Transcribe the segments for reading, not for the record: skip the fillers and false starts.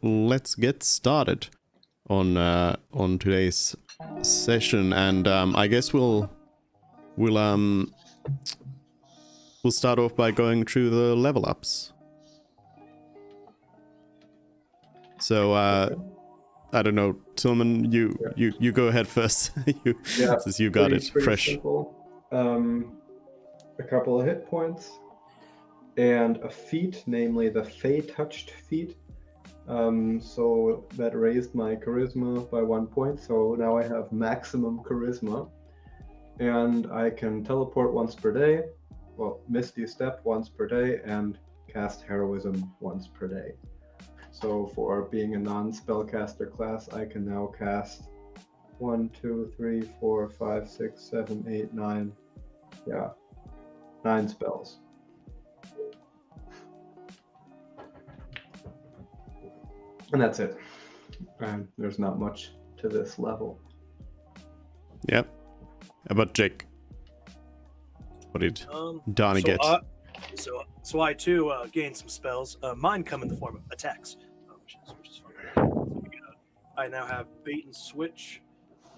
let's get started on today's session, and I guess we'll start off by going through the level ups. So I don't know, Tillman, you go ahead first. Since you got it fresh. Simple. A couple of hit points and a feat, namely the Fey Touched feat. So that raised my charisma by 1 point. So now I have maximum charisma, and I can teleport once per day. Well, Misty Step once per day, and cast Heroism once per day. So for being a non-spellcaster class, I can now cast 1, 2, 3, 4, 5, 6, 7, 8, 9. Yeah, 9 spells. And that's it. There's not much to this level. Yep. About Jake. What did Donnie get? So I too gained some spells. Mine come in the form of attacks, which is fun. I now have bait and switch,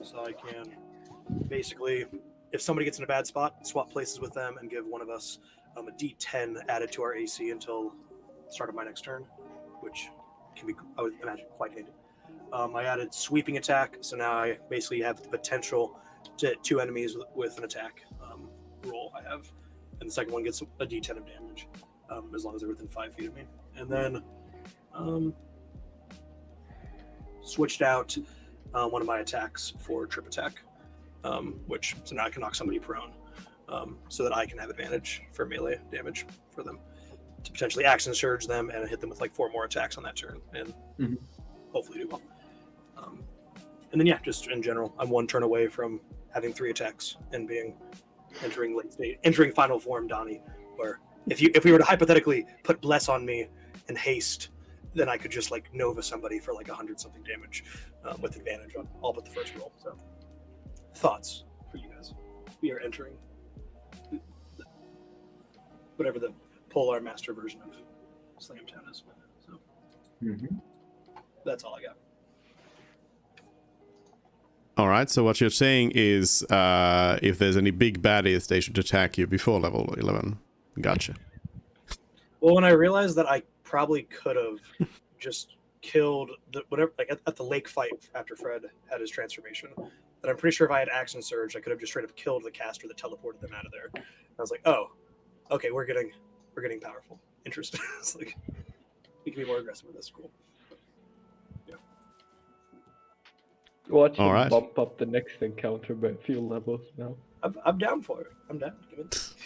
so I can basically, if somebody gets in a bad spot, swap places with them and give one of us a D10 added to our AC until the start of my next turn, which can be, I would imagine, quite handy. I added sweeping attack, so now I basically have the potential to hit 2 enemies with an attack roll I have, and the second one gets a D10 of damage, as long as they're within 5 feet of me. And then switched out one of my attacks for trip attack, which so now I can knock somebody prone, so that I can have advantage for melee damage for them, to potentially action surge them and hit them with like 4 more attacks on that turn, and hopefully do well. And then just in general, I'm 1 turn away from having 3 attacks and entering final form Donnie, where if we were to hypothetically put bless on me and haste, then I could just like Nova somebody for like 100 something damage with advantage on all but the first roll. So thoughts for you guys? We are entering whatever the Polar Master version of Slamtown is. So that's all I got. All right, so what you're saying is if there's any big baddies, they should attack you before level 11. Gotcha. Well, when I realized that I probably could have just killed whatever, like at the lake fight after Fred had his transformation, that I'm pretty sure if I had action surge, I could have just straight up killed the caster that teleported them out of there. And I was like, oh, okay, we're getting powerful. Interesting. It's like we can be more aggressive with this. Cool. Watch him bump up the next encounter by a few levels now. I'm down for it. I'm down. Just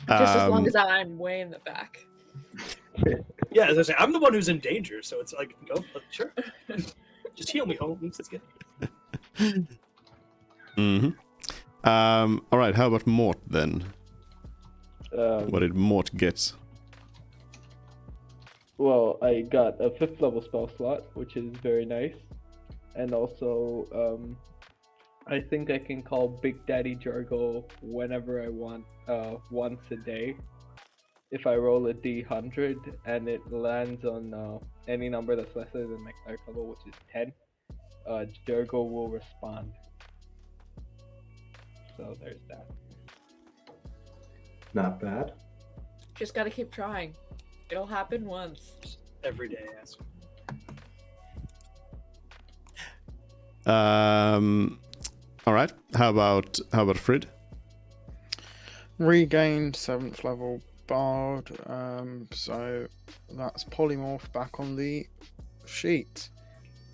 as long as I'm way in the back. Yeah, as I say, I'm the one who's in danger, so it's like, go, sure. Just heal me, Holmes. Let's get it. All right, how about Mort then? What did Mort get? Well, I got a 5th level spell slot, which is very nice. And also, I think I can call Big Daddy Jargo whenever I want, once a day. If I roll a D100 and it lands on any number that's lesser than my cleric level, which is 10, Jargo will respond. So there's that. Not bad. Just gotta keep trying. It'll happen once. Every day, yes. All right. How about Frid? Regained 7th level bard. So that's polymorph back on the sheet.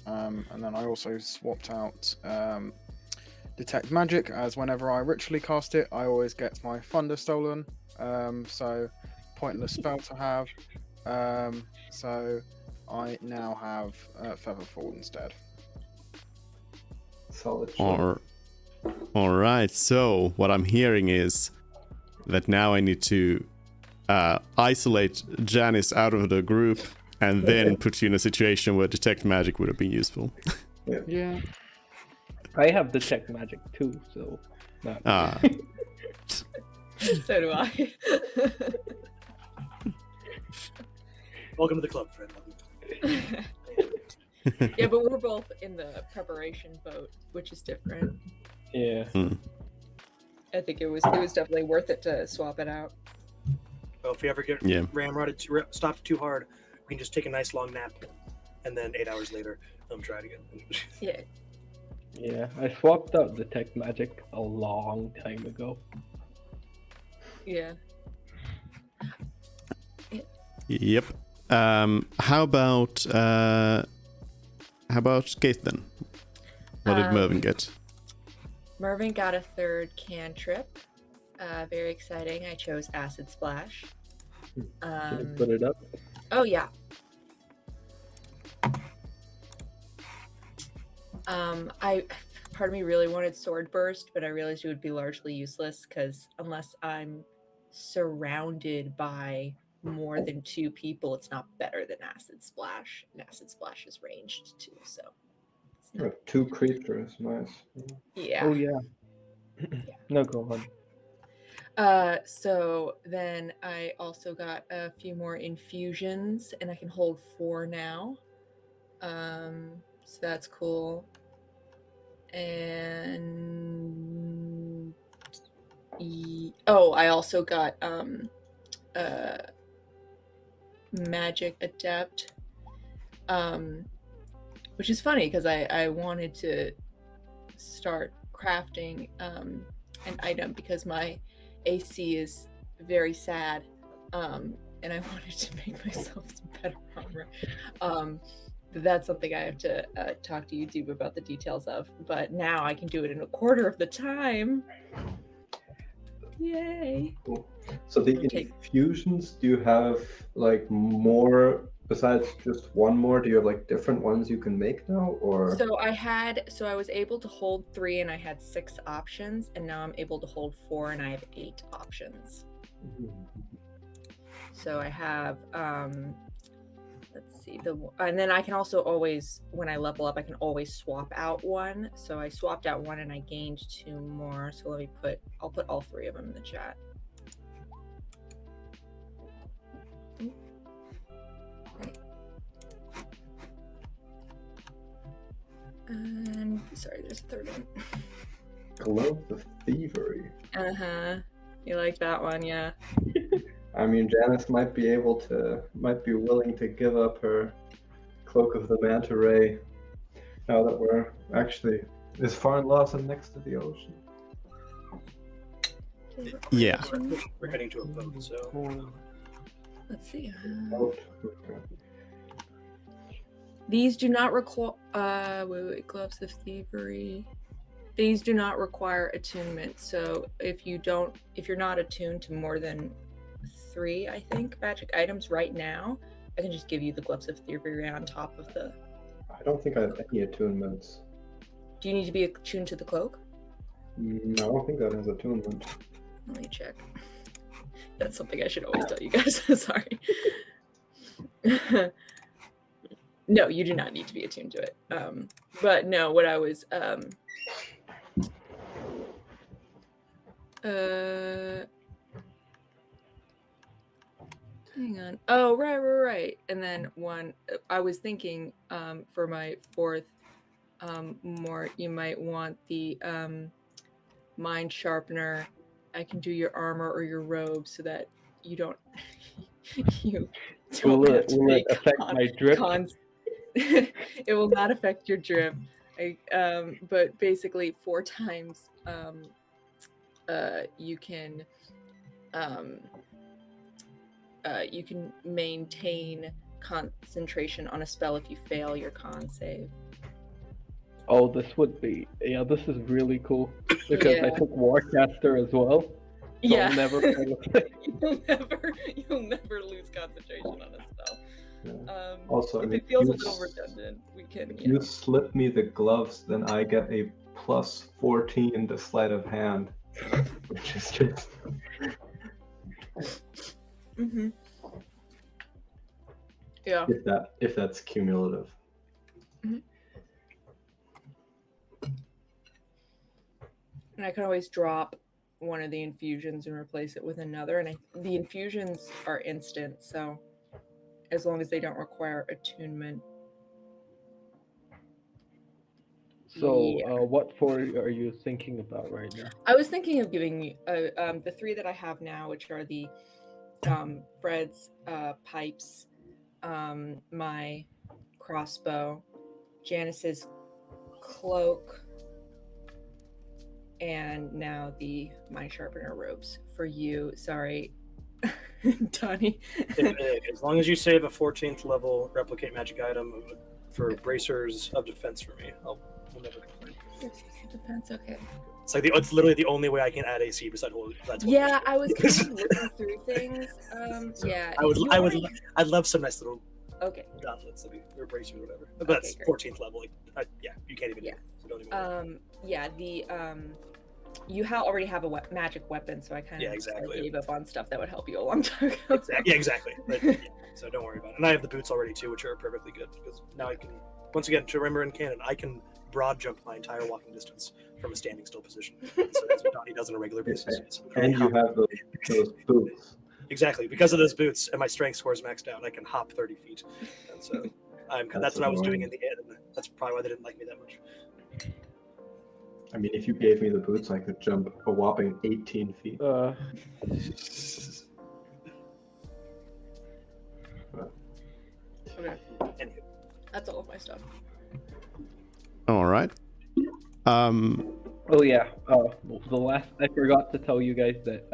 And then I also swapped out detect magic, as whenever I ritually cast it, I always get my thunder stolen. So pointless spell to have. So I now have Featherfall instead. Solid. All right. So what I'm hearing is that now I need to isolate Janice out of the group and then put you in a situation where detect magic would have been useful. Yeah. I have detect magic too, so. So do I. Welcome to the club, friend. Yeah, but we're both in the preparation boat, which is different. Yeah. I think it was definitely worth it to swap it out. Well, if we ever get ramrodded, stopped too hard, we can just take a nice long nap, and then 8 hours later, try it again. Yeah. Yeah, I swapped out detect magic a long time ago. Yeah. Yep. How about Keith then? What did Mervyn get? Mervyn got a 3rd cantrip. Very exciting. I chose Acid Splash. Can you put it up? Oh yeah. Part of me really wanted Sword Burst, but I realized it would be largely useless because unless I'm surrounded by more than 2 people, it's not better than Acid Splash. And Acid Splash is ranged too, so it's not... 2 creatures, nice. Yeah. Oh yeah. No, go on. So then I also got a few more infusions, and I can hold 4 now. So that's cool. And I also got Magic Adept, which is funny because I wanted to start crafting an item because my AC is very sad, and I wanted to make myself some better armor. But that's something I have to talk to YouTube about the details of. But now I can do it in a quarter of the time. Yay! Cool. So the infusions, do you have like more besides just one more? Do you have like different ones you can make now, or? So I was able to hold 3 and I had 6 options, and now I'm able to hold 4 and I have 8 options. So I have let's see, and then I can also always, when I level up, I can always swap out 1. So I swapped out 1 and I gained 2 more. So I'll put all 3 of them in the chat. And sorry, there's a 3rd one. Gloves of Thievery. You like that one, yeah. I mean, Janice might be willing to give up her Cloak of the Manta Ray now that we're actually is Farn Lawson next to the ocean. Yeah. We're heading to a boat, so Let's see. Okay. These do not require. Gloves of Thievery. These do not require attunement. So if you're not attuned to more than 3, I think, magic items right now, I can just give you the Gloves of Thievery on top of the... I don't think I have any attunements. Do you need to be attuned to the cloak? No, I don't think that has attunement. Let me check. That's something I should always tell you guys. Sorry. No, you do not need to be attuned to it. But no, what I was... hang on. Oh, right. And then I was thinking for my 4th, more, you might want the Mind Sharpener. I can do your armor or your robe so that you don't Will it affect my drip? It will not affect your drip. But basically 4 times you can maintain concentration on a spell if you fail your con save. Oh, this is really cool because I took Warcaster as well. So Yeah. I'll never you'll never lose concentration on a spell. Yeah. Also, if it feels a little redundant, we can. If you slip me the gloves, then I get a +14 to sleight of hand, which is just. Yeah. If that's cumulative. And I can always drop one of the infusions and replace it with another. And the infusions are instant, so as long as they don't require attunement. So, Yeah. what 4 are you thinking about right now? I was thinking of giving you the 3 that I have now, which are the Fred's pipes, my crossbow, Janice's cloak, and now the Mind Sharpener robes for you. Sorry, Donnie. As long as you save a 14th level replicate magic item for bracers of defense for me, I'll never complain. Defense, okay. It's literally the only way I can add AC besides Yeah, I was kind of looking through things. Yeah. I'd love some nice little Okay. gauntlets or bracers or whatever. But that's great. 14th level. Yeah, you can't even. Yeah. So don't even. You already have a magic weapon, so I kind of exactly. gave up on stuff that would help you a long time ago. Exactly. But, so don't worry about it. And I have the boots already too, which are perfectly good because now I can, once again, to remember in canon, I can broad jump my entire walking distance from a standing still position. So that's what Donnie does on a regular basis. So And you have those boots. Exactly. Because of those boots and my strength score is maxed out, I can hop 30 feet. And so that's what I was doing in the end. That's probably why they didn't like me that much. I mean, if you gave me the boots, I could jump a whopping 18 feet. Okay. Anyway. That's all of my stuff. All right. Oh yeah. The last I forgot to tell you guys that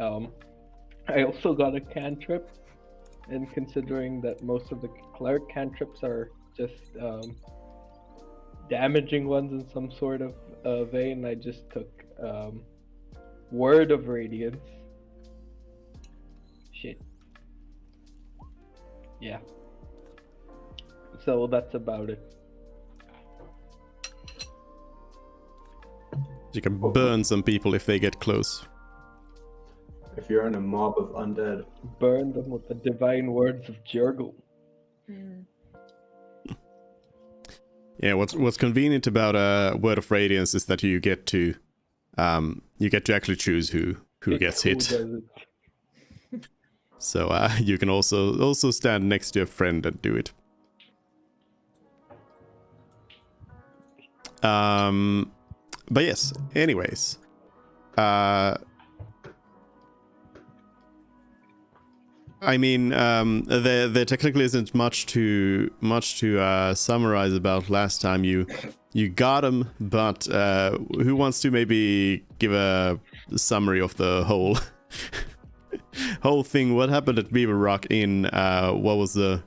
I also got a cantrip, and considering that most of the cleric cantrips are just damaging ones in some sort of vein, I just took Word of Radiance. Shit. Yeah. So that's about it. You can burn some people if they get close. If you're in a mob of undead. Burn them with the divine words of Jurgle. Yeah, what's convenient about Word of Radiance is that you get to actually choose who gets hit. does it. So you can also stand next to your friend and do it. But yes, anyways. I mean, there technically isn't much to summarize about last time you got him, but who wants to maybe give a summary of the whole whole thing? What happened at Beaver Rock Inn? What was the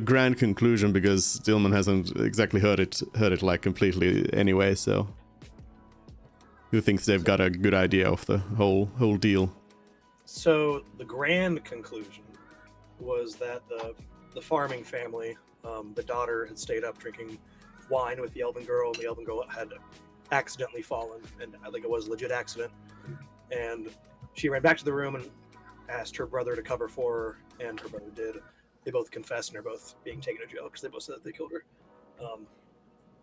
grand conclusion? Because Stillman hasn't exactly heard it like completely anyway. So, who thinks they've got a good idea of the whole deal? So the grand conclusion was that the farming family, the daughter had stayed up drinking wine with the elven girl, and the elven girl had accidentally fallen, and I think it was a legit accident. And she ran back to the room and asked her brother to cover for her, and her brother did. They both confessed and are both being taken to jail because they both said that they killed her.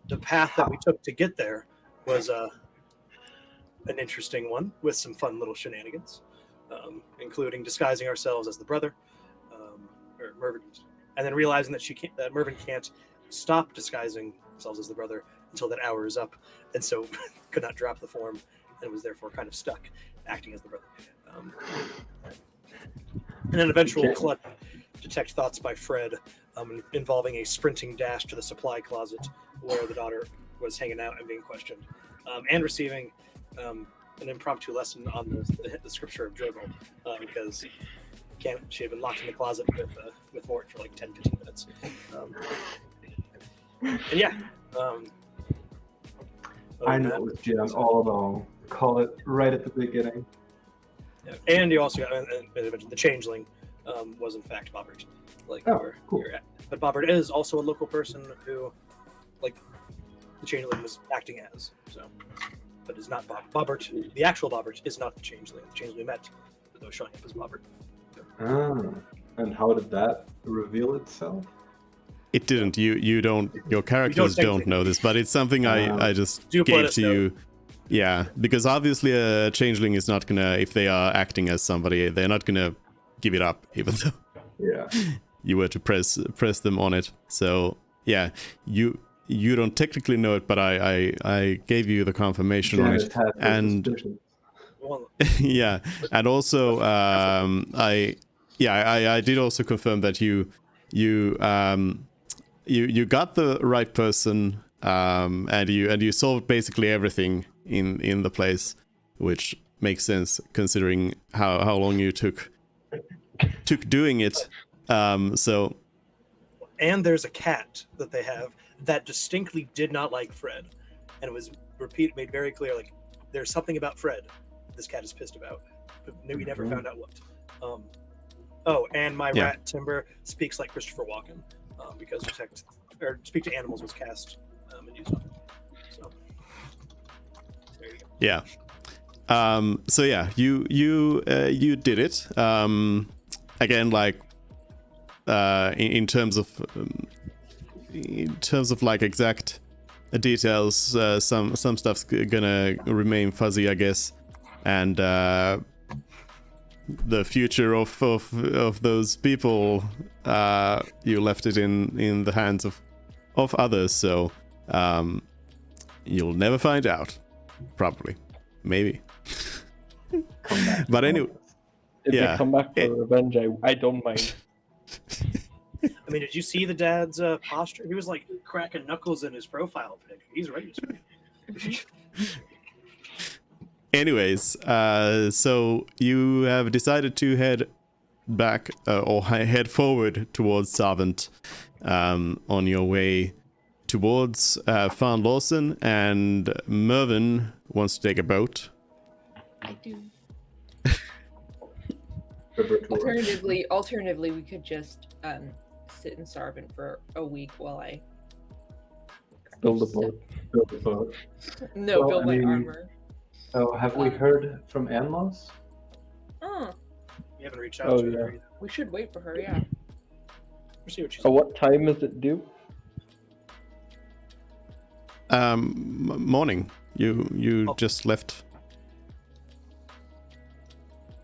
The path that we took to get there was an interesting one with some fun little shenanigans. Including disguising ourselves as the brother, or Mervyn, and then realizing that Mervyn can't stop disguising themselves as the brother until that hour is up, and so could not drop the form, and was therefore kind of stuck acting as the brother. And an eventual clutch detect thoughts by Fred, involving a sprinting dash to the supply closet where the daughter was hanging out and being questioned, and receiving an impromptu lesson on the scripture of Jurgle, because she had been locked in the closet with Mort for like 10-15 minutes. And yeah. I know it was Jen all along. Call it right at the beginning. Yeah. And you also mentioned the changeling was in fact Bobbert. Cool. You're at. But Bobbert is also a local person who, like, the changeling was acting as. So. But is not Bobbert. The actual Bobbert is not the changeling. The changeling we met, though showing up as Bobbert. And how did that reveal itself? It didn't. You don't. Your characters don't know this, but it's something I just gave to you. Yeah, because obviously a changeling is not gonna, if they are acting as somebody, they're not gonna give it up, even though. Yeah. you were to press them on it. So yeah, you don't technically know it, but I gave you the confirmation on Janice it. had her And suspicions. Well, yeah, and also I did also confirm that you got the right person, and you solved basically everything in the place, which makes sense considering how long you took doing it. So and there's a cat that they have that distinctly did not like Fred, and it was made very clear, like, there's something about Fred this cat is pissed about, but we never found out what. And my Yeah. rat Timber speaks like Christopher Walken, because speak to animals was cast and used on him. So there you go. yeah. So yeah, you did it. Again, like in terms of like exact details, some stuff's gonna remain fuzzy, I guess, and the future of those people, you left it in the hands of others. So you'll never find out, probably, maybe. But anyway, If yeah. they come back for revenge, I don't mind. I mean, did you see the dad's posture? He was like cracking knuckles in his profile pic. He's ready to speak. Anyways, so you have decided to head back or head forward towards Savant, on your way towards Van Lawson, and Mervyn wants to take a boat. I do. River tour. Alternatively, we could just sit in Sarvin for a week while I Build a boat. Build a boat. Well, build I my mean- armor. Oh, have we heard from Anlos? Oh, You haven't reached out Oh, to yeah. her either. we should wait for her. Yeah. We'll see what she's. So what time is it due? Morning. You Oh. just left.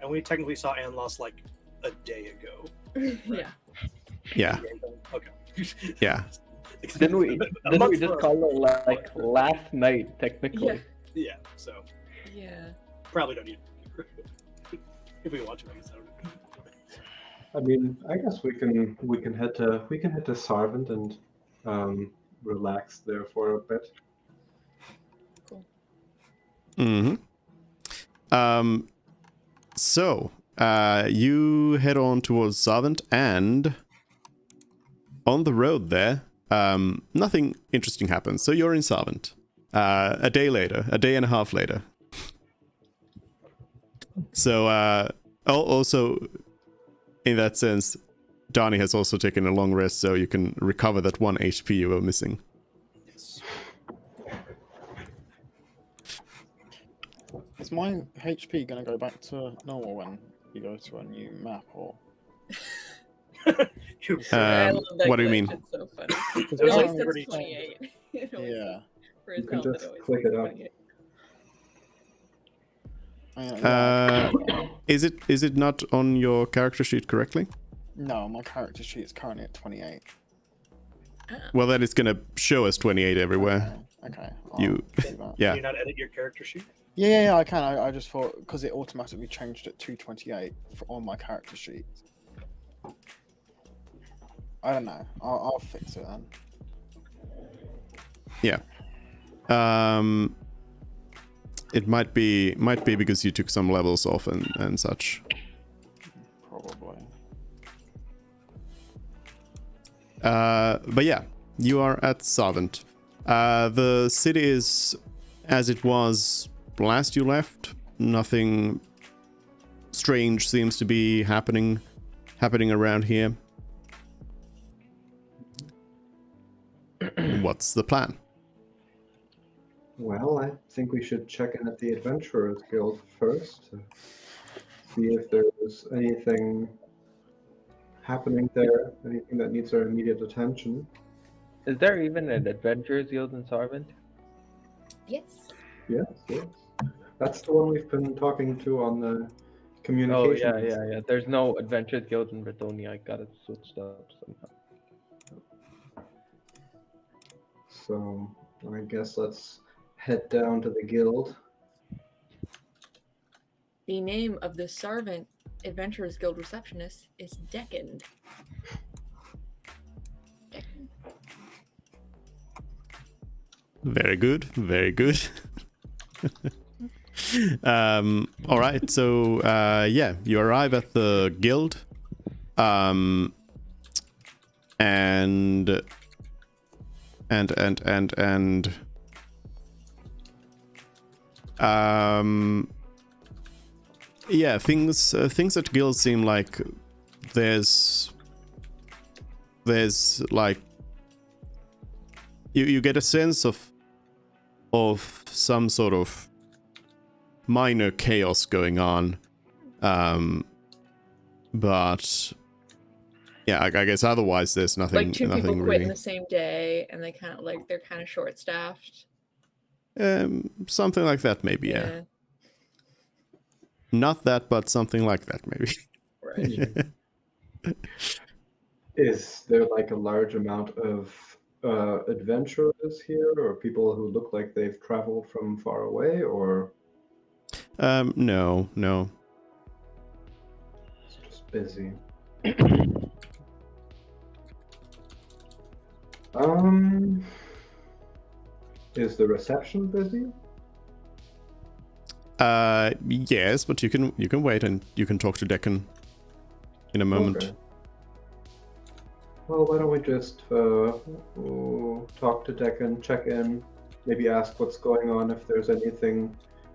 And we technically saw Anlos like a day ago. Yeah. Yeah, Okay. yeah. Didn't we A month just for- call it like last night technically? Yeah. Yeah. So Yeah. probably don't need. If we want to, I guess. I don't know. I mean, I guess we can head to Sarvant and relax there for a bit. Mm-hmm. So you head on towards Savant, and on the road there, nothing interesting happens. So you're in Savant. A day and a half later. So also, in that sense, Donnie has also taken a long rest, so you can recover that 1 HP you were missing. Yes. Is my HP going to go back to normal when you go to a new map, or? You- I love that what do you glitch, mean? It's so funny. It was It always like says pretty- 28. It always Yeah. says- For his You can health, it just always click says it up. 28. Is it not on your character sheet correctly? No, my character sheet is currently at 28. Well, then it's gonna show us 28 everywhere. Okay. You- I'll do that. Yeah. Do you not edit your character sheet? Yeah, I can. I just thought because it automatically changed it to 28 on my character sheet. I don't know. I'll fix it then. It might be because you took some levels off and such. Probably. But yeah, you are at Savant. The city is as it was last you left. Nothing strange seems to be happening around here. What's the plan? Well, I think we should check in at the Adventurers Guild first to see if there's anything happening there, anything that needs our immediate attention. Is there even an Adventurers Guild in Sarvant? Yes. Yes. That's the one we've been talking to on Oh Communication. yeah. There's no Adventurers Guild in Bretonnia. I got it switched up somehow. So I guess let's head down to the guild. The name of the Sarvent Adventurers Guild receptionist is Deccan. Deccan. Very good, very good. All right, so yeah, you arrive at the guild, and yeah, things at guild seem like there's like you get a sense of some sort of minor chaos going on, but yeah, I guess otherwise there's nothing. Like two nothing people quit really. in the same day, and they kind of like they're kind of short staffed. Something like that, maybe. Yeah. Not that, but something like that, maybe. Right. Is there like a large amount of adventurers here, or people who look like they've traveled from far away, or No. it's just busy? Is the reception busy? Yes, but you can wait and you can talk to Deccan in a moment. Okay. Well, why don't we just talk to Deccan, check in, maybe ask what's going on, if there's any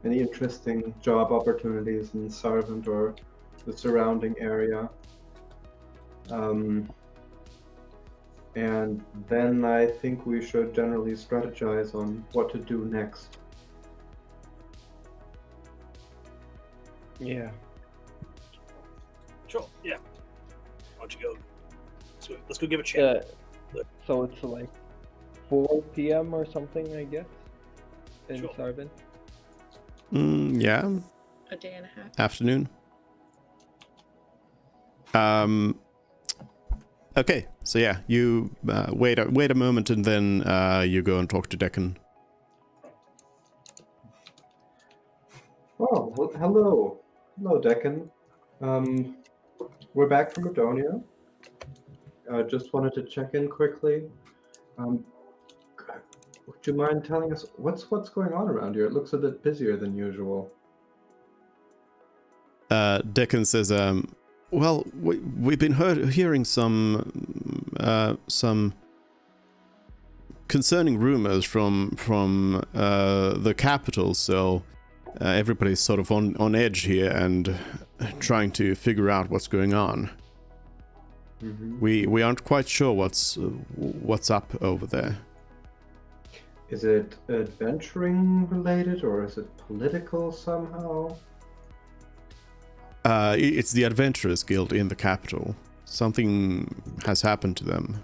interesting job opportunities in Sarvent or the surrounding area. And then I think we should generally strategize on what to do next. Yeah. Sure. Yeah. Why don't you go? Let's go give a chat. So it's like 4 p.m. or something, I guess, in Sure. Sarvent. Yeah. A day and a half. Afternoon. Okay, so yeah, you wait a moment and then you go and talk to Deccan. Oh, well, hello, Deccan. We're back from Bretonnia. Just wanted to check in quickly. Would you mind telling us what's going on around here? It looks a bit busier than usual. Deccan says, well, we've been hearing some concerning rumors from the capital, so everybody's sort of on edge here and trying to figure out what's going on. Mm-hmm. We aren't quite sure what's up over there. Is it adventuring related, or is it political somehow? It's the Adventurers Guild in the capital. Something has happened to them.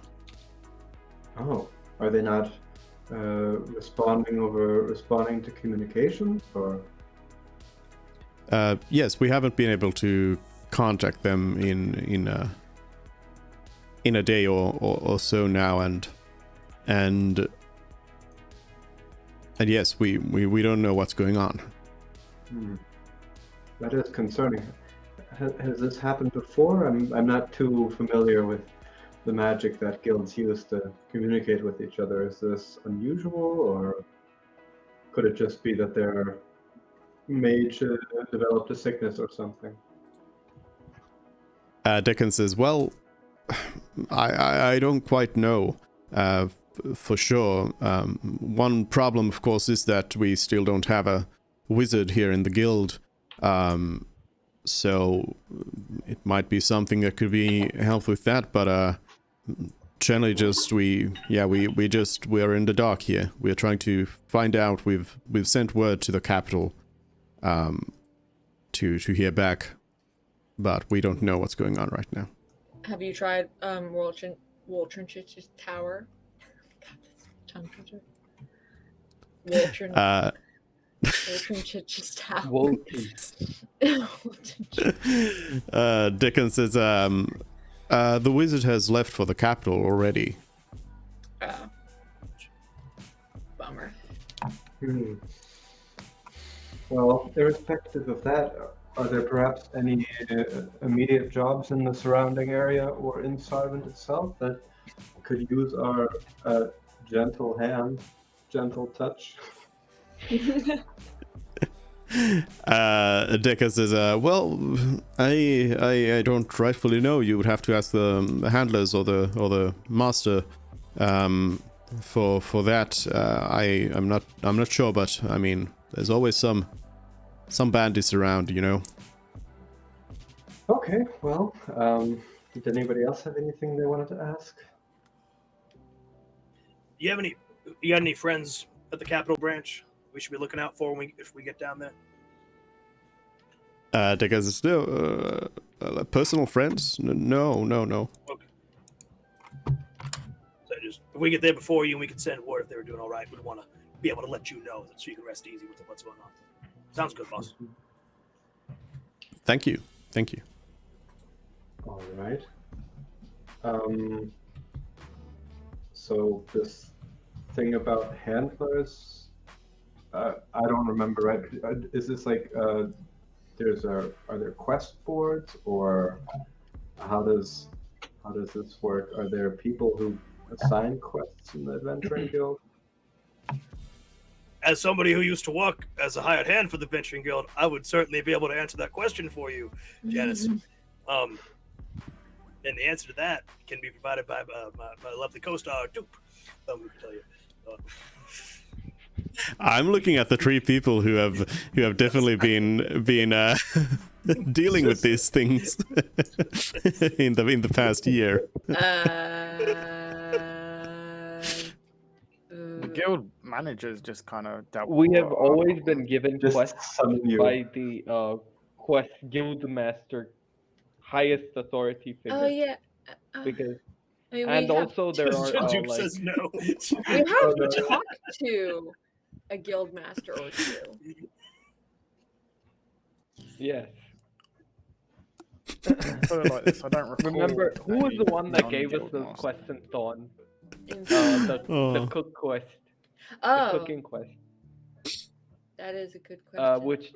Oh, are they not responding to communications, or? Yes, we haven't been able to contact them in a day or so now, and yes, we don't know what's going on. That is concerning. Has this happened before? I'm not too familiar with the magic that guilds use to communicate with each other. Is this unusual, or could it just be that their mage developed a sickness or something? Deccan says, well, I don't quite know for sure. One problem, of course, is that we still don't have a wizard here in the guild. So it might be something that could be helpful with that, but generally just we're in the dark here. We're trying to find out. We've sent word to the capital to hear back, but we don't know what's going on right now. Have you tried Woltrinch's tower? God, that's tongue twister. Woltrin. Just how. Woe teeth. Dickon says, the wizard has left for the capital already. Oh. Bummer. Hmm. Well, irrespective of that, are there perhaps any immediate jobs in the surrounding area or in Sarvent itself that could use our gentle hand, gentle touch? Dickon says, well, I don't rightfully know. You would have to ask the handlers or the master for that. I'm not sure, but I mean, there's always some bandits around, you know. Okay, well, did anybody else have anything they wanted to ask? You got any friends at the Capital Branch we should be looking out for if we get down there? Dickon says, no, personal friends? No. Okay. So just if we get there before you and we can send word if they were doing all right, we'd want to be able to let you know so you can rest easy with what's going on. Sounds good, boss. Thank you. All right. So this thing about handlers, I don't remember, right? Is this like are there quest boards, or how does this work? Are there people who assign quests in the Adventuring Guild? As somebody who used to work as a hired hand for the Venturing Guild, I would certainly be able to answer that question for you, Janice. And the answer to that can be provided by my lovely co-star, Dupe. Let me tell you. I'm looking at the three people who have definitely been dealing with these things in the past year. The guild managers just kind of dealt. We have always been given Just quests summon you. by the quest guild master, highest authority figure. Oh yeah. Because I mean, and also there are Dupe like says no. we have talked to a guild master or two. yes. Put it like this, I don't recall. Remember who was the one that gave us non-guild those master. quests in Thorn? In- The cook quest, the oh, cooking quest, that is a good question. which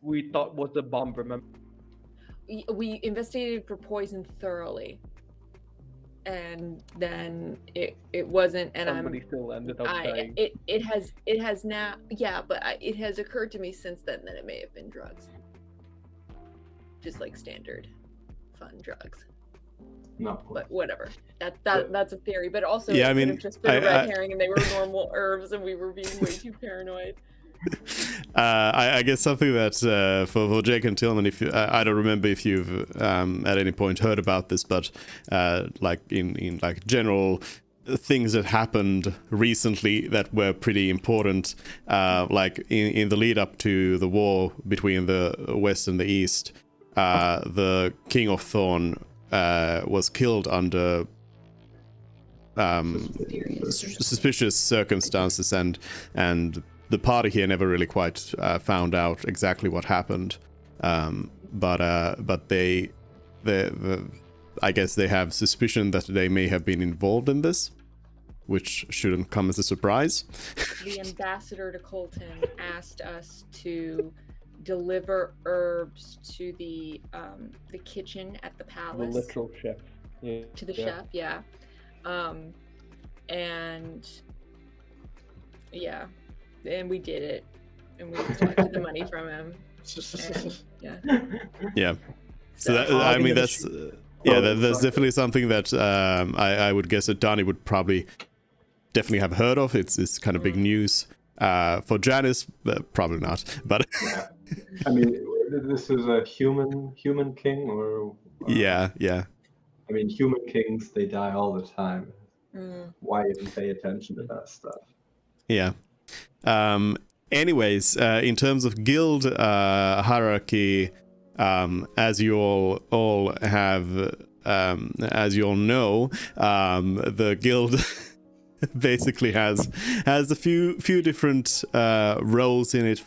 we thought was a bomb. Remember? We investigated for poison thoroughly, and then it wasn't, and Somebody still ended up dying. it has now, yeah, but it has occurred to me since then that it may have been drugs, just like standard fun drugs. No. But whatever, that's a theory. But also, Yeah, I it could mean, have just been a red I- herring, and they were normal herbs, and we were being way too paranoid. I guess something that for Jake and Tillman, if you, I don't remember if you've at any point heard about this, but like in like general things that happened recently that were pretty important, like in the lead up to the war between the West and the East, the King of Thorn was killed under suspicious circumstances, and the party here never really quite found out exactly what happened. But they I guess they have suspicion that they may have been involved in this, which shouldn't come as a surprise. The ambassador to Colton asked us to deliver herbs to the kitchen at the The palace, literal chef. Yeah. to the chef, yeah, and yeah, and we did it, and we collected the money from him. And, yeah. Yeah. So that, I mean, that's that's definitely something that I would guess that Donnie would probably definitely have heard of. It's kind of big news. For Janice, probably not. But I mean, this is a human king, or yeah. I mean, human kings, they die all the time. Mm. Why even pay attention to that stuff? Yeah. Anyways, in terms of guild hierarchy, as you all have, as you all know, the guild basically has a few different roles in it,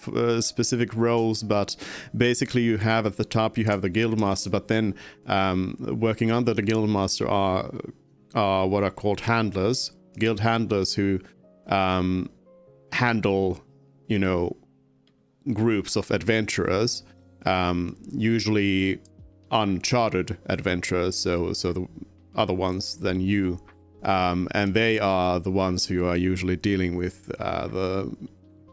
specific roles, but basically you have at the top you have the guildmaster, but then working under the guildmaster are what are called handlers, guild handlers, who handle, you know, groups of adventurers, usually uncharted adventurers, so the other ones than you. And they are the ones who are usually dealing with the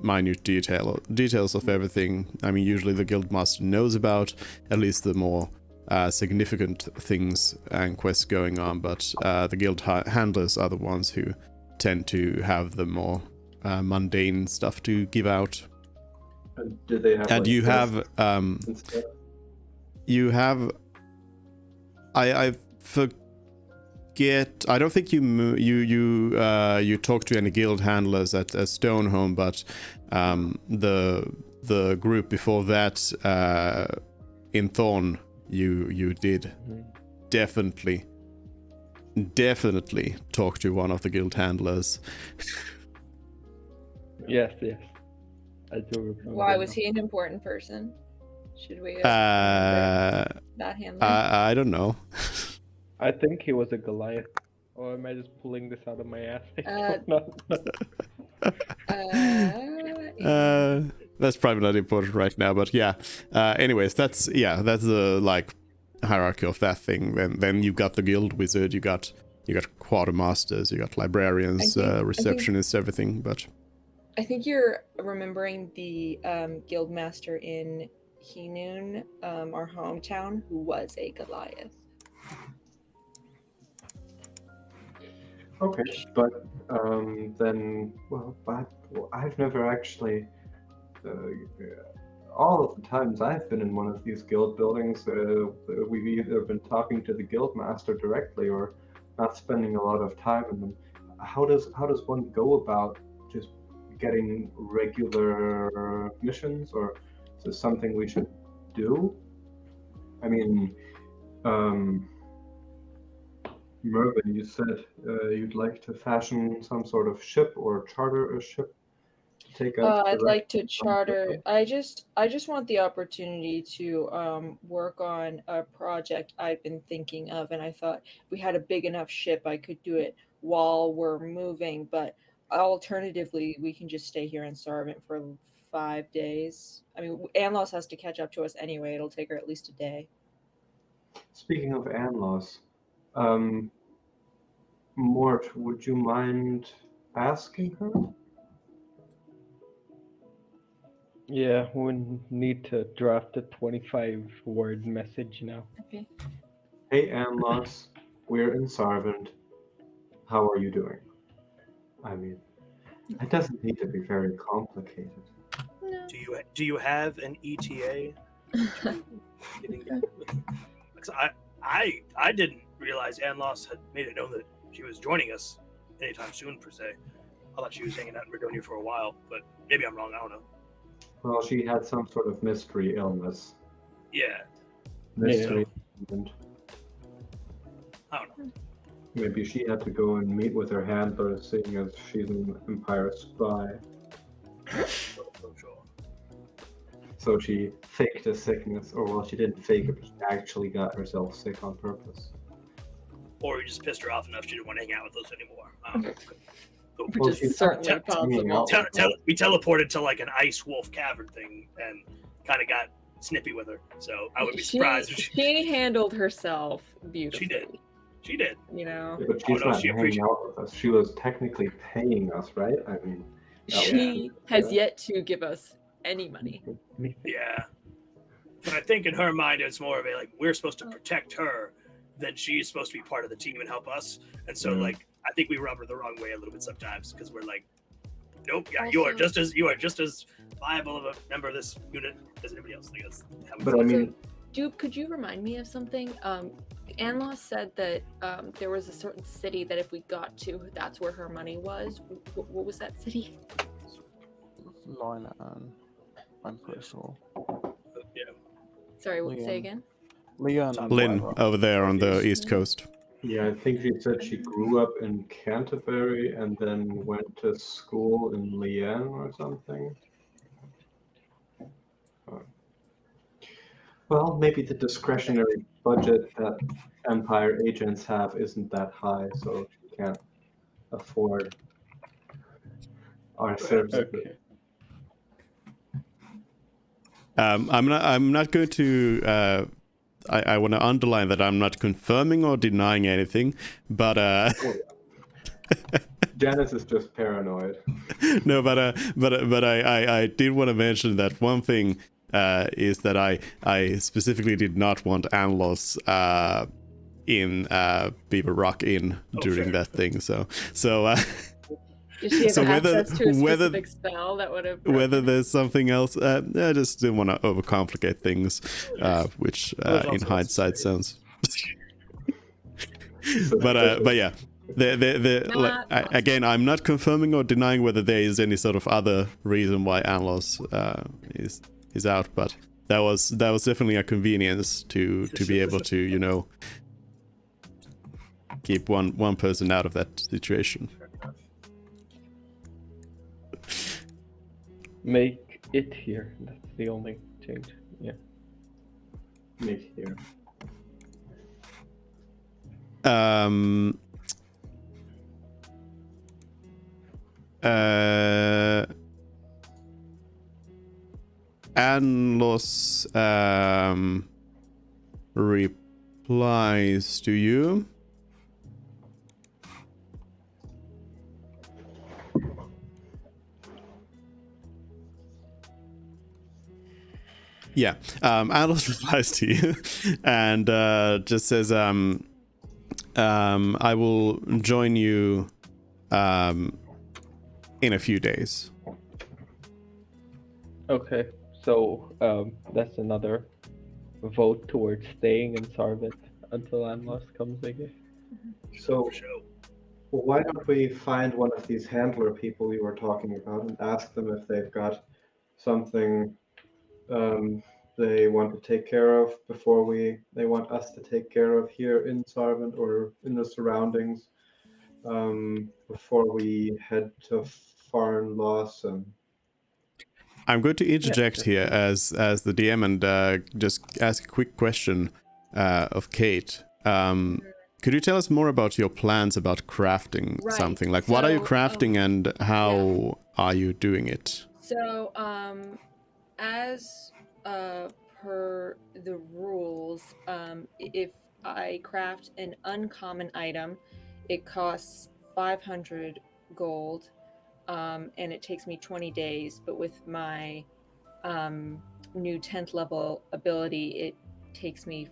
minute details of everything. I mean, usually the guildmaster knows about at least the more significant things and quests going on, but the guild handlers are the ones who tend to have the more mundane stuff to give out. And do they have? And like, you have instead? you have I forget. I don't think you talk to any guild handlers at Stoneholm, but the group before that in Thorn you did definitely talk to one of the guild handlers. Yes. I do remember. Why now. was he an important person? Should we that handler? I don't know. I think he was a Goliath. Or am I just pulling this out of my ass? I don't know. That's probably not important right now, but yeah. Anyways, that's the like hierarchy of that thing. Then you got the guild wizard, you got quartermasters, you got librarians, receptionists, everything. But I think you're remembering the guildmaster in Henoon, our hometown, who was a Goliath. Okay, but then, I've never actually. All of the times I've been in one of these guild buildings, we've either been talking to the guild master directly or not spending a lot of time in them. How does one go about just getting regular missions, or is this something we should do? I mean, Mervyn, you said you'd like to fashion some sort of ship or charter a ship to take us. I'd like to charter. I just want the opportunity to work on a project I've been thinking of, and I thought if we had a big enough ship, I could do it while we're moving. But alternatively, we can just stay here in Sarvent for 5 days. I mean, Anlos has to catch up to us anyway. It'll take her at least a day. Speaking of Anlos, Mort, would you mind asking her? Yeah, we need to draft a 25-word message now. Okay. Hey Anlos, we're in Sarvent. How are you doing? I mean, it doesn't need to be very complicated. No. Do you have an ETA? Getting that? Because I didn't realize Anlos had made it known that she was joining us anytime soon, per se. I thought she was hanging out in Verdonia for a while, but maybe I'm wrong. I don't know. Well, she had some sort of mystery illness. Yeah, Mystery. And I don't know. maybe she had to go and meet with her handler, seeing as she's an Empire spy. So sure. So she faked a sickness, or well, she didn't fake it, but she actually got herself sick on purpose. Or you just pissed her off enough she didn't want to hang out with us anymore. I don't know. Well, Which she's is certainly not hanging possible. out. We teleported to like an ice wolf cavern thing and kind of got snippy with her. So I would be surprised if She handled herself beautifully. she did. You know, Yeah, but she's no, not she hanging out with us. She was technically paying us, right? I mean, she has yet to give us any money. Yeah. But I think in her mind it's more of a like we're supposed to protect her, then she's supposed to be part of the team and help us. And so like I think we rub her the wrong way a little bit sometimes because we're like, nope, yeah, you are just as viable of a member of this unit as anybody else. Like, that's how we but feel. I mean, Dupe, could you remind me of something? Anlos said that there was a certain city that if we got to, that's where her money was. What was that city? Line, I'm pretty sure. Yeah. Sorry, say Leon. again? Leon. Lynn over there on the east Yeah. coast. Yeah, I think she said she grew up in Canterbury and then went to school in Lyon or something. Well, maybe the discretionary budget that Empire agents have isn't that high, so she can't afford our services. Okay. I'm not going to. I want to underline that I'm not confirming or denying anything, but Janice is just paranoid. no, but I did want to mention that one thing is that I specifically did not want Anlos in Beaver Rock Inn during fair. that thing. So Did she have So whether- access to a whether- specific spell that would have whether there's something else, I just didn't want to overcomplicate things, which There's in also hindsight sounds. So But yeah. Again, I'm not confirming or denying whether there is any sort of other reason why Anlos is out, but that was definitely a convenience to be able to keep one person out of that situation. Make it here. That's the only change. Yeah. make here. Anlos replies to you. Yeah, Anlos replies to you and just says, I will join you in a few days. Okay. So that's another vote towards staying in Sarvent until Anlos comes, I guess. So For sure. why don't we find one of these handler people you were talking about and ask them if they've got something they want to take care of before they want us to take care of here in Sarvent or in the surroundings before we head to Foreign Lawson. I'm going to interject Yeah. here as the DM and just ask a quick question of Kate. Could you tell us more about your plans about crafting Right. something? Like, what are you So, crafting and how are you doing it? So, as per the rules, if I craft an uncommon item, it costs 500 gold, and it takes me 20 days. But with my new 10th level ability, it takes me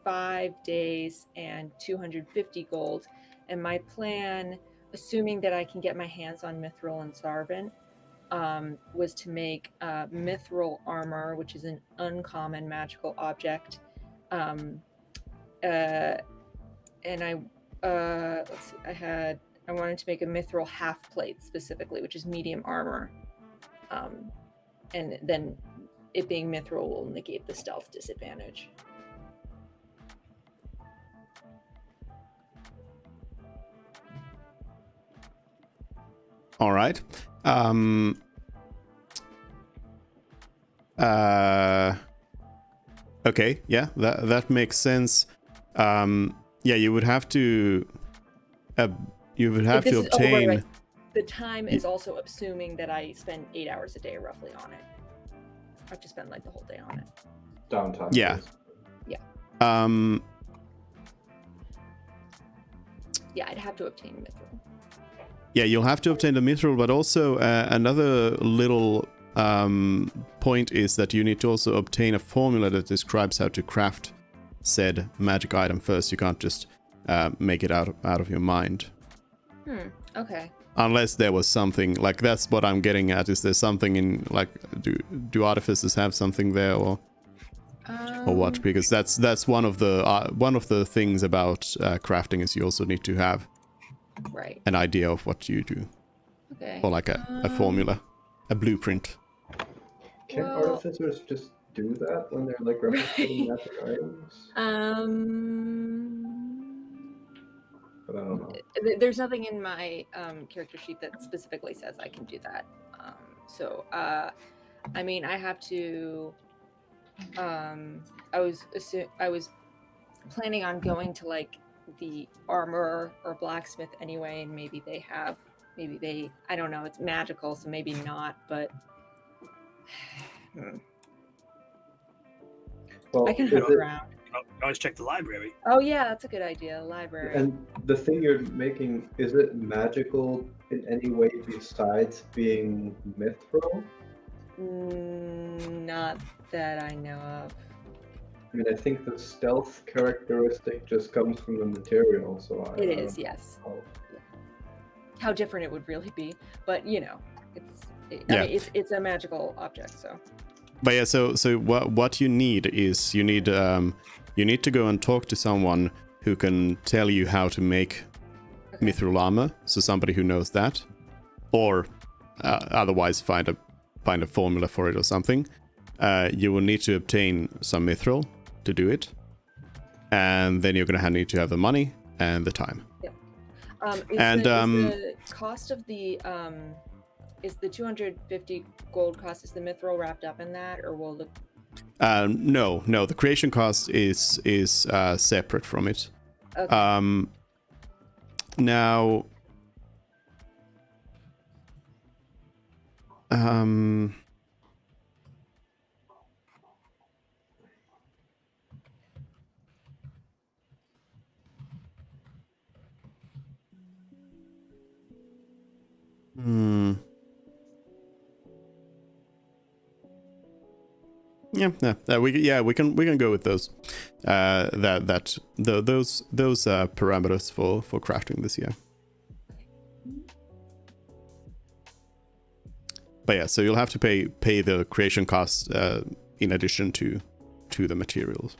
5 days and 250 gold. And my plan, assuming that I can get my hands on Mithril and Sarvent, was to make mithril armor, which is an uncommon magical object. And I let's see, I wanted to make a mithril half plate specifically, which is medium armor. And then it being mithril will negate the stealth disadvantage. All right. Okay, yeah, that makes sense. Yeah, you would have to But this is- obtain. right. The time is also assuming that I spend 8 hours a day roughly on it. I have to spend like the whole day on it. Downtime. Yeah. please. Yeah, I'd have to obtain mithril. Yeah, you'll have to obtain the mithril, but also another little point is that you need to also obtain a formula that describes how to craft said magic item first. You can't just make it out of your mind. Okay. Unless there was something, like, that's what I'm getting at. Is there something in, like, do artificers have something there, or what? Because that's one of the things about crafting is you also need to have Right. an idea of what you do, Okay. or like a formula, a blueprint. Can Well- artificers just do that when they're like replicating magic items? know. There's nothing in my character sheet that specifically says I can do that. So I mean, I have to. I was planning on going to like the armor or blacksmith anyway, and maybe they I don't know. It's magical, so maybe not. But Well, I can is hook it- around. You can always check the library. Oh yeah, that's a good idea. Library. And the thing you're making, is it magical in any way besides being mithril? Not that I know of. I mean, I think the stealth characteristic just comes from the material, so I It don't is, yes. know. How different it would really be, but you know, I Yeah. mean, it's a magical object, so. But yeah, so what you need is you need to go and talk to someone who can tell you how to make Okay. mithril armor, so somebody who knows that, or otherwise find a formula for it or something. You will need to obtain some mithril to do it, and then you're gonna need to have the money and the time. Is the cost of the is the 250 gold cost, is the mithril wrapped up in that, or will the No, the creation cost is separate from it. okay. Now, we can go with those. Those parameters for crafting this year. But yeah, so you'll have to pay the creation cost in addition to the materials,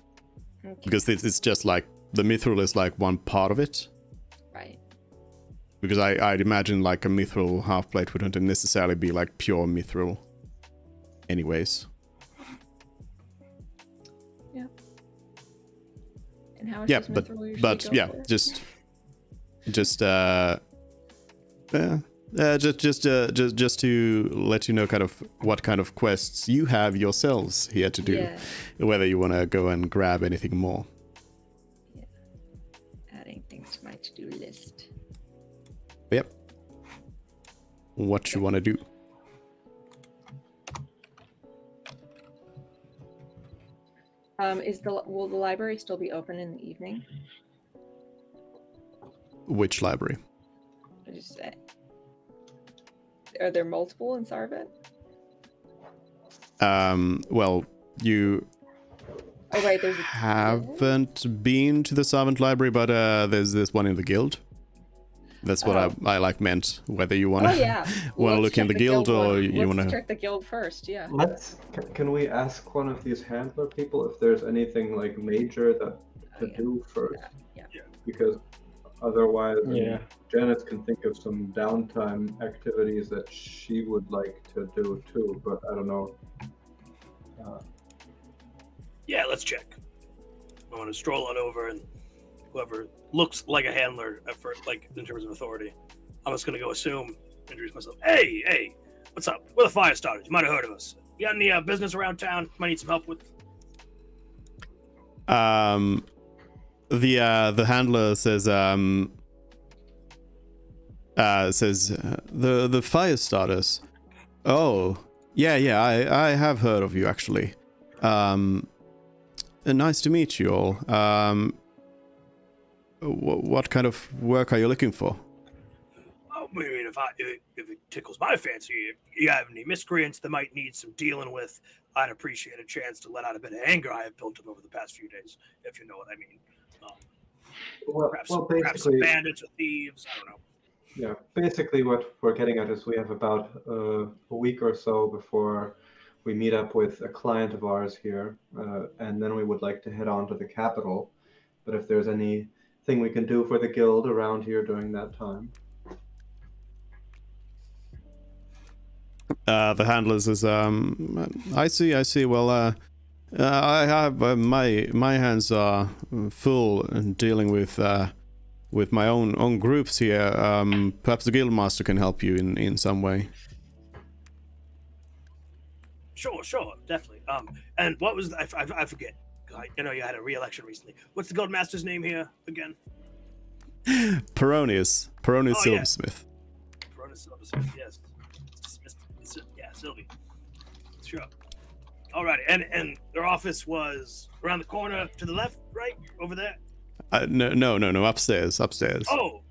Okay. because it's just like the mithril is like one part of it. Right. Because I'd imagine like a mithril half plate wouldn't necessarily be like pure mithril, anyways. And how much Yeah, does mithril usually but go yeah, for? just to let you know kind of what kind of quests you have yourselves here to do, Yeah. whether you want to go and grab anything more. Adding things to my to-do list. Yep. What you want to do. Will the library still be open in the evening? Which library? I just say. Are there multiple in Sarvet? Well, you Oh right, there's a haven't been to the Servant Library, but there's this one in the guild. That's what Oh. I like meant. Whether you want to Oh yeah. wanna Let's look in check the guild or one. you want Let's to. check the guild first. Yeah. Can we ask one of these handler people if there's anything like major that to yeah. do first? Yeah. Because otherwise, I mean, Yeah. Janet can think of some downtime activities that she would like to do too, but I don't know. Yeah, let's check. I want to stroll on over, and whoever looks like a handler at first, like in terms of authority, I'm just gonna go introduce myself. Hey, what's up? We're the fire starters. You might have heard of us. You got any business around town? Might need some help with. The handler says the fire starters. Oh, yeah, I have heard of you actually. Nice to meet you all. What kind of work are you looking for? Oh, I mean, if it tickles my fancy, if you have any miscreants that might need some dealing with, I'd appreciate a chance to let out a bit of anger I have built up over the past few days, if you know what I mean. Perhaps some basically, bandits or thieves. I don't know. yeah. Basically, what we're getting at is we have about a week or so before we meet up with a client of ours here, and then we would like to head on to the capital. But if there's anything we can do for the guild around here during that time. The handler says, I see. Well, I have my hands are full in dealing with with my own groups here. Perhaps the guildmaster can help you in some way. Sure, definitely. And what was I forget? You had a re-election recently. What's the guildmaster's name here again? Peronius Silversmith. Peronius Silversmith. Yes. Yeah, Sylvie. Sure. Alrighty, and their office was around the corner to the left, right over there. No, upstairs. Oh,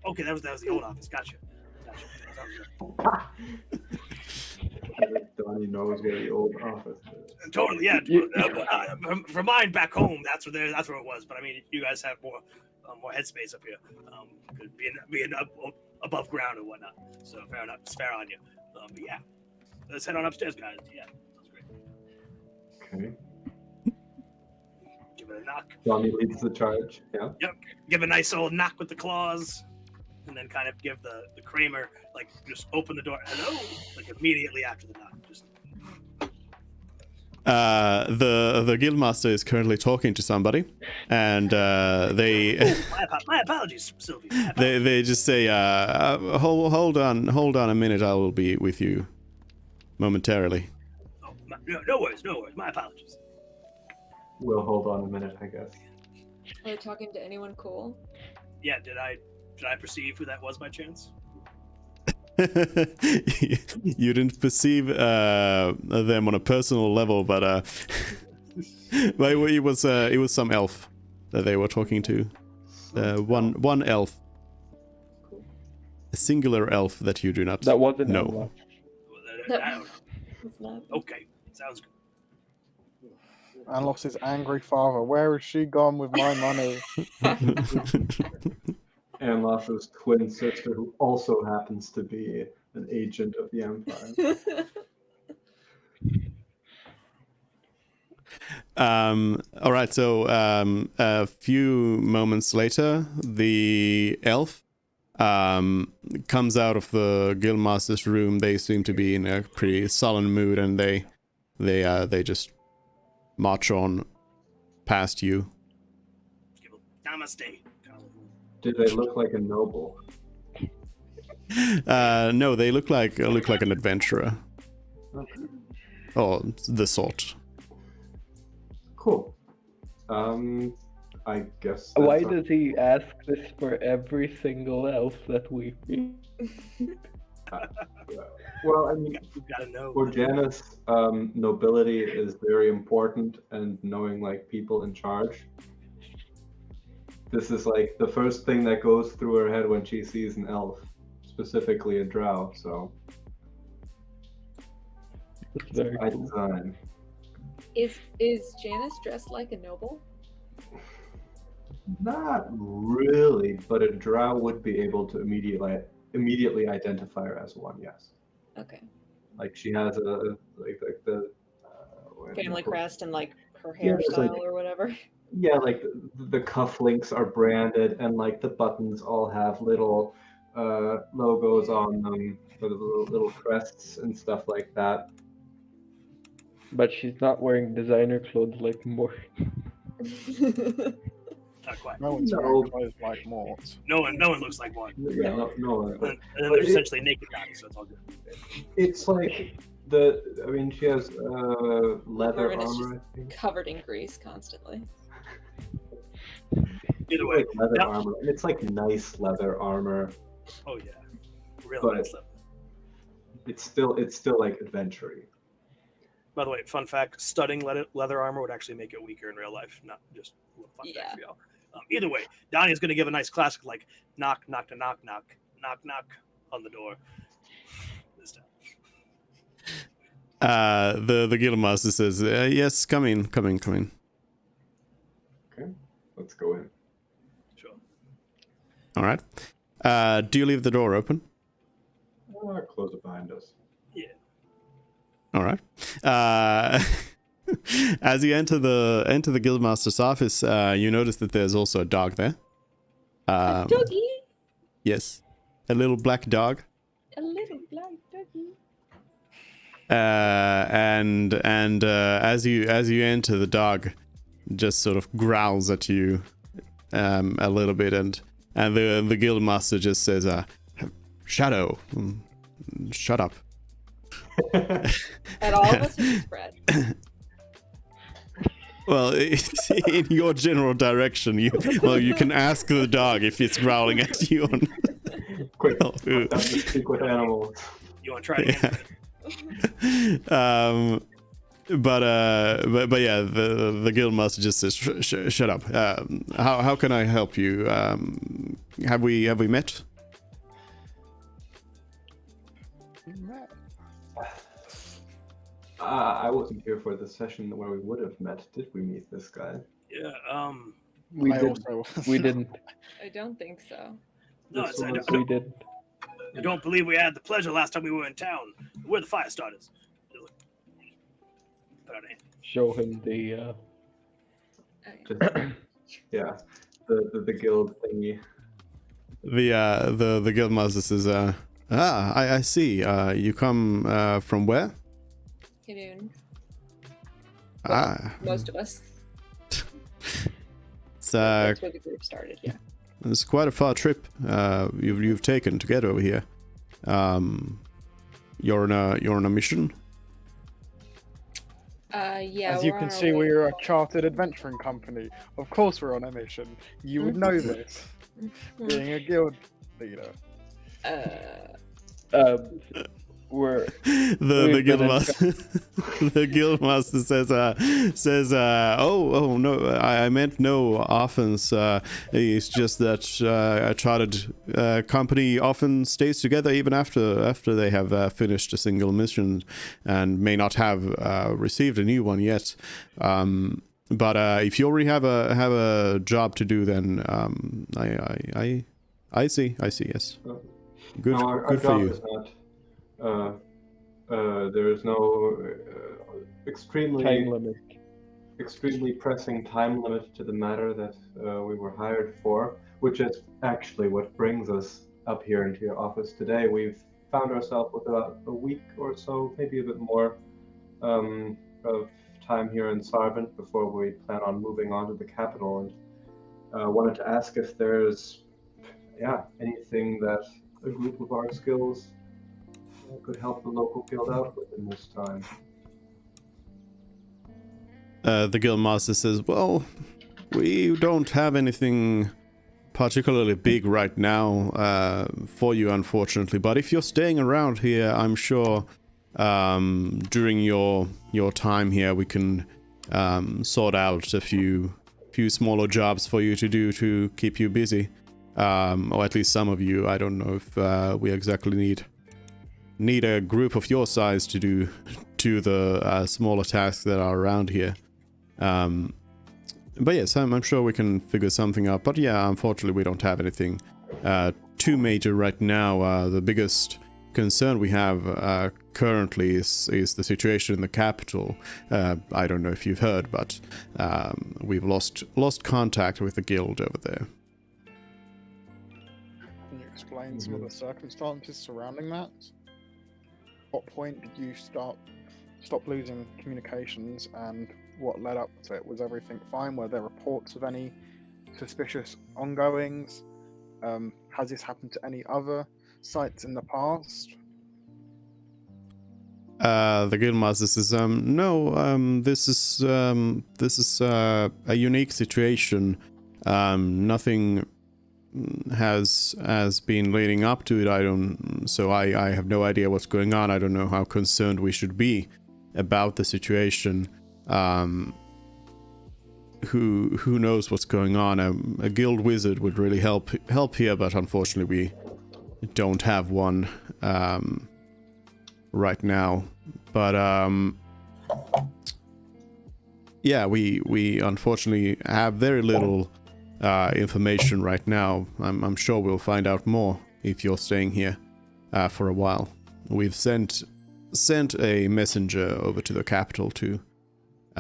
okay, that was the old office. Gotcha. Donnie knows where the old office is. Totally, yeah. For mine back home, that's where it was. But I mean, you guys have more headspace up here, being up above ground and whatnot. So fair enough, it's fair on you. But yeah, let's head on upstairs, guys. Yeah, that's great. Okay. Give it a knock. Donnie leads the charge. Yeah. Yep. Give a nice old knock with the claws, and then kind of give the Kramer just open the door. Hello, immediately after the knock. Just. The guildmaster is currently talking to somebody, and they. My apologies, Sylvie. They just say, hold on a minute. I will be with you momentarily. Oh, no worries. My apologies. We'll hold on a minute, I guess. Are you talking to anyone cool? Yeah, did I perceive who that was by chance? You didn't perceive them on a personal level, but it was some elf that they were talking to. One elf, a singular elf that you do not That wasn't know. Okay, sounds good. Anlos' angry father. Where has she gone with my money? Anlos's twin sister, who also happens to be an agent of the Empire. All right, so a few moments later, the elf comes out of the guildmaster's room. They seem to be in a pretty sullen mood, and they just march on past you. Namaste. Do they look like a noble? No, they look like an adventurer. Okay. Or the sort. Cool. I guess. Why does he ask this for every single elf that we meet? Well, I mean, You gotta know. for Janice, nobility is very important, and knowing people in charge. This is the first thing that goes through her head when she sees an elf, specifically a drow. So, It's very by cool. design. Is Janice dressed like a noble? Not really, but a drow would be able to immediately identify her as one. Yes. Okay. She has the Family crest and her Yeah, it's hairstyle or whatever. Yeah, the cufflinks are branded, and the buttons all have little logos on them, for the little crests and stuff like that. But she's not wearing designer clothes like more. Not quite. No one's No. wearing clothes like Mort. No one looks like one. Yeah, no. And then But they're essentially naked bodies, so it's all good. It's she has leather Ruben is armor. I think. Covered in grease constantly. Either way, Leather yeah. armor. And it's nice leather armor. Oh yeah, real But- nice stuff. It's still adventure-y. By the way, fun fact: studding leather armor would actually make it weaker in real life. Not just a little fun fact for y'all. Either way, Donnie is going to give a nice classic knock, knock to knock, knock, knock, knock on the door. This time. The guildmaster says, yes, come in. Okay, let's go in. Sure. All right. Do you leave the door open? Close it behind us. Yeah. All right. As you enter the guildmaster's office, you notice that there's also a dog there. Doggy, Yes, a little black dog. a little black doggy. And as you enter, the dog just sort of growls at you a little bit, and And the guild master just says, Shadow, shut up. And all of us are just Brad. Well, in your general direction, you can ask the dog if it's growling at you. Quick, Oh, ooh. down to speak with animals. You want to try it again? But yeah, the guild master just says, shut up. How can I help you? Have we met? I wasn't here for the session where we would have met. Did we meet this guy? Yeah. We I didn't. also We didn't. I don't think so. No, This I was- We didn't. don't believe we had the pleasure last time we were in town. We're the fire starters. Put out a hand. Show him the. Okay. Just, yeah, the guild thingy. The guild master says, I see. You come from where? Hinoon, Ah, most of us. it's That's where the group started. Yeah. it's quite a far trip you've taken to get over here. You're on a mission. Yeah. As you we're can on our see, way. we're a chartered adventuring company. Of course, we're on a mission. You would know this, being a guild leader. We're The We've guild been in master the guild master says oh no, I meant no offense. It's just that a chartered company often stays together even after they have finished a single mission and may not have received a new one yet. But if you already have a job to do, then I see, yes. Good, No, our good for job you. is not. There is no time limit. extremely pressing time limit to the matter that we were hired for, which is actually what brings us up here into your office today. We've found ourselves with about a week or so, maybe a bit more, of time here in Sarvent before we plan on moving on to the capital, and wanted to ask if there's, anything that a group of our skills could help the local guild out with in this time. The guild master says, well, we don't have anything particularly big right now for you, unfortunately. But if you're staying around here, I'm sure during your time here, we can sort out a few smaller jobs for you to do to keep you busy. Or at least some of you. I don't know if we exactly need a group of your size to do the smaller tasks that are around here. But yes, I'm sure we can figure something out. But yeah, unfortunately, we don't have anything too major right now. The biggest concern we have currently is the situation in the capital. I don't know if you've heard, but we've lost contact with the guild over there. Can you explain some of the circumstances surrounding that? What point did you stop losing communications, and what led up to it? Was everything fine? Were there reports of any suspicious ongoings? Has this happened to any other sites in the past? The guildmaster says, no, this is a unique situation. Nothing has been leading up to it. I have no idea what's going on. I don't know how concerned we should be about the situation. Who knows what's going on? A guild wizard would really help here, but unfortunately we don't have one right now. But yeah, we unfortunately have very little information right now. I'm sure we'll find out more if you're staying here for a while. We've sent a messenger over to the capital to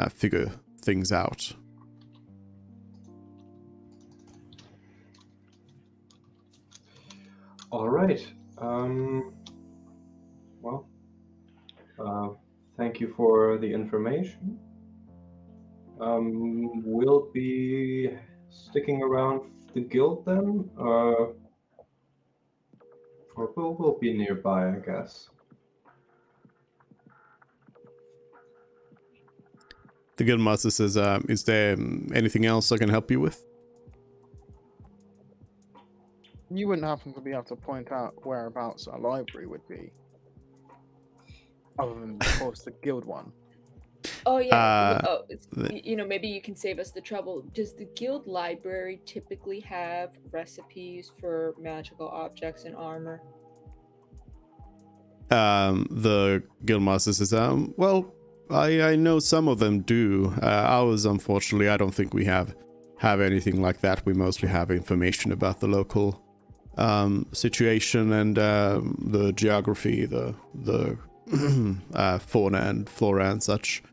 figure things out. All right. Thank you for the information. We'll be sticking around the guild then, or will be nearby, I guess. The guildmaster says, "Is there anything else I can help you with?" You wouldn't happen to be able to point out whereabouts a library would be, other than, of course, the guild one. Oh yeah. the- You know, maybe you can save us the trouble. Does the guild library typically have recipes for magical objects and armor? The guildmaster says, "Well, I know some of them do. Ours, unfortunately, I don't think we have anything like that. We mostly have information about the local situation and the geography, the fauna and flora and such,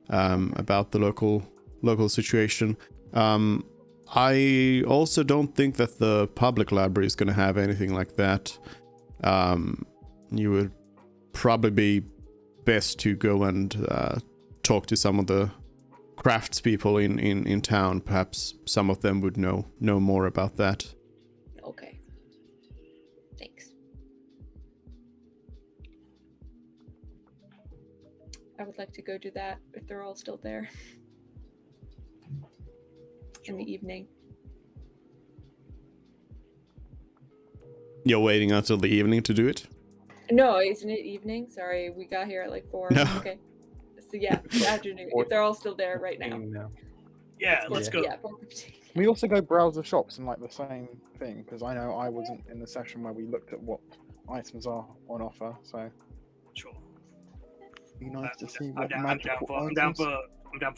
about the local situation. I also don't think that the public library is going to have anything like that. You would probably be best to go and talk to some of the craftspeople in town. Perhaps some of them would know more about that." Okay. Thanks. I would like to go do that if they're all still there. In the evening. You're waiting until the evening to do it? No, isn't it evening? Sorry, we got here at like 4. No. Okay. So yeah, afternoon. If they're all still there right now. Yeah, let's go. Yeah, 4:15. We also go browse the shops and like the same thing, because I know I wasn't in the session where we looked at what items are on offer, so Sure. it'd be nice to see I'm what down magical for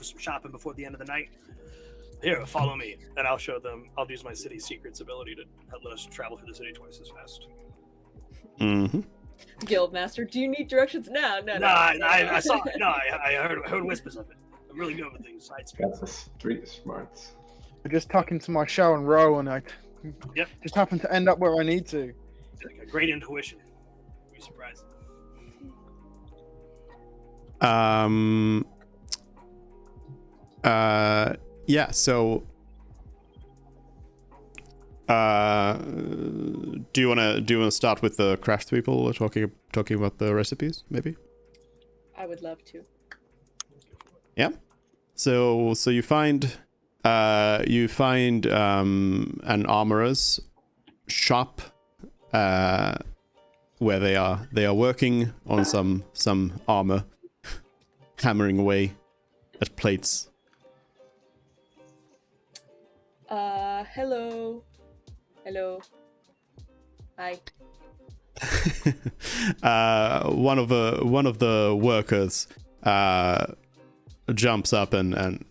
some shopping before the end of the night. Here, follow me, and I'll show them. I'll use my city secrets ability to let us travel through the city twice as fast. Mm-hmm. Guildmaster, do you need directions? No. I saw. No, I heard whispers of it. I'm really good with these side Got streets. the street smarts. I just tuck into my shell and row, and I Yep. just happen to end up where I need to. Like a great intuition. You'd be surprised. Yeah, so do you wanna start with the craft people talking about the recipes, maybe? I would love to. Yeah. So you find an armorer's shop where they are working on some armor, hammering away at plates. Hello. Hi. One of the workers jumps up and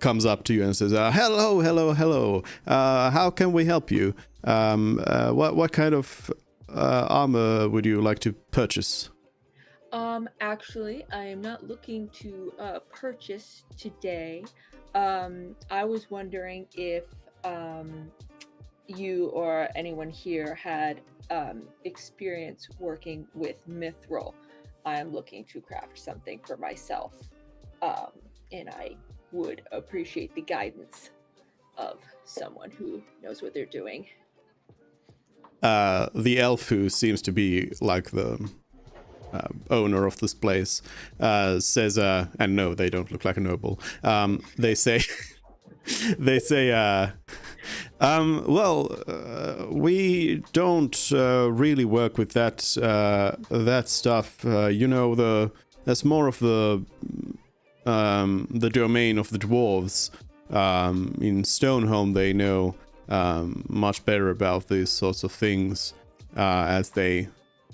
comes up to you and says, hello. How can we help you? What kind of armor would you like to purchase? Actually, I am not looking to purchase today. I was wondering if you or anyone here had experience working with mithril. I am looking to craft something for myself, and I would appreciate the guidance of someone who knows what they're doing. The elf who seems to be like the owner of this place says, and no, they don't look like a noble. They say, we don't really work with that stuff. That's more of the domain of the dwarves. In Stoneholm, they know much better about these sorts of things, as they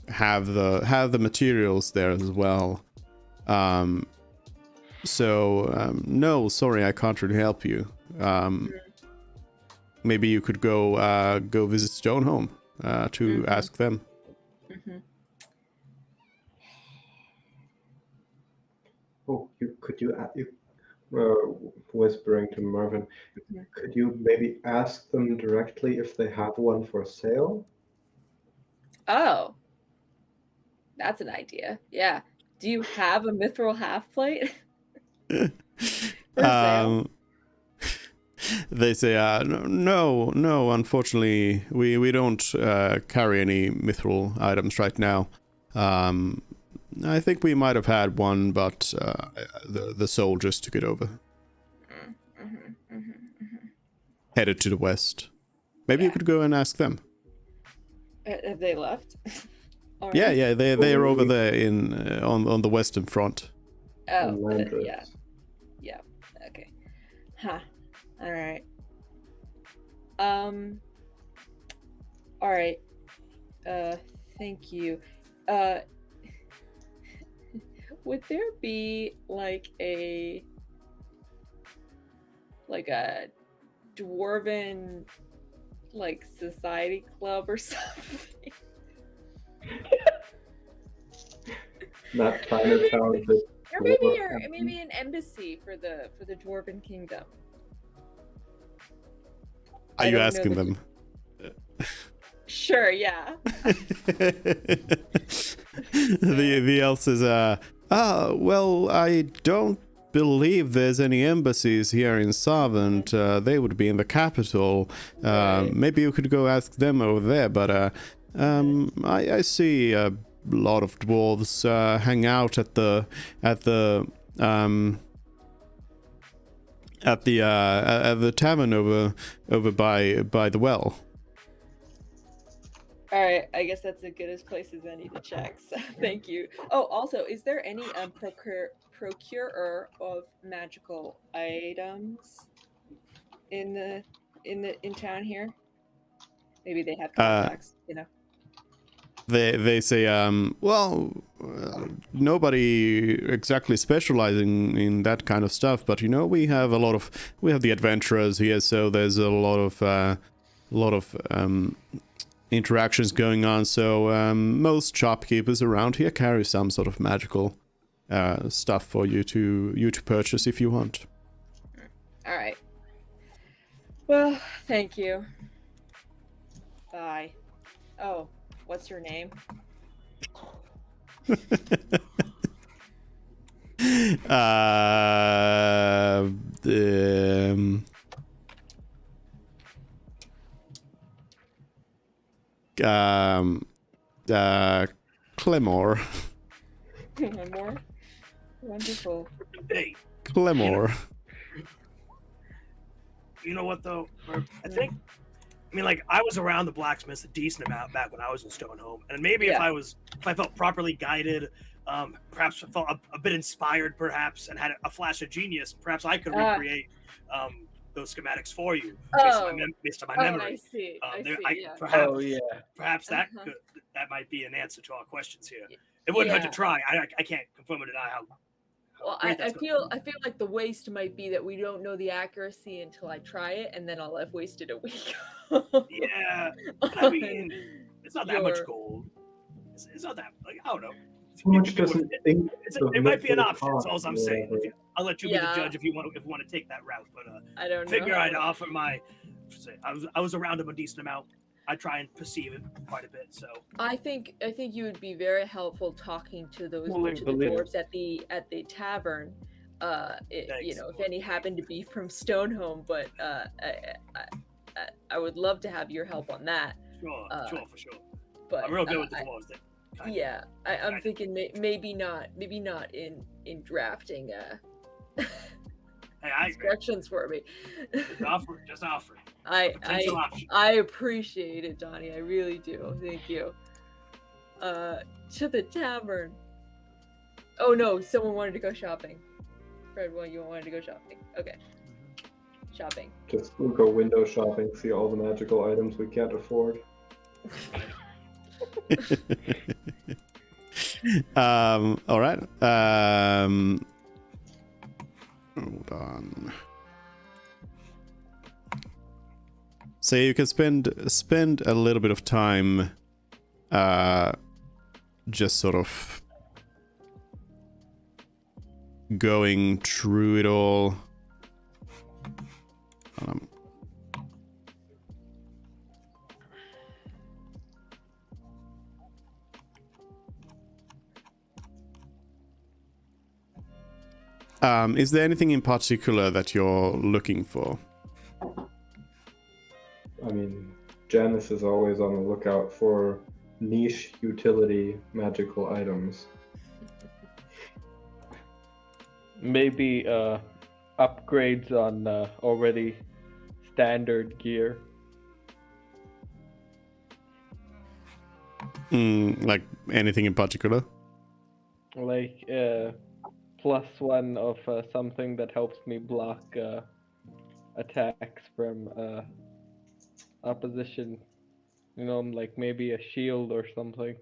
have the materials there as well. No, sorry, I can't really help you. Maybe you could go visit Stoneholm to ask them. Mm-hmm. Oh, whispering to Marvin, could you maybe ask them directly if they have one for sale? Oh, that's an idea. Yeah. Do you have a mithril half plate? For sale? They say, no, unfortunately, we don't carry any mithril items right now. I think we might have had one, but the soldiers took it over. Headed to the west. Maybe you could go and ask them. Have they left? Yeah, they are over there in on the western front. Oh, And land yeah. drifts. Yeah. Okay. Huh. All right. All right. Thank you. Would there be like a dwarven like society club or something? Not Chinatown, but Or maybe an embassy for the Dwarven Kingdom. Are I you don't know asking the- them? Sure, yeah. the elf says, well, I don't believe there's any embassies here in Savant. They would be in the capital. Right. Maybe you could go ask them over there, but I see a lot of dwarves hang out at the tavern over by the well. All right, I guess that's as good as place as any to check. So thank you. Oh, also, is there any procurer of magical items in town here? Maybe they have contacts, you know. They say, nobody exactly specializing in that kind of stuff, but we have the adventurers here, so there's a lot of interactions going on. So most shopkeepers around here carry some sort of magical stuff for you to purchase if you want. All right. Well, thank you. Bye. Oh, what's your name? Clemore. One more. Wonderful. Hey, Clemore. you know what though? I think. I mean, like I was around the blacksmiths a decent amount back when I was in Stonehome, and maybe if I felt properly guided, perhaps I felt a bit inspired, perhaps, and had a flash of genius, perhaps I could recreate those schematics for you based on my memory. I see. Perhaps that might be an answer to our questions here. It wouldn't hurt to try. I can't confirm or deny how. Well, I feel like the waste might be that we don't know the accuracy until I try it, and then I'll have wasted a week. Yeah, I mean, it's not that much gold. It's not that, like, I don't know. Too much doesn't think. It might be an option. That's all I'm saying. whatever. I'll let you be the judge if you want to take that route. But I don't figure know. I'd offer my. I was around him a decent amount. I try and perceive it quite a bit. So I think you would be very helpful talking to those dwarves at the tavern. If any happen to be from Stonehome, but I would love to have your help on that. Sure, for sure. But I'm real good with the dwarves. I'm thinking maybe not in drafting instructions for me. Just offer. I appreciate it, Donnie. I really do. Thank you. To the tavern. Oh no, someone wanted to go shopping. Fred, you wanted to go shopping. Okay. Shopping. Just we'll go window shopping, see all the magical items we can't afford. All right. Hold on. So you can spend a little bit of time just sort of going through it all. Is there anything in particular that you're looking for? mean, Janice is always on the lookout for niche utility magical items. Maybe upgrades on already standard gear. Like anything in particular? Like +1 of something that helps me block attacks from opposition. You know, like maybe a shield or something.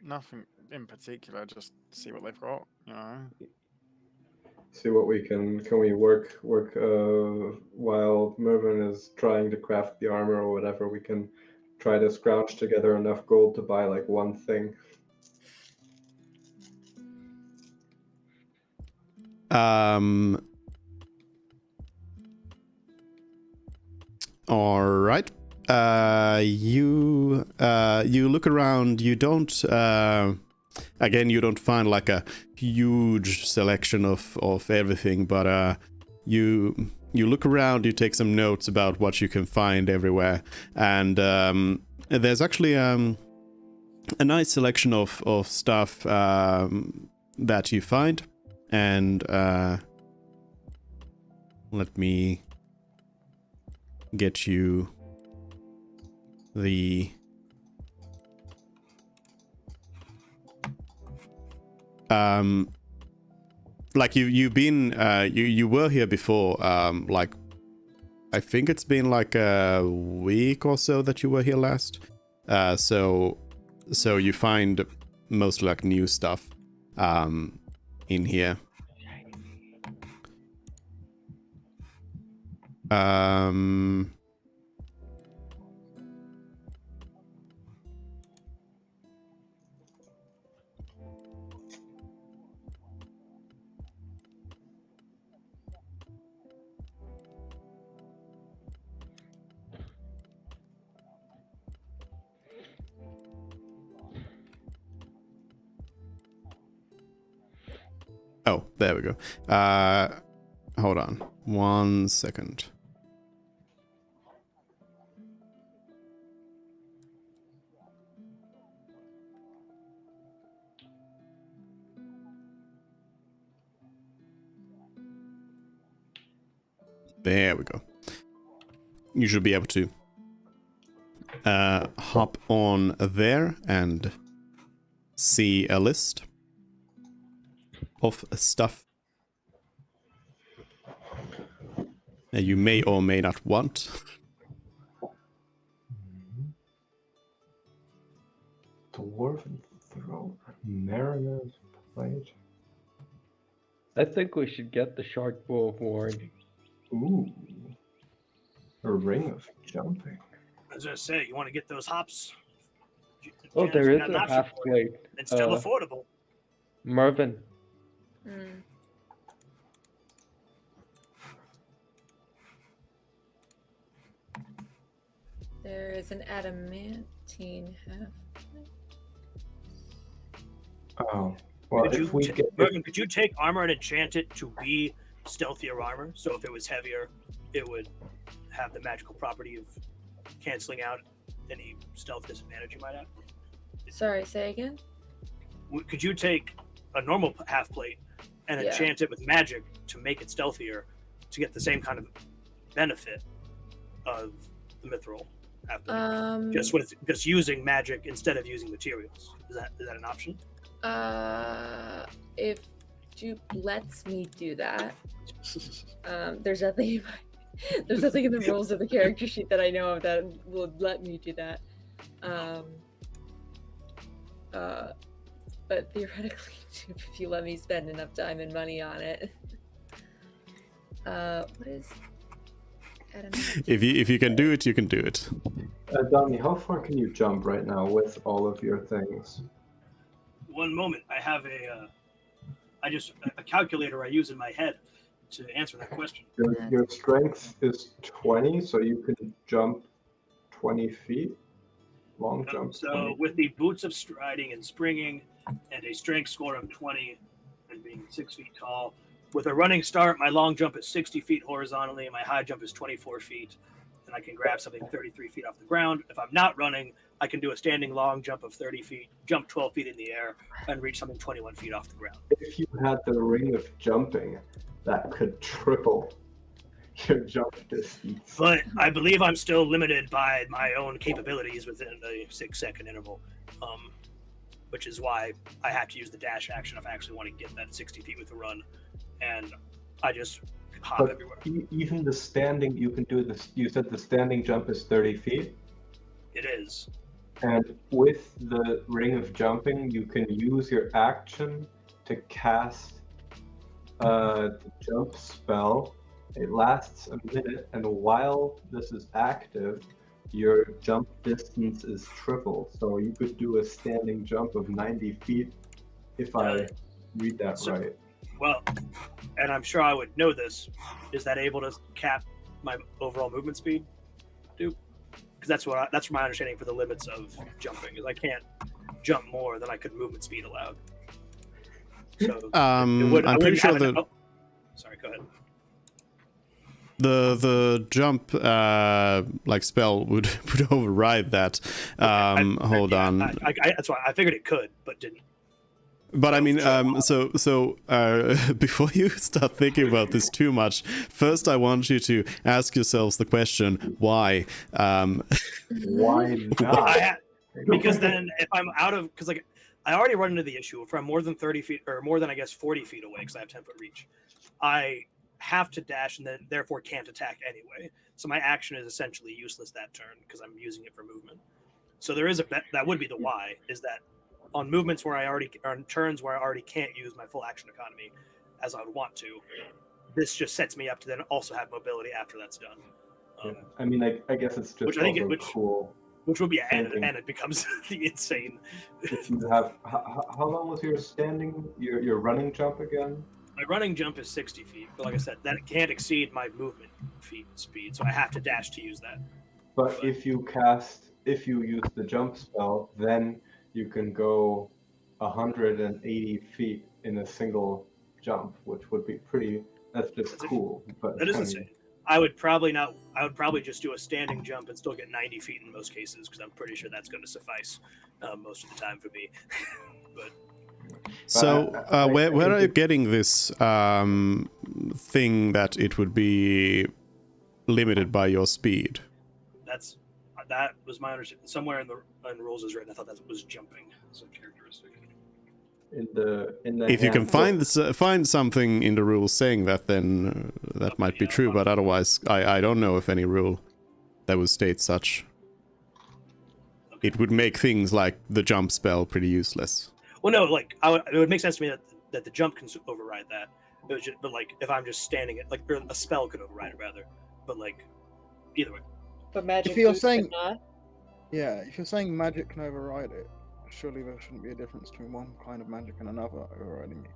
Nothing in particular, just see what they've got, you know. See what we can we work while Mervyn is trying to craft the armor or whatever. We can try to scrounge together enough gold to buy like one thing. All right. You look around. You don't. Again, you don't find like a huge selection of everything, but you look around. You take some notes about what you can find everywhere, and there's actually a nice selection of stuff that you find, and let me get you the like you've been you were here before, like I think it's been like a week or so that you were here last, so you find mostly like new stuff in here. Oh, there we go. Hold on 1 second. There we go. You should be able to hop on there and see a list of stuff that you may or may not want. Dwarven throat, mariner's plate. I think we should get the Shark Bow of Warning. Ooh, a ring of jumping. As I say, you want to get those hops? Oh, Janice, there we is got an a option half for you. plate. It's still affordable. Mervyn, Mm. There is an adamantine half. Oh, well, Could if you, we ta- get Mervyn, could you take armor and enchant it to be stealthier armor? So if it was heavier, it would have the magical property of canceling out any stealth disadvantage you might have. Sorry, say again? Could you take a normal half plate and Yeah. enchant it with magic to make it stealthier to get the same kind of benefit of the mithril half plate? Just using magic instead of using materials. Is that an option? If Dupe lets me do that, there's nothing in there's nothing in the rules of the character sheet that I know of that would let me do that. But theoretically, Dupe, if you let me spend enough time and money on it, what is? If you can do it, you can do it. Donnie, how far can you jump right now with all of your things? One moment. I have a calculator I use in my head to answer that question. Your strength is 20, so you can jump 20 feet. Long jump. So 20. with the boots of striding and springing and a strength score of 20, and being 6 feet tall. With a running start, my long jump is 60 feet horizontally, and my high jump is 24 feet, and I can grab something 33 feet off the ground. If I'm not running, I can do a standing long jump of 30 feet, jump 12 feet in the air, and reach something 21 feet off the ground. If you had the ring of jumping, that could triple your jump distance. But I believe I'm still limited by my own capabilities within a 6-second interval, which is why I have to use the dash action if I actually want to get that 60 feet with a run. And I just hop But everywhere. even the standing, you can do this. You said the standing jump is 30 feet. It is. And with the ring of jumping, you can use your action to cast the jump spell. It lasts a minute, and while this is active, your jump distance is tripled. So you could do a standing jump of 90 feet if I read that right. Well, and I'm sure I would know this. Is that able to cap my overall movement speed? Because that's my understanding for the limits of jumping. Is I can't jump more than I could movement speed allowed. So I'm pretty sure that sorry, go ahead. the jump like spell would override that. Hold on. That's why I figured it could, but didn't. But I mean, so before you start thinking about this too much, first I want you to ask yourselves the question, why? Why not? Because then if I'm out of, because like I already run into the issue if I'm more than 30 feet or more than I guess 40 feet away because I have 10-foot reach, I have to dash and then therefore can't attack anyway. So my action is essentially useless that turn because I'm using it for movement. So there is that would be the why, is that on movements where on turns where I already can't use my full action economy as I would want to, this just sets me up to then also have mobility after that's done. Yeah. I mean, I guess it's just cool. Which would be and it becomes the insane. If you have how long was your standing your running jump again? My running jump is 60 feet, but like I said, that can't exceed my movement feet speed, so I have to dash to use that. But if you use the jump spell, then you can go 180 feet in a single jump, which would be pretty. That's just cool. But that is insane. I would probably just do a standing jump and still get 90 feet in most cases because I'm pretty sure that's going to suffice most of the time for me. So where are you getting this thing that it would be limited by your speed? That was my understanding. Somewhere in the rules is written. I thought that was jumping as a characteristic. If you can find something in the rules saying that, then that might be true. But otherwise, I don't know of any rule that would state such. Okay. It would make things like the jump spell pretty useless. Well, no, like it would make sense to me that the jump can override that. But like if I'm just standing it, like a spell could override it rather. But like either way. But magic. If you're saying, if you're saying magic can override it, surely there shouldn't be a difference between one kind of magic and another overriding it.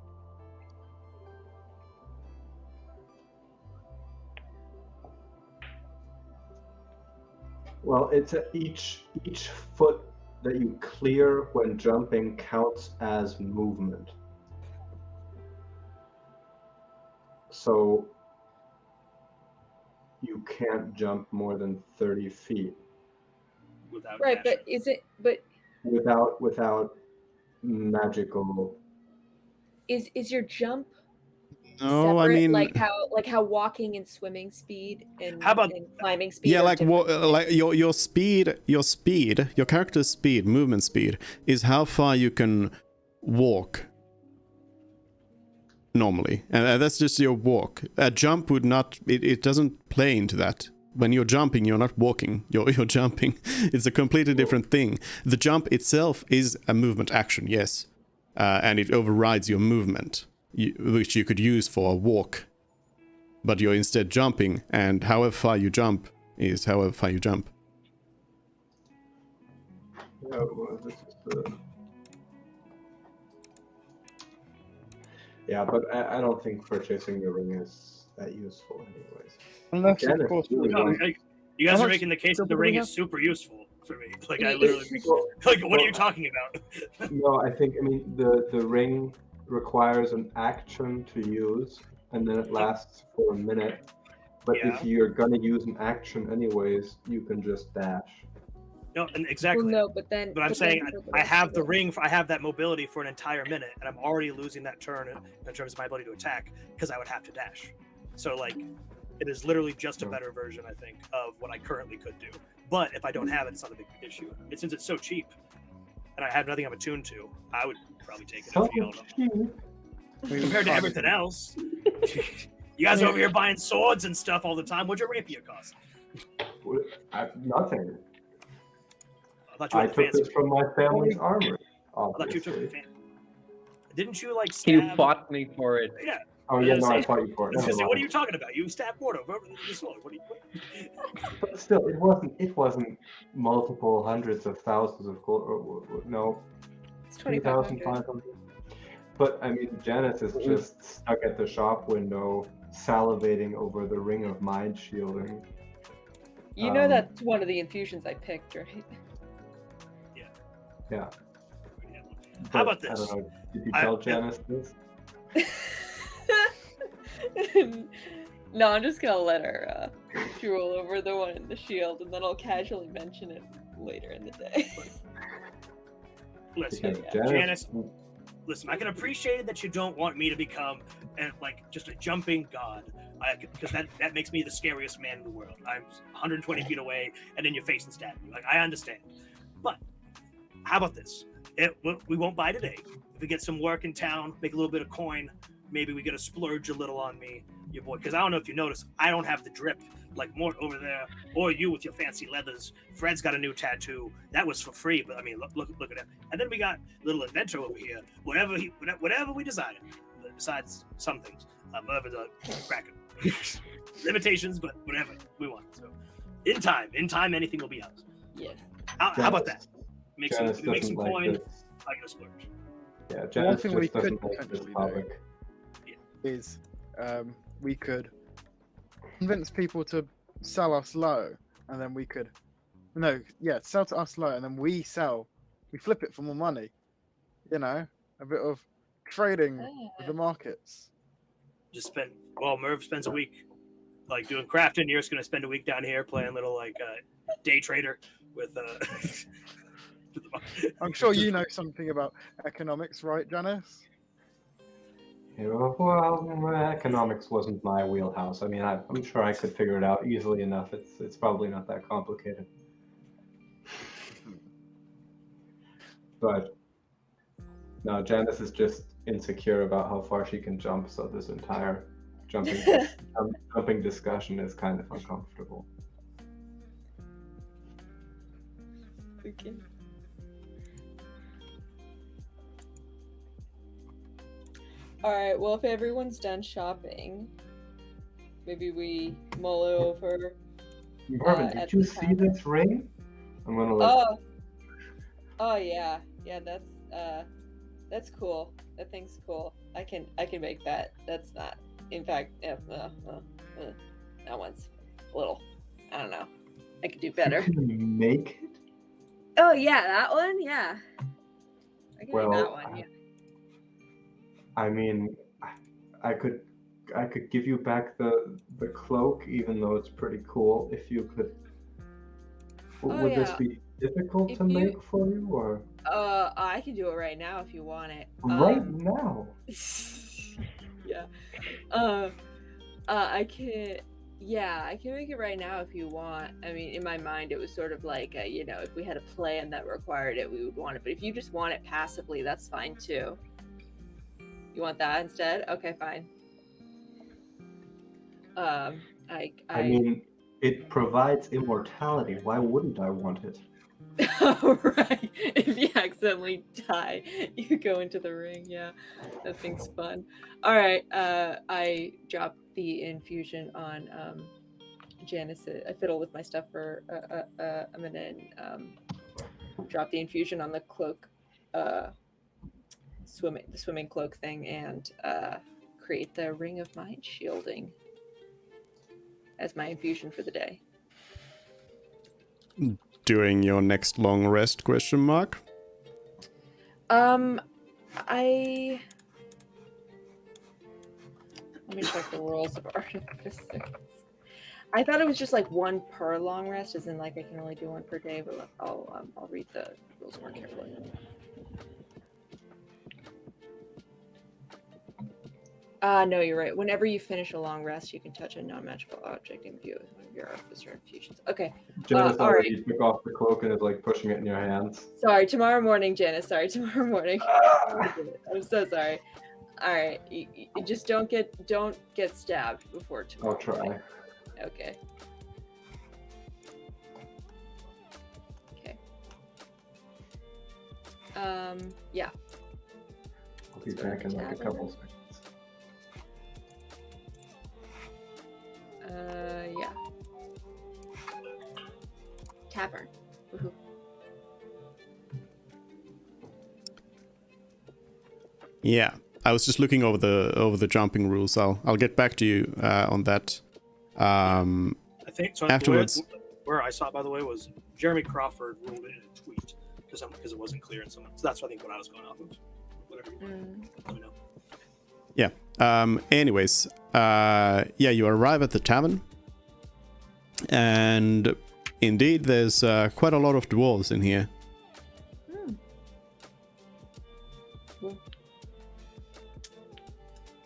Well, it's each foot that you clear when jumping counts as movement. So you can't jump more than 30 feet. Right, but is it without magical? Is your jump No, separate? I mean like how walking and swimming speed and, how about, and climbing speed? Yeah, like your speed, your character's speed, movement speed is how far you can walk normally, and that's just your walk. A jump would not. It doesn't play into that. When you're jumping, you're not walking. You're jumping. It's a completely different thing. The jump itself is a movement action, yes, and it overrides your movement, which you could use for a walk. But you're instead jumping, and however far you jump is however far you jump. Yeah, but I don't think purchasing the ring is that useful anyways. Unless, of course, you guys are making the case that the ring is super useful for me. Like I literally, like what are you talking about? No, I mean the ring requires an action to use, and then it lasts for a minute. But Yeah. if you're gonna use an action anyways, you can just dash. No, and exactly. Well, no, but then. But I'm then saying for the I rest have of the it- ring. I have that mobility for an entire minute, and I'm already losing that turn in terms of my ability to attack because I would have to dash. So like, it is literally just a better version, I think, of what I currently could do. But if I don't have it, it's not a big issue. And since it's so cheap, and I have nothing I'm attuned to, I would probably take it. So If you don't know. cheap. Compared to everything else, you guys are over here buying swords and stuff all the time. What'd your rapier cost? Nothing. I thought you I had took fancy. this from my family's armory, I thought you took obviously. it fancy. Didn't you like You stab? fought me for it. Yeah. Oh yeah, no, I fought you for it. I was gonna say, Never what are you mind. talking about? You stabbed Mordo. Where the sword? What are you? But still, it wasn't multiple hundreds of thousands of gold. No, It's 2,500. 2,500. But I mean, Janice is just stuck at the shop window, salivating over the ring of mind shielding. You know Um, that's one of the infusions I picked, right? Yeah. How But about I this? don't know. Did you I- tell Janice this? No, I'm just gonna let her drool over the one in the shield, and then I'll casually mention it later in the day. Listen, Because Janice, listen. I can appreciate that you don't want me to become like just a jumping god, because that makes me the scariest man in the world. I'm 120 feet away, and in your face and stab you. Like I understand, but how about this? We won't buy today. If we get some work in town, make a little bit of coin, maybe we get to splurge a little on me, your boy. Because I don't know if you noticed, I don't have the drip like Mort over there, or you with your fancy leathers. Fred's got a new tattoo that was for free, but I mean, look at him. And then we got little inventor over here. Whatever we decided, besides some things, whatever the cracker limitations, but whatever we want. So in time, anything will be ours. Yes. How about that? Make some Janice coin. this. I get a splurge. Yeah, One Janice thing we just doesn't could like this potentially do. topic. Is we could convince people to sell us low, and then we could sell to us low, and then we flip it for more money. You know, a bit of trading with the markets. Merv spends a week like doing crafting. You're just gonna spend a week down here playing little like day trader with I'm sure you know something about economics, right, Janice? Yeah, well, economics wasn't my wheelhouse. I mean, I'm sure I could figure it out easily enough. It's probably not that complicated. But no, Janice is just insecure about how far she can jump, so this entire jumping discussion is kind of uncomfortable. Okay. Alright, well, if everyone's done shopping, maybe we mull over. Marvin, did at you the see tavern. this ring? I'm gonna look. Oh yeah, that's cool. That thing's cool. I can make that. That's not. In fact, that one's a little. I don't know. I could do better. You can make it? Oh yeah, that one. Yeah. I can make that Well, one. Yeah. I mean, I could give you back the cloak, even though it's pretty cool. If you could, would this yeah. be difficult If to you- make for you, or I can do it right now if you want it. right now? Yeah. I can. Yeah, I can make it right now if you want. I mean, in my mind, it was sort of like, if we had a plan that required it, we would want it. But if you just want it passively, that's fine too. You want that instead? Okay, fine. I mean, it provides immortality. Why wouldn't I want it? right. If you accidentally die, you go into the ring. Yeah, that thing's fun. All right. I drop the infusion on Janice. I fiddle with my stuff for a minute and drop the infusion on the cloak, the swimming cloak thing, and create the ring of mind shielding as my infusion for the day. During your next long rest, question mark? I Let me check the rules of Artificers. I thought it was just like one per long rest, as in like I can only do one per day, but I'll read the rules more carefully. No, you're right. Whenever you finish a long rest, you can touch a non-magical object in view of your Artificer infusions. Okay. Janice all already right. took off the cloak and is like pushing it in your hands. Sorry, tomorrow morning, Janice. Sorry, tomorrow morning. Ah! I'm so sorry. All right, you just don't get stabbed before tomorrow. I'll try. morning. Okay. Okay. Yeah. I'll be back in like a couple seconds. Yeah. Tavern. Woohoo. Yeah, I was just looking over the jumping rules. I'll get back to you on that. I think so. Afterwards. Where I saw it, by the way, was Jeremy Crawford ruled it in a tweet because it wasn't clear in someone. So that's what I think what I was going off of. Whatever you want. Let me know. Yeah. Anyways, yeah, you arrive at the tavern, and indeed, there's quite a lot of dwarves in here.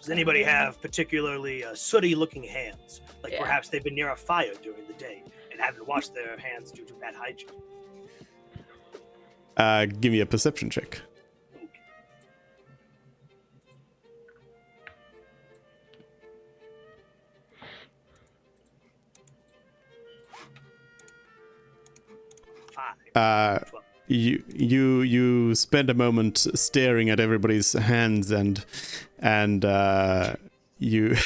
Does anybody have particularly sooty-looking hands? Like Yeah. perhaps they've been near a fire during the day and haven't washed their hands due to bad hygiene. Give me a perception check. Okay. Five. 12. You spend a moment staring at everybody's hands and you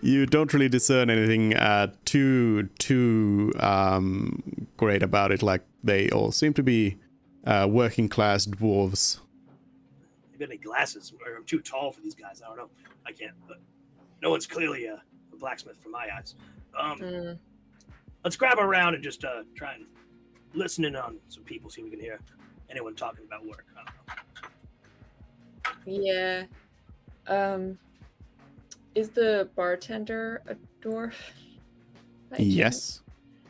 you don't really discern anything too great about it. Like they all seem to be working class dwarves. Maybe any glasses, or I'm too tall for these guys. I don't know. I can't. But no one's clearly a blacksmith from my eyes. Let's grab around and just try and listen in on some people, see if we can hear anyone talking about work. I don't know. Yeah. Is the bartender a dwarf? by chance? Yes.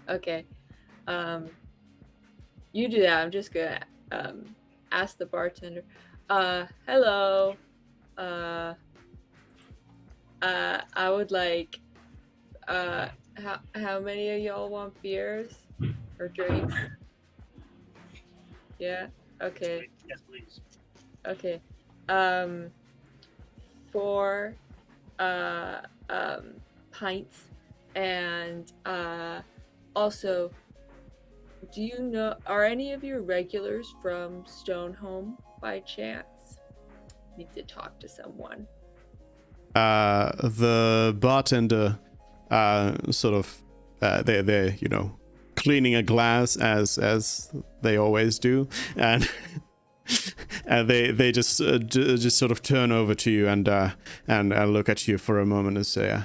Okay. You do that. I'm just gonna ask the bartender. Hello. I would like how many of y'all want beers or drinks? Yeah. Okay. Yes, please. Okay. 4 pints, and also, do you know, are any of you regulars from Stonehome by chance? Need to talk to someone. The bartender sort of they're cleaning a glass as they always do, and and they just sort of turn over to you and look at you for a moment and say,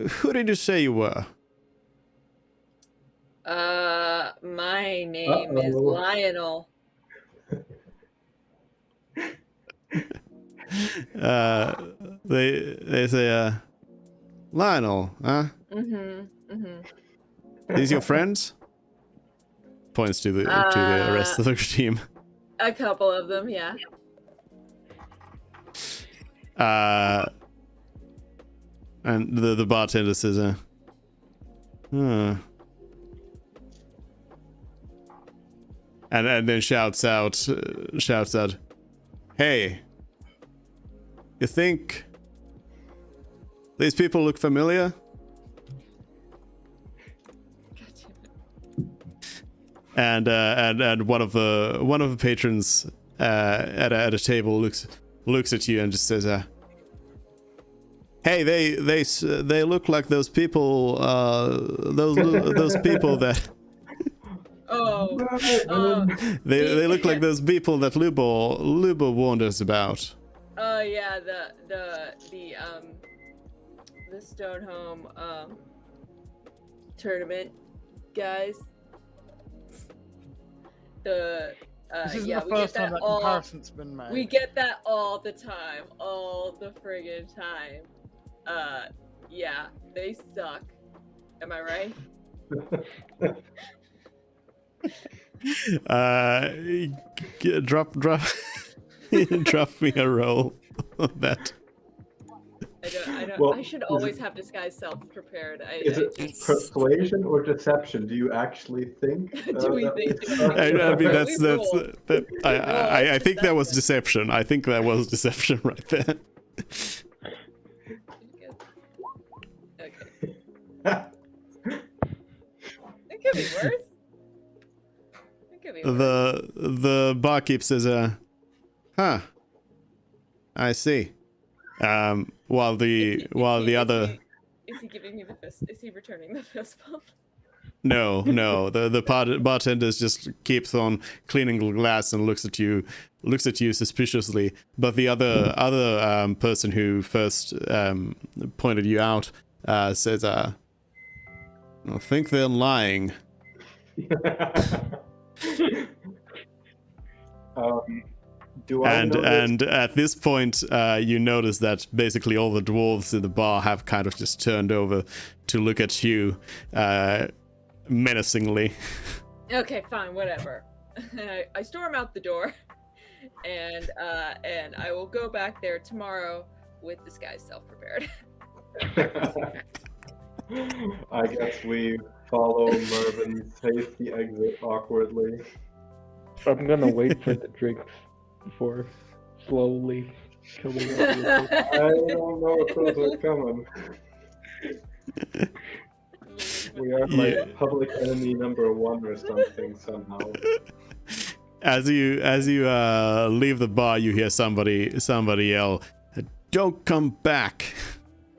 who did you say you were? My name is Uh-oh. Lionel. They say, Lionel, huh? These your friends? Points to the rest of the team. A couple of them, yeah. And the bartender says, and then shouts out, hey, you think these people look familiar? And one of the patrons at a table looks at you and just says, "Hey, they look like those people those people that they look like those people that Lubo warned us about." Yeah, the Stonehome tournament guys. The This isn't yeah, the we get first time that that all. comparison's been made. We get that all the time, all the friggin' time. Yeah, they suck. Am I right? Drop drop me a roll on that. I don't. Well, I should is always it- have disguise self-prepared. Is it persuasion or deception? Do you actually think? Do we that think- we do suck? I mean, that's We roll. that. I think that was deception. deception. I think that was deception right there. Okay. It could be worse. It could be worse. The barkeep says, "Huh, I see." While the other Is he giving me the fist? Is he returning the fist bump? no, the bartender just keeps on cleaning the glass and looks at you suspiciously. But the other person who first pointed you out says, "I think they're lying." Do I know this? And at this point, you notice that basically all the dwarves in the bar have kind of just turned over to look at you menacingly. Okay, fine, whatever. I storm out the door, and I will go back there tomorrow with disguise self-prepared. I guess we follow Mervyn take the exit awkwardly. I'm gonna wait for the drinks before slowly killing off the I don't know if those are coming. We are like Yeah. public enemy number 1 or something somehow. As you leave the bar, you hear somebody yell, "Don't come back!"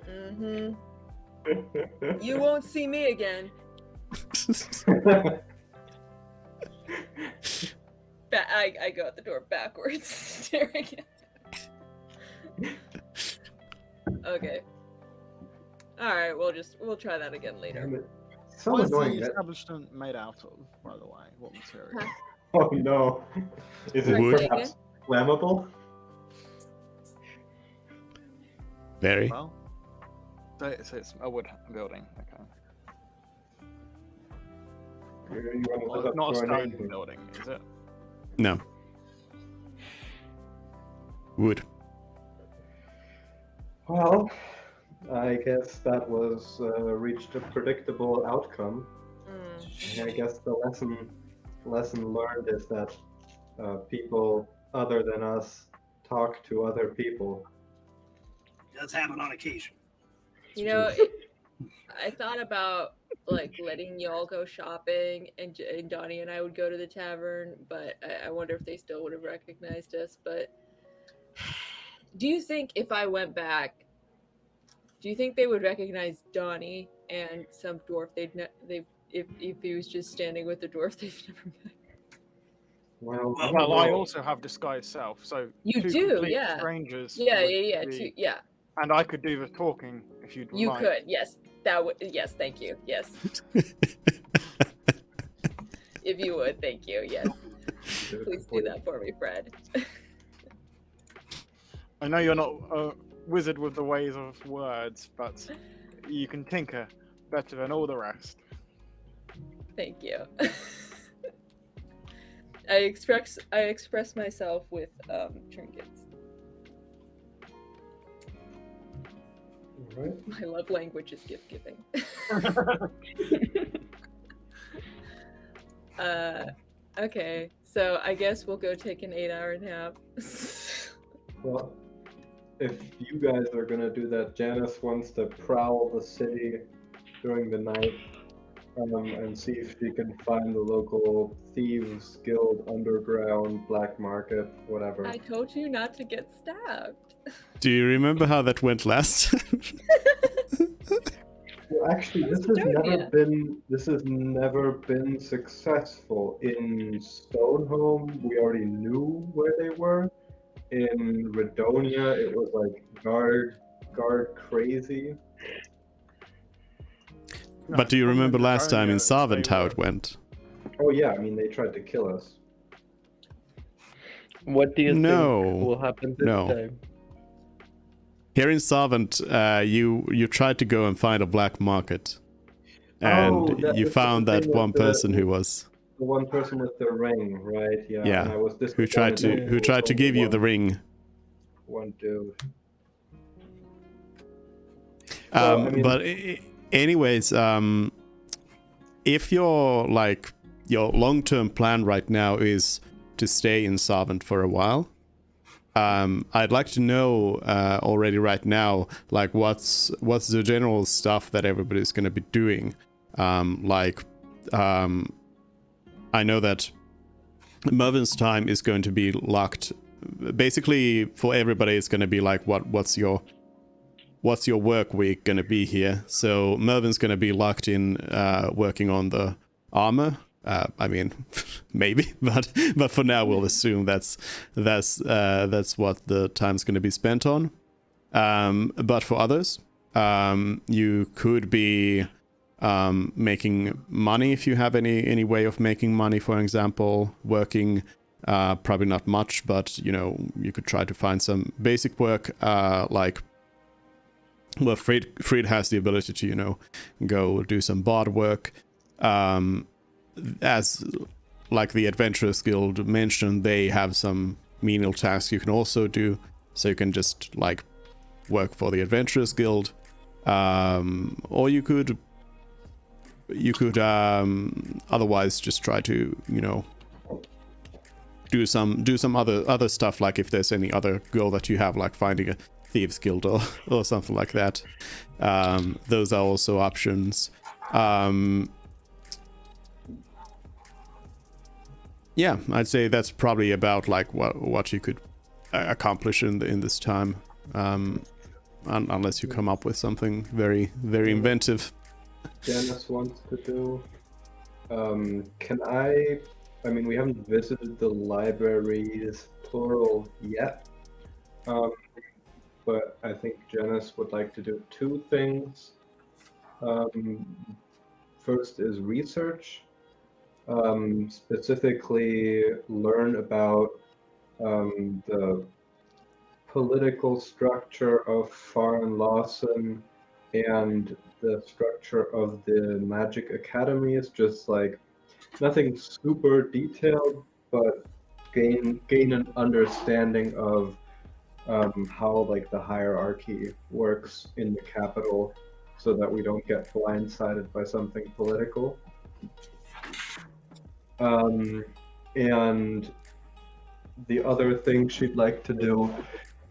Mm-hmm. You won't see me again. I go out the door backwards, staring at Okay. Alright, we'll try that again later. So What is annoying. the That... establishment made out of, by the way? What material? Huh? Oh no. Is it Wood. perhaps flammable? Very. Well, so it's a wood building. Okay. You wanna Well, live it's up not a to our stone name here? building, is it? No. Wood. Well, I guess that was reached a predictable outcome. Mm. And I guess the lesson learned is that people other than us talk to other people. Does happen on occasion. You know, I thought about like letting y'all go shopping and Donnie and I would go to the tavern, but I wonder if they still would have recognized us. But do you think if I went back, do you think they would recognize Donnie and some dwarf if he was just standing with the dwarf they've never met? Well, I don't Well, I know. also have disguise self, so You two do, complete yeah. strangers. Yeah, would yeah, be- yeah. And I could do the talking if you'd You like. could, yes. That would, yes. Thank you, yes. If you would, thank you, yes. Please do that for me, Fred. I know you're not a wizard with the ways of words, but you can tinker better than all the rest. Thank you. I express myself with trinkets. Right. My love language is gift giving. Okay, so I guess we'll go take an 8-hour nap. Well, if you guys are gonna do that, Janice wants to prowl the city during the night and see if she can find the local thieves guild, underground, black market, whatever. I told you not to get stabbed. Do you remember how that went last? Well, actually, this has never been successful. In Stonehome, we already knew where they were. In Redonia, it was like guard crazy. But do you remember last time in Sarvent how it went? Oh yeah, I mean they tried to kill us. What do you No, think will happen this no. time? Here in Savant, you tried to go and find a black market, and you This was found the that thing with one person who was the one person with the ring, right? Yeah, and yeah, I was who tried disappointed to that who there was tried to only give you the ring. one dude. Well, I mean, But anyways, if your long-term plan right now is to stay in Savant for a while, I'd like to know already right now, like what's the general stuff that everybody's going to be doing. I know that Mervin's time is going to be locked. Basically, for everybody, it's going to be like what's your work week going to be here. So Mervin's going to be locked in working on the armor. I mean, maybe, but for now we'll assume that's what the time's going to be spent on. But for others, you could be making money if you have any way of making money. For example, working, probably not much, but you could try to find some basic work, like. Well, Fried has the ability to, go do some bard work. As like the Adventurers Guild mentioned, they have some menial tasks you can also do. So you can just like work for the Adventurers Guild, or you could otherwise just try to do some other stuff, like if there's any other goal that you have, like finding a Thieves Guild or something like that. Those are also options. Yeah, I'd say that's probably about like what you could accomplish in this time, unless you come up with something very inventive. Janice wants to do. Can I mean, we haven't visited the libraries plural yet. But I think Janice would like to do two things. First is research, specifically learn about the political structure of Farn Lawson and the structure of the magic academies, just like nothing super detailed, but gain an understanding of how like the hierarchy works in the capital, so that we don't get blindsided by something political. And the other thing she'd like to do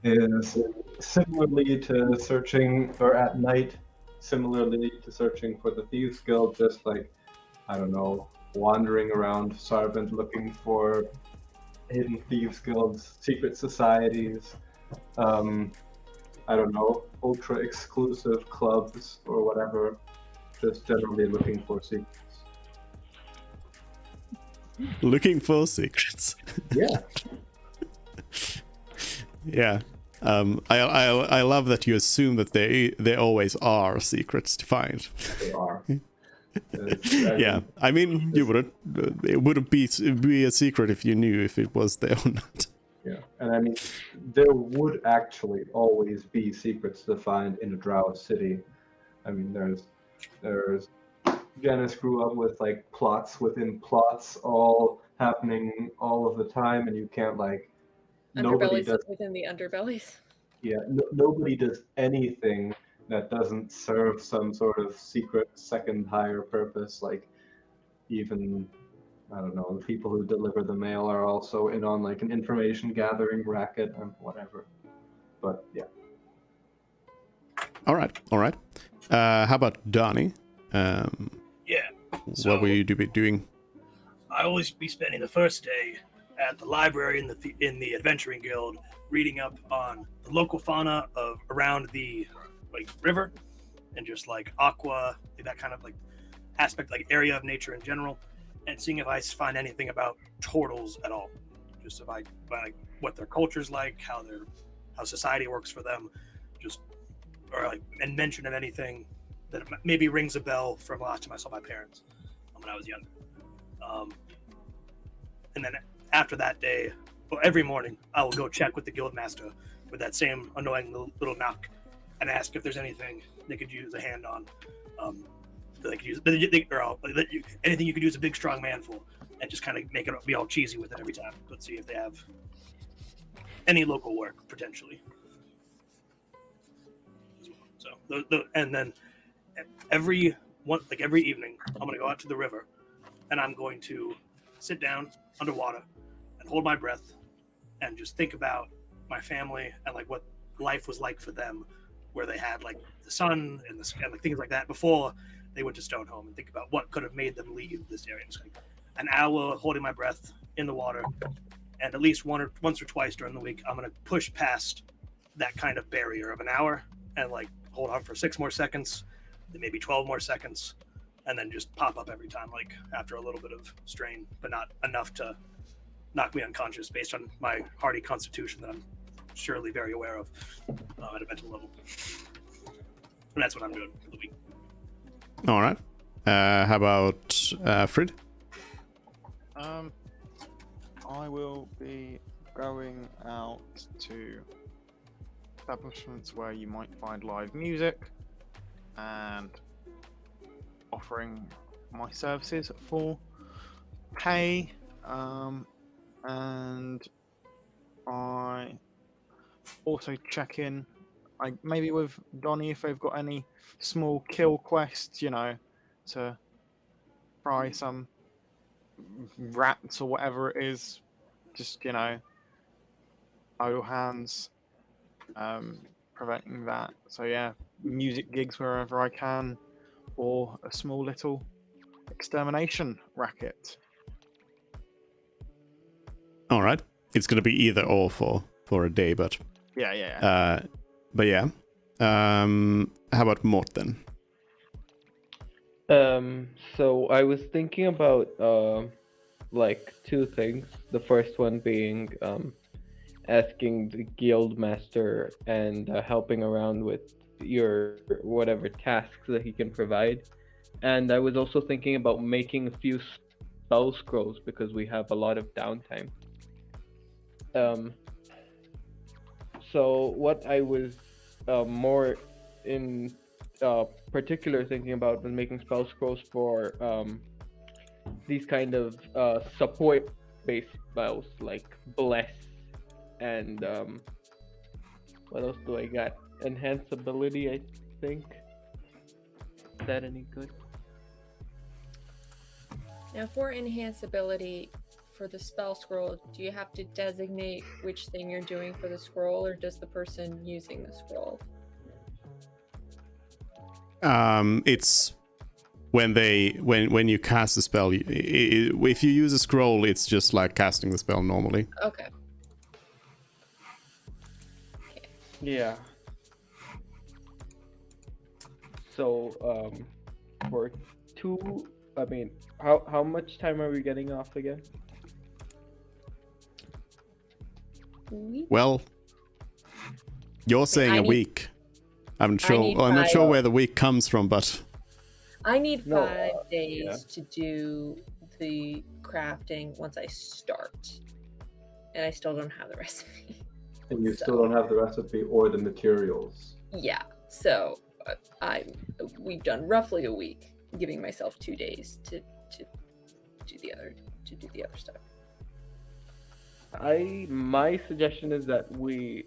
is similarly to searching, or at night, similarly to searching for the Thieves Guild, just like, I don't know, wandering around Sarvent looking for hidden Thieves Guilds, secret societies, I don't know, ultra exclusive clubs or whatever, just generally looking for secrets. Looking for secrets. Yeah. Yeah. I love that you assume that there always are secrets to find. They are. Yeah, I mean, you wouldn't. It wouldn't be a secret if you knew if it was there or not. Yeah, and I mean, there would actually always be secrets to find in a Drow city. I mean, there's Janice grew up with like plots within plots, all happening all of the time, and you can't like nobody Underbellies does. within the underbellies. Yeah, nobody does anything that doesn't serve some sort of secret second higher purpose. Like even, I don't know, the people who deliver the mail are also in on like an information gathering racket and whatever. But yeah. All right. How about Donnie? Yeah. So What will you be doing? I always be spending the first day at the library in the Adventuring Guild, reading up on the local fauna of around the river, and just like aqua, that kind of like aspect, like area of nature in general, and seeing if I find anything about turtles at all. Just if I what their culture's like, how society works for them, and mention of anything that maybe rings a bell from last time I saw my parents when I was younger. And then after that day, every morning, I will go check with the guild master with that same annoying little knock, and ask if there's anything they could use a hand on. That they could use, anything you could use a big strong man for, and just kind of make it be all cheesy with it every time. Let's see if they have any local work potentially. So, and then every evening, I'm gonna go out to the river, and I'm going to sit down underwater and hold my breath, and just think about my family and like what life was like for them, where they had like the sun and the sky, like things like that before they went to Stonehome, and think about what could have made them leave this area. It's like an hour holding my breath in the water, and at least once or twice during the week, I'm gonna push past that kind of barrier of an hour and like hold on for 6 more seconds, then maybe 12 more seconds, and then just pop up every time, like after a little bit of strain, but not enough to knock me unconscious based on my hardy constitution that I'm surely very aware of at a mental level. And that's what I'm doing for the week. All right. How about Frid? I will be going out to establishments where you might find live music and offering my services for pay. And I also check in, maybe with Donnie if they've got any small kill quests, to try some rats or whatever it is. Just, idle hands, preventing that. So yeah, music gigs wherever I can, or a small little extermination racket. All right. It's gonna be either or for a day, but Yeah. but yeah. How about Mort then? So I was thinking about like 2 things. The first one being asking the guild master and helping around with your whatever tasks that he can provide. And I was also thinking about making a few spell scrolls because we have a lot of downtime. So what I was more in particular thinking about was making spell scrolls for these kind of support-based spells like Bless and what else do I got? Enhance ability, I think. Is that any good? Now, for enhance ability for the spell scroll, do you have to designate which thing you're doing for the scroll, or does the person using the scroll? It's when you cast a spell. If you use a scroll, it's just like casting the spell normally. Okay. Yeah. So for 2, I mean, how much time are we getting off again? Well, you're saying a week. I'm I need not sure 5. where the week comes from, but I need No, 5 days yeah. to do the crafting once I start, and I still don't have the recipe. And you still don't have the recipe or the materials. Yeah, so we've done roughly a week, giving myself 2 days to do the other stuff. My suggestion is that we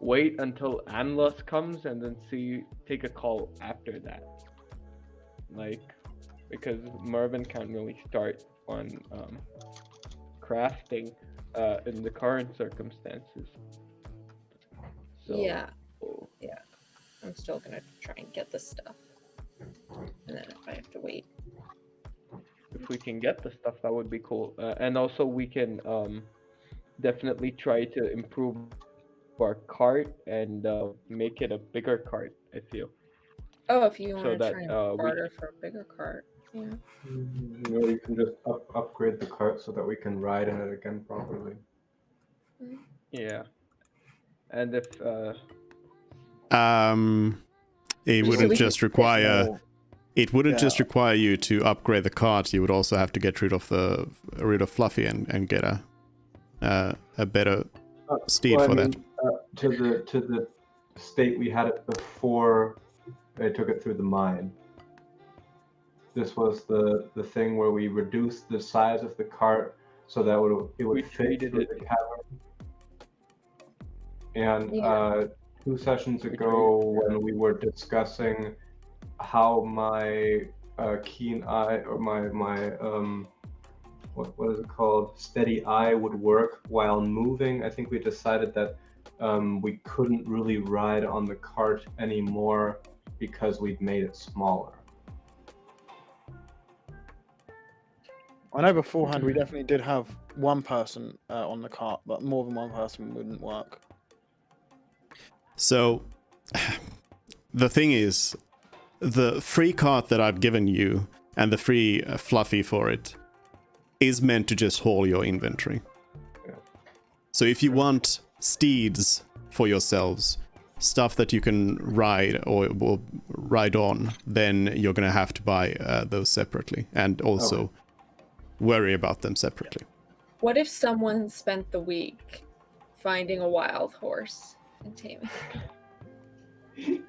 wait until Anlos comes and then take a call after that. Like, because Mervin can't really start on crafting in the current circumstances. So, Yeah. I'm still gonna try and get this stuff, and then if I have to wait. if we can get the stuff, that would be cool. And also we can definitely try to improve our cart and make it a bigger cart, I feel. Oh, if you So want to that, try and we- barter for a bigger cart, yeah. Or you can just upgrade the cart so that we can ride in it again properly. Yeah. And if it So wouldn't we can just fit require. more. It wouldn't just Yeah. require you to upgrade the cart. You would also have to get rid of Fluffy and get a a better steed Well, I for mean, that. to the state we had it before they took it through the mine. This was the thing where we reduced the size of the cart so that it would We fit treated through it. the cavern. And Yeah. 2 sessions We ago, when we were discussing how my keen eye or my what is it called, steady eye would work while moving, I think we decided that we couldn't really ride on the cart anymore because we'd made it smaller. I know beforehand we definitely did have one person on the cart, but more than one person wouldn't work. So the thing is, the free cart that I've given you and the free fluffy for it is meant to just haul your inventory. Yeah. So if you want steeds for yourselves, stuff that you can ride or ride on, then you're gonna have to buy those separately, and also worry about them separately. What if someone spent the week finding a wild horse and taming it?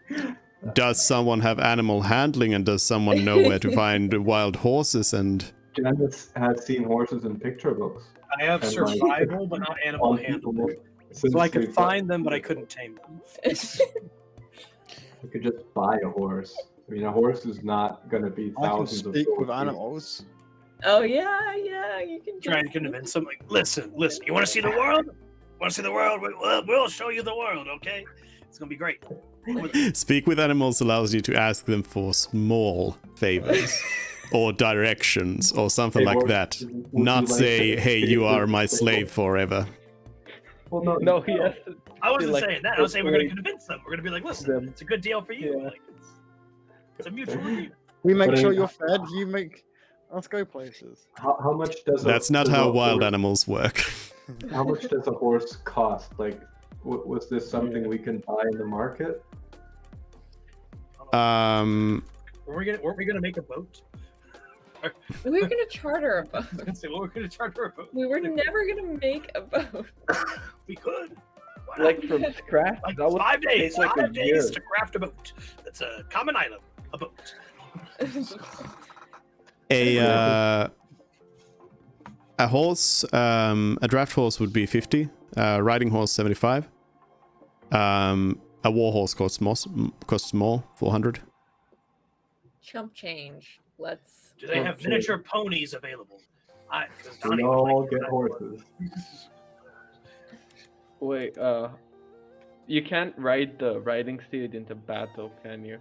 Does someone have animal handling, and does someone know where to find wild horses? And Janice has seen horses in picture books. I have And, like, survival, but not animal on handling. people since So I we could find them, but I couldn't tame them. You could just buy a horse. I mean, a horse is not going to be I can thousands of speak gold with pieces. animals. Oh yeah, you can Try and convince them, like, listen, you want to see the world? Want to see the world? We'll show you the world, okay? It's gonna be great. speak with animals allows you to ask them for small favors or directions or something Hey, like horse, that. would you Not like say, to hey, speak you with are my the slave forever. Well, no, No, he has to. I wasn't like, saying that. I was saying we're gonna persuade convince them. We're gonna be like, listen, them. it's a good deal for you. Yeah. Like, it's a mutual agreement. We make But sure I- you're fed. You make us go places. How much does That's a, not does how a wild horse, animals work. How much does a horse cost? Like, was this something we can buy in the market? Weren't we gonna make a boat? We were gonna charter a boat. I was gonna say, well, we're gonna charter a boat. We were never gonna make a boat. We could. Why not? Like from scratch. Like that would 5 days. take like a 5 days year. to craft a boat. That's a common item. A boat. A horse, a draft horse would be 50. Riding horse 75. A war horse costs more, 400. Chump change. Let's. Do they have Okay. miniature ponies available? Because We Donnie would all like get that. horses. Wait, you can't ride the riding steed into battle, can you?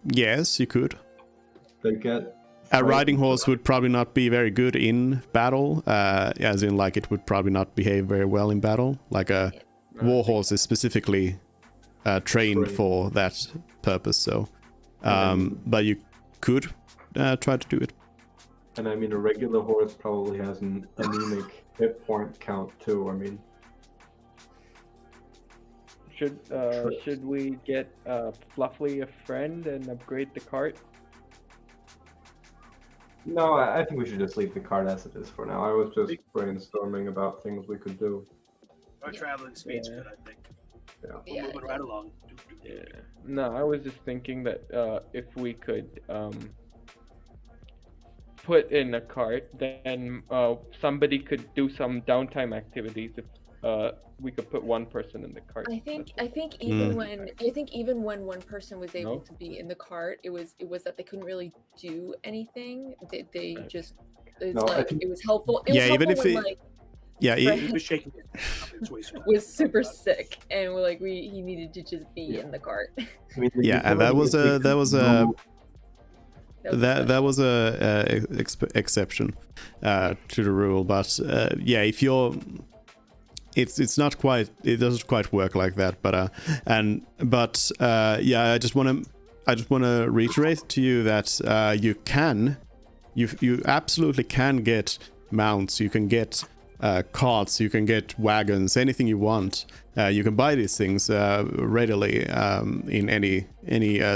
Yes, you could. They get A riding horse would probably not be very good in battle, as in, like, it would probably not behave very well in battle. Like a war horse is specifically trained for that purpose, so. But you could try to do it. And I mean, a regular horse probably has an anemic hit point count too. I mean, Should we get Fluffy a friend and upgrade the cart? no, I think we should just leave the card as it is for now. I was just brainstorming about things we could do. Our traveling speed's Yeah. good, I think. Yeah. We're Yeah. moving right along. Yeah. No, I was just thinking that if we could put in a cart, then somebody could do some downtime activities. If we could put one person in the cart. I think Mm. even when one person was able No? to be in the cart, it was that they couldn't really do anything. They Right. just it's No, I like think- it was helpful. It Yeah, was even helpful if when, it- like Yeah, Right. He was shaking his head. That's what he said. was super sick and we're like he needed to just be Yeah. in the cart. I mean, the Yeah, and that utility was is we a that could was a move- that was a exception to the rule, but yeah, if you're, it's not quite, it doesn't quite work like that, but yeah, I just want to reiterate to you that you absolutely can get mounts, you can get carts, you can get wagons, anything you want. You can buy these things readily in any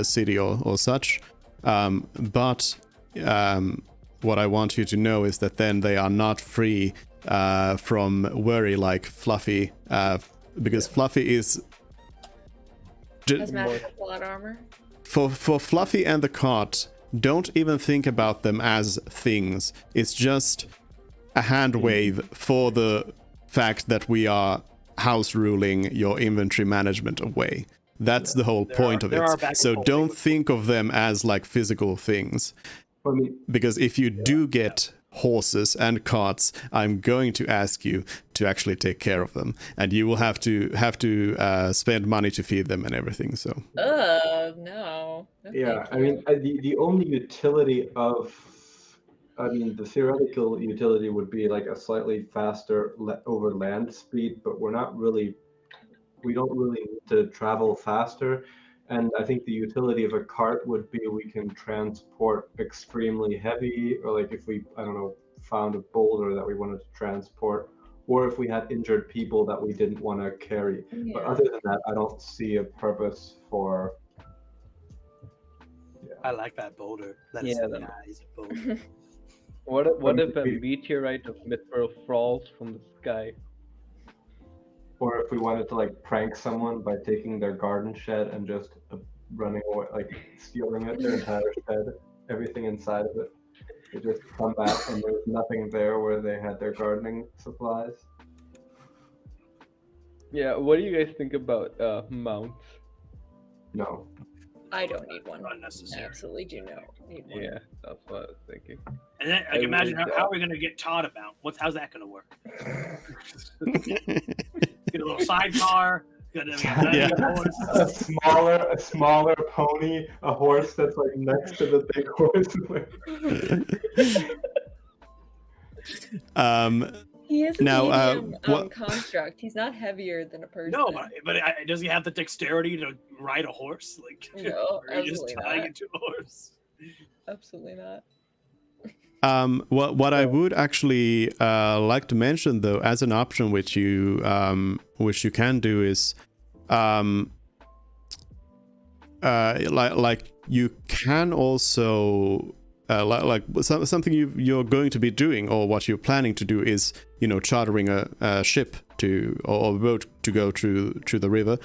city or such. But what I want you to know is that then they are not free from worry like Fluffy, because Fluffy is Has magic plot armor. for Fluffy and the cart. Don't even think about them as things. It's just a hand wave for the fact that we are house ruling your inventory management away. That's the whole point of there are it. back So and don't forth. think of them as like physical things. I mean, Because if you do get horses and carts, I'm going to ask you to actually take care of them, and you will have to spend money to feed them and everything. So No. yeah, Thank I mean, you. the only utility of, I mean, the theoretical utility would be like a slightly faster over land speed, but we don't really need to travel faster. And I think the utility of a cart would be we can transport extremely heavy, or like if we, I don't know, found a boulder that we wanted to transport, or if we had injured people that we didn't want to carry. But Yeah. other than that, I don't see a purpose for. I like that boulder. That is Yeah, a that- nice boulder. What if a we- meteorite of Mithril falls from the sky? Or if we wanted to like prank someone by taking their garden shed and just running away, like stealing it, their entire shed, everything inside of it. They just come back and there's nothing there where they had their gardening supplies. Yeah, what do you guys think about mounts? No. I don't need one. I Unnecessary. absolutely do not need one. Yeah, that's what I was thinking. And then, I like, imagine would, how are we going to get taught about? How's that going to work? Get a little sidecar. Got Yeah. A smaller pony, a horse that's like next to the big horse. He is a Now, medium what- construct. He's not heavier than a person. No, but does he have the dexterity to ride a horse? Like, No, or are you just absolutely tying not. it to a horse? Absolutely not. What I would actually like to mention though, as an option which you can do is, like you can also something you're going to be doing, or what you're planning to do is, chartering a ship or a boat to go to the river.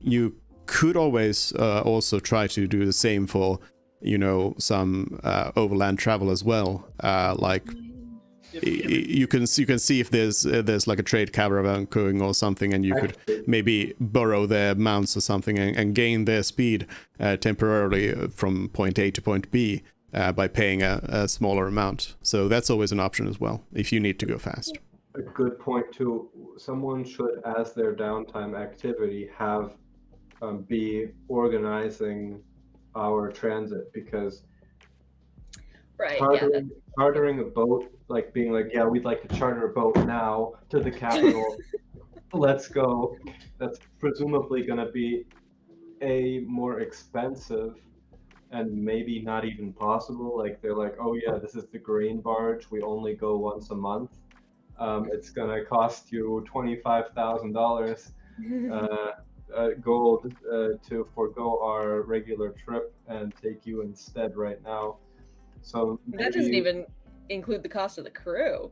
You could always also try to do the same for some overland travel as well. You can see if there's like a trade caravan going or something, and you could maybe borrow their mounts or something and gain their speed temporarily from point A to point B by paying a smaller amount. So that's always an option as well if you need to go fast. A good point too. Someone should, as their downtime activity, have be organizing our transit, because Right. Yeah. chartering a boat, like being like, yeah, we'd like to charter a boat now to the capital. Let's go. That's presumably going to be more expensive and maybe not even possible. Like they're like, oh yeah, this is the grain barge. We only go once a month. It's going to cost you $25,000 gold to forego our regular trip and take you instead right now. So That doesn't even include the cost of the crew.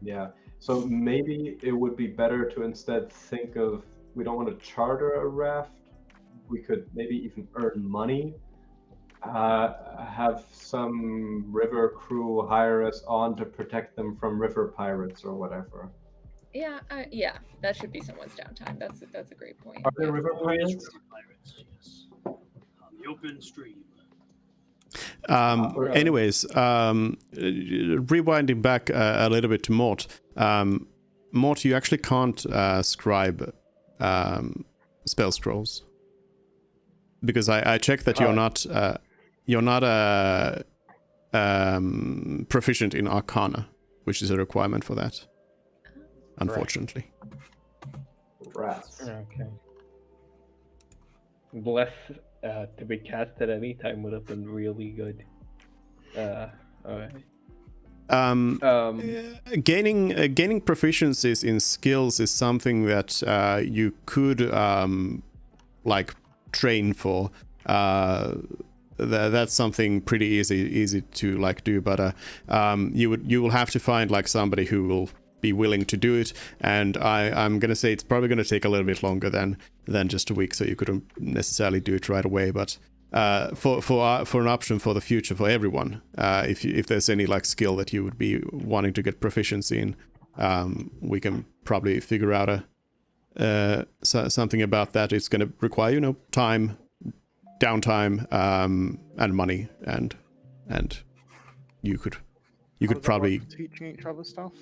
Yeah. So maybe it would be better to instead think of, we don't want to charter a raft. We could maybe even earn money. Have some river crew hire us on to protect them from river pirates or whatever. Yeah. Yeah. That should be someone's downtime. That's a great point. Are there river pirates? Pirates, yes. On the open stream. Anyways, rewinding back a little bit to Mort. Mort, you actually can't scribe spell scrolls, because I checked that you're not proficient in Arcana, which is a requirement for that. Unfortunately. Rats. Okay. Bless to be cast at any time would have been really good. Alright. Gaining proficiencies in skills is something that you could like train for. that's something pretty easy to like do, but you will have to find like somebody who will be willing to do it, and I'm gonna say it's probably gonna take a little bit longer than just a week, so you couldn't necessarily do it right away, but for an option for the future for everyone, if there's any like skill that you would be wanting to get proficiency in, we can probably figure out something about that. It's going to require time, downtime, and money, and you could probably teaching each other stuff.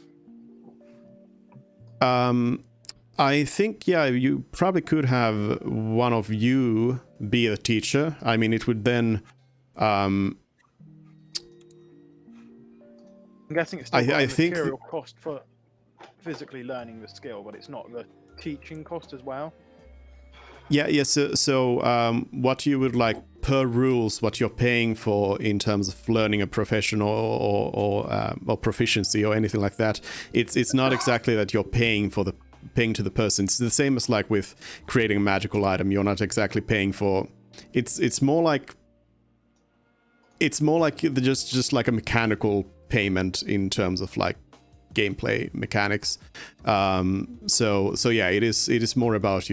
I think, yeah, you probably could have one of you be a teacher. I mean, it would then I'm guessing it's still got I a think material cost for physically learning the skill, but it's not the teaching cost as well. Yeah. So what you would like per rules, what you're paying for in terms of learning a profession or proficiency or anything like that, it's not exactly that you're paying to the person. It's the same as like with creating a magical item. You're not exactly paying for. It's more like just like a mechanical payment in terms of like gameplay mechanics. So yeah, it is more about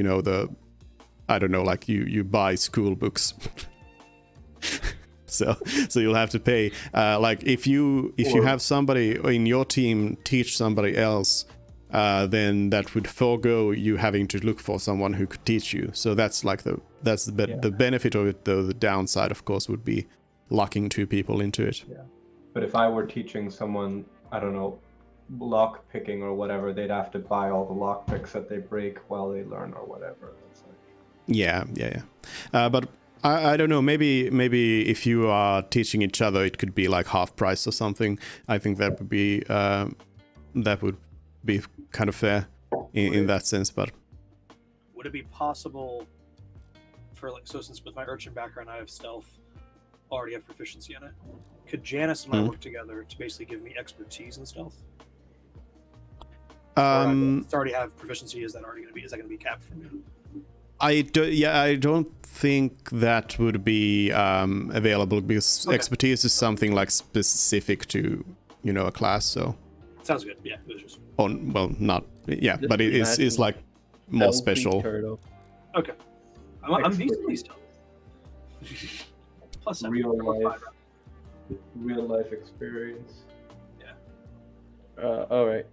I don't know, like you buy school books. so you'll have to pay. Like if you have somebody in your team teach somebody else, then that would forego you having to look for someone who could teach you. So that's like the benefit of it, though. The downside, of course, would be locking two people into it. Yeah. But if I were teaching someone, I don't know, lock picking or whatever, they'd have to buy all the lock picks that they break while they learn or whatever. That's like... Yeah. But I don't know, maybe if you are teaching each other, it could be like half price or something. I think that would be kind of fair in that sense. But would it be possible for, like, so since with my urchin background I have stealth, already have proficiency in it, could Janice and I work together to basically give me expertise in stealth? Already have proficiency. Is that going to be capped for me? I don't think that would be available, because expertise is something like specific to a class. So sounds good. Yeah, it was just not but it is like more special. Turtle. Okay, I'm decently stealth. Plus real life experience. All right.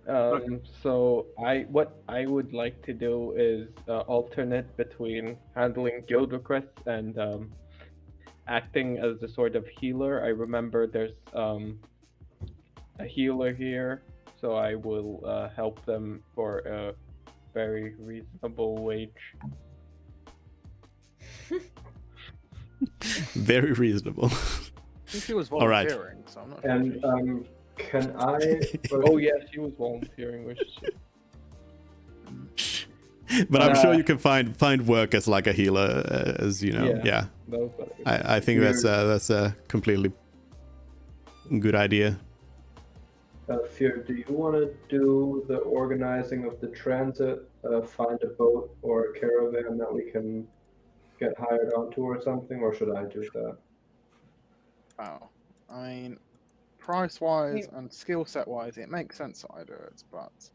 So what I would like to do is alternate between handling guild requests and acting as a sort of healer. I remember there's a healer here, so I will help them for a very reasonable wage. Very reasonable. I think she was All right. volunteering, so I'm not And sure. can I? Oh yeah, she was volunteering, which But I'm sure you can find work as like a healer, as you know. Yeah. I think that's a completely good idea. Fear, do you want to do the organizing of the transit? Find a boat or a caravan that we can get hired onto or something, or should I do that? Wow. I mean, price-wise and skill set-wise, it makes sense that I do it, but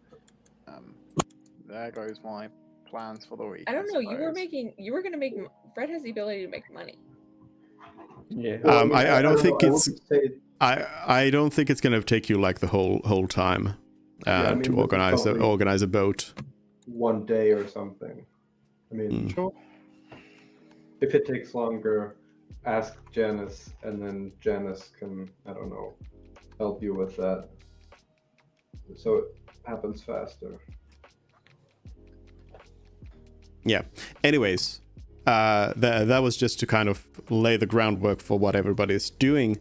there goes my plans for the week. I don't know. You were gonna make. Fred has the ability to make money. yeah. I don't think it's. would say, I don't think it's gonna take you like the whole time to organize a boat. one day or something. I mean, Sure. if it takes longer, ask Janice, and then Janice can, I don't know, help you with that. So it happens faster. Yeah. Anyways, that was just to kind of lay the groundwork for what everybody's doing.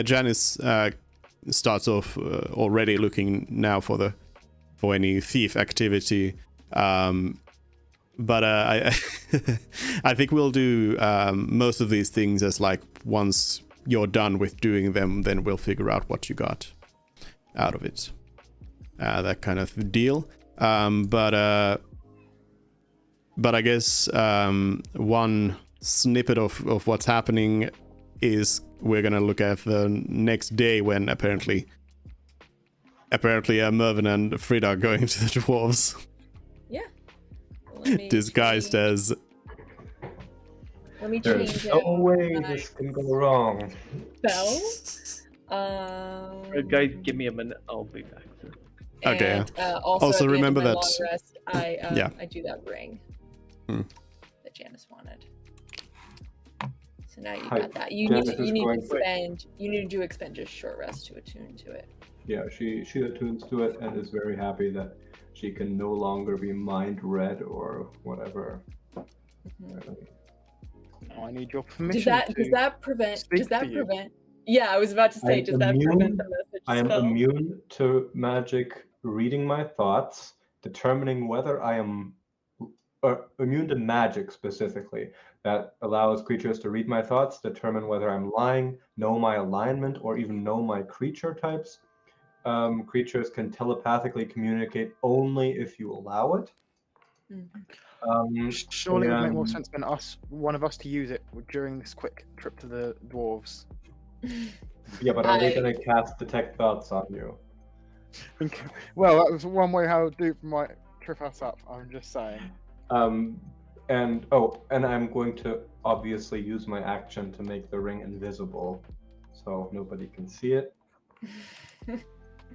Janice starts off already looking now for any thief activity. But I I think we'll do most of these things as like once you're done with doing them, then we'll figure out what you got out of it. that kind of deal. But I guess one snippet of what's happening is we're gonna look at the next day when apparently Mervyn and Frida are going to the dwarves. Yeah. Let me Disguised change- as Let me There's change no it. way this can go wrong. Spell. Guys, give me a minute. I'll be back. Okay, And, also, Also at the remember end of my that- long rest, yeah. I do that ring Hmm. that Janice wanted. So now you Hi, got that. You Janice need to, is you need going to to- expend you need to expend just short rest to attune to it. Yeah, she attunes to it and is very happy that she can no longer be mind read or whatever. Mhm. Now I need your Does permission that to does that prevent? speak Does that to you. prevent? Yeah, I was about to say, I'm does that immune- prevent the message I am spell? immune to magic reading my thoughts, determining whether I am immune to magic specifically that allows creatures to read my thoughts, determine whether I'm lying, know my alignment, or even know my creature types. Creatures can telepathically communicate only if you allow it. Mhm. Surely it would make more and- sense than one of us to use it during this quick trip to the dwarves. Yeah, but are they I- going to cast detect thoughts on you? Well, that was one way how Dupe might trip us up. I'm just saying. And I'm going to obviously use my action to make the ring invisible, so nobody can see it.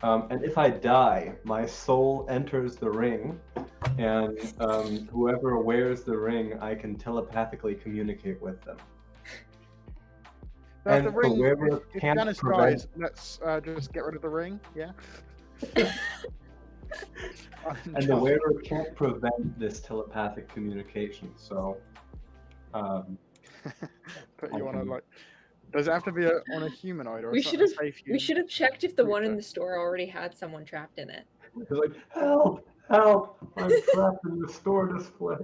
And if I die, my soul enters the ring, and whoever wears the ring, I can telepathically communicate with them. Now, if And the the ring, wearer if can't Janice prevent- dies, let's just get rid of the ring. Yeah. And the wearer can't prevent this telepathic communication, so Put you on a like. Does it have to be on a humanoid or We a should safe human? We should have checked if the one in creature? the store already had someone trapped in it. it's like, help, help, I'm trapped in the store display.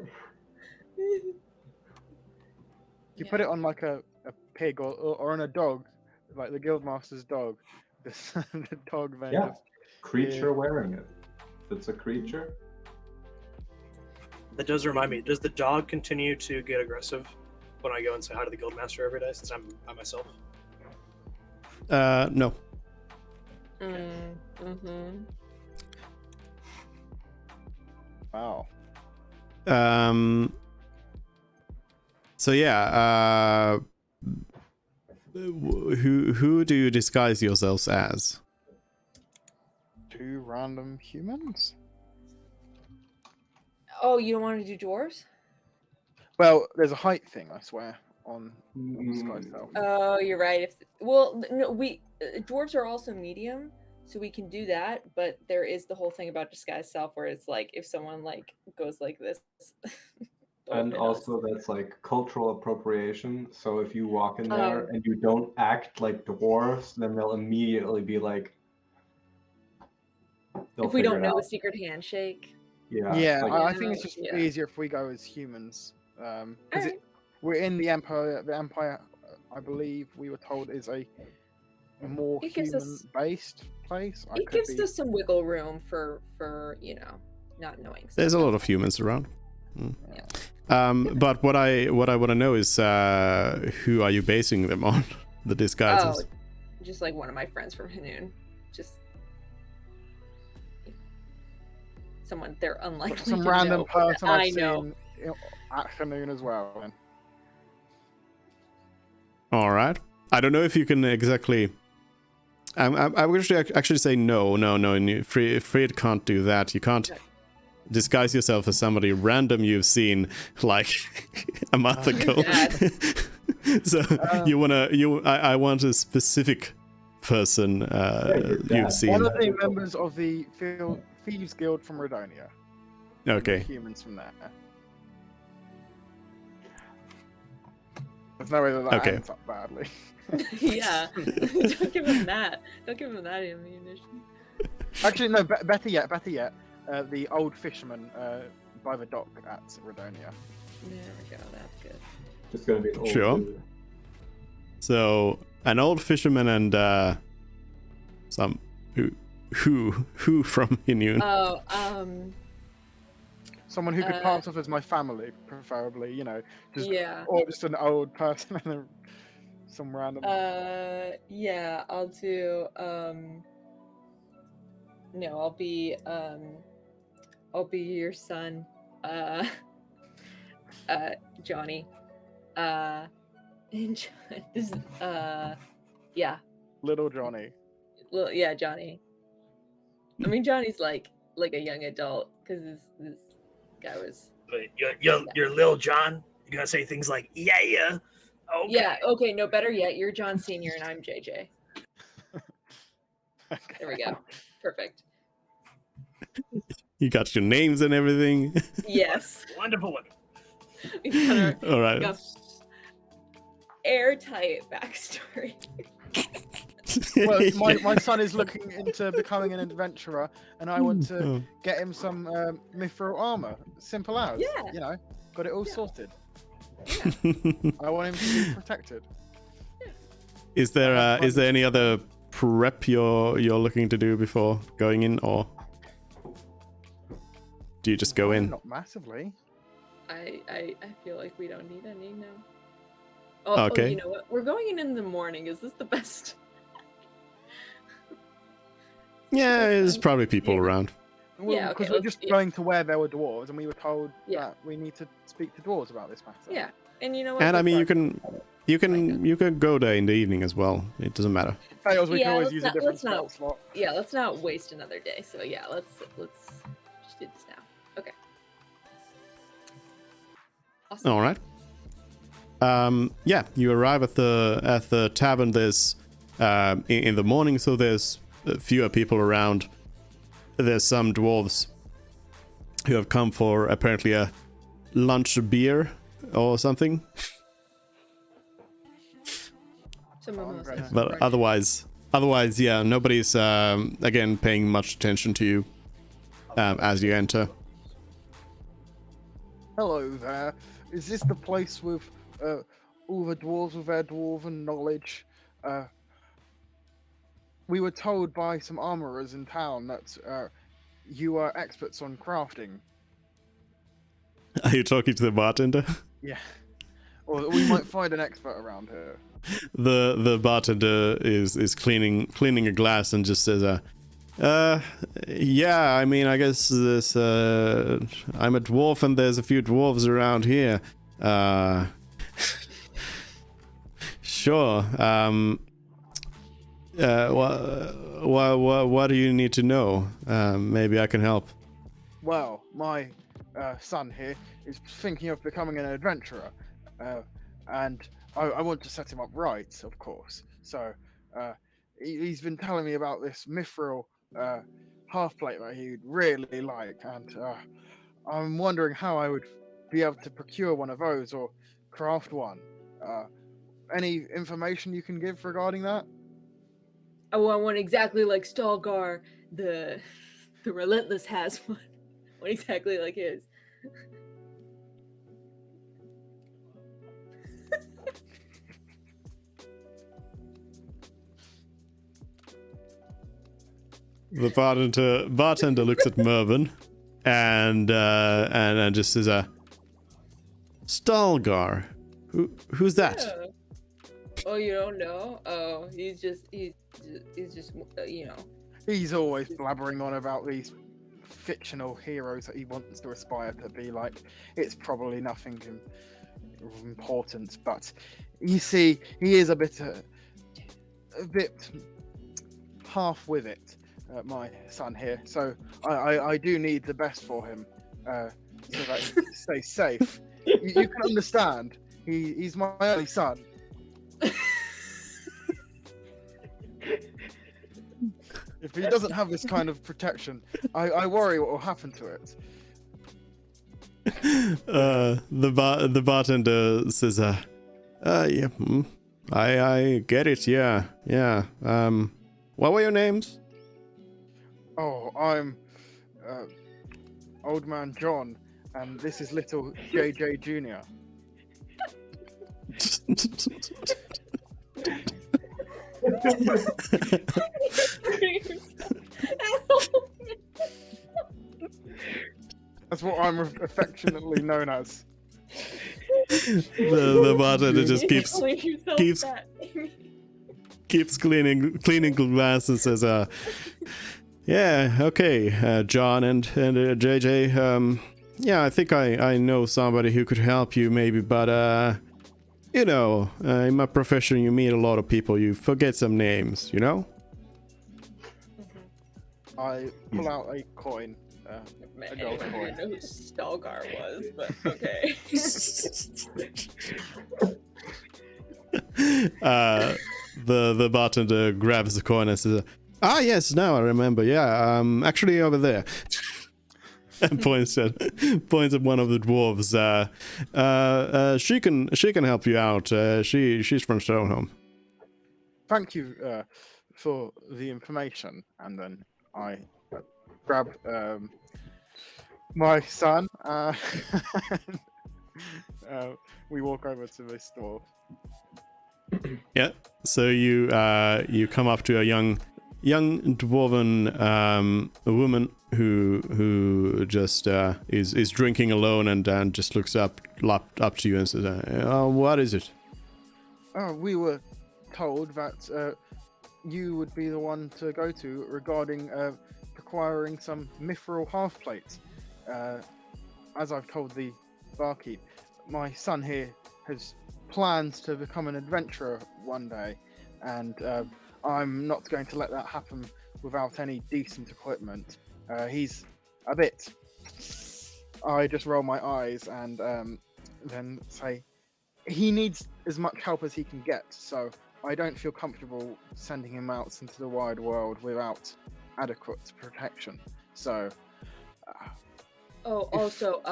You put it on like a pig or on a dog, like the guildmaster's dog. The dog then Yeah. just Creature wearing it. If it's a creature, That does remind me. Does the dog continue to get aggressive when I go and say hi to the guildmaster every day since I'm by myself? no. Mm-hmm. wow. So yeah, who do you disguise yourselves as? 2 random humans. Oh, you don't want to do dwarves? Well, there's a height thing, I swear, on disguise self. Oh, you're right. No, dwarves are also medium, so we can do that. But there is the whole thing about disguise self, where it's like if someone like goes like this. and open also us. that's like cultural appropriation. So if you walk in there Oh. and you don't act like dwarves, then they'll immediately be like, they'll If we figure don't it know out. the secret handshake. Yeah. Yeah, like- I think it's just Yeah. easier if we go as humans. Because Alright. we're in the Empire. The Empire, I believe we were told, is a more It gives us- human-based place. I It could gives be- us some wiggle room for not knowing. There's a stuff. lot of humans around. Yeah. But what I want to know is who are you basing them on? The disguises. Oh, just like one of my friends from Hanoon. Just someone they're unlikely some to random know, but person I I've know. seen afternoon as well. Then. All right. I don't know if you can exactly. I'm going to actually say no. Fred can't do that. You can't disguise yourself as somebody random you've seen like a month ago. So I want a specific person your dad. you've seen. One of the members of the Thieves Guild from Rodonia. Okay. Humans from there. There's no way that Okay. ends up badly. Yeah. Don't give him that. Don't give him that ammunition. Actually, no. Better yet, the old fisherman by the dock at Rodonia. There we go. That's good. Just gonna be an old Sure. dude. So an old fisherman and some Who from Inyun? Oh, Someone who could pass off as my family, preferably. Just yeah. or just an old person and some random. Yeah, I'll do. No, I'll be your son, Johnny. And this, yeah, Little Johnny. yeah, Johnny. I mean, Johnny's like a young adult because this guy was. Wait, you're Lil John. You're gonna say things like yeah. Okay. Yeah. Okay. No, better yet, you're John Senior and I'm JJ. There we go. Perfect. You got your names and everything. Yes. Wonderful. We got our All right. airtight backstory. Well, my son is looking into becoming an adventurer, and I want to get him some mithril armor. Simple as. Yeah. Got it all Yeah. sorted. Yeah. I want him to be protected. Is there any other prep you're looking to do before going in, or do you just go in? Not massively. I feel like we don't need any now. Okay. Oh, you know what? We're going in the morning. Is this the best? Yeah, there's probably people around. Well, Yeah, okay, because we're let's- just going to where there were dwarves, and we were told Yeah. that we need to speak to dwarves about this matter. Yeah, and you know what? And I We're mean, fine. you can go there in the evening as well. It doesn't matter. Fails, we can Yeah, always let's use not- a different let's not- spell slot. Yeah, let's not waste another day. So yeah, let's just do this now. Okay. Awesome. All right. Yeah, you arrive at the tavern. There's in the morning, so there's fewer people around. There's some dwarves who have come for apparently a lunch beer or something. Some mimosas. But otherwise, yeah, nobody's again paying much attention to you as you enter. Hello there. Is this the place with all the dwarves with their dwarven knowledge? We were told by some armorers in town that you are experts on crafting. Are you talking to the bartender? Yeah. Or we might find an expert around here. The bartender is cleaning a glass and just says, yeah, I mean, I guess this I'm a dwarf and there's a few dwarves around here. Sure. What do you need to know? Maybe I can help. Well, my son here is thinking of becoming an adventurer, and I want to set him up right, of course. So he's been telling me about this mithril half plate that he'd really like, and I'm wondering how I would be able to procure one of those or craft one. Any information you can give regarding that? I want one exactly like Stalgar, the Relentless has one. One exactly like his. The bartender looks at Mervyn and just says, Stalgar. Who's that? Yeah. Oh, you don't know? Oh, he's just you know. He's always blabbering on about these fictional heroes that he wants to aspire to be like. It's probably nothing of importance, but you see, he is a bit half with it, my son here. So I do need the best for him, so that he stays safe. You can understand. He's my only son. If he doesn't have this kind of protection, I worry what will happen to it. The bartender says, yeah, I get it, yeah. What were your names? Oh, I'm Old Man John, and this is little JJ Jr. That's what I'm affectionately known as. The bartender just keeps Calling yourself keeps- that. keeps cleaning glass and says, yeah, okay, John and JJ, yeah, I think I know somebody who could help you maybe, but you know, in my profession you meet a lot of people, you forget some names, you know? I pull out a coin. Man, A gold I coin. didn't know who Stalgar was, but okay. The bartender grabs the coin and says, yes, now I remember, yeah, actually over there. And points at one of the dwarves. She can help you out. She's from Stoneholm. Thank you for the information. And then I grab my son. We walk over to this store. Yeah. So you come up to a young dwarven woman who just is drinking alone and just looks up to you and says, what is it? We were told that you would be the one to go to regarding acquiring some mithril half plates. As I've told the barkeep, my son here has plans to become an adventurer one day, and I'm not going to let that happen without any decent equipment. He's a bit... I just roll my eyes and then say, he needs as much help as he can get, so I don't feel comfortable sending him out into the wide world without adequate protection. So... Oh, also,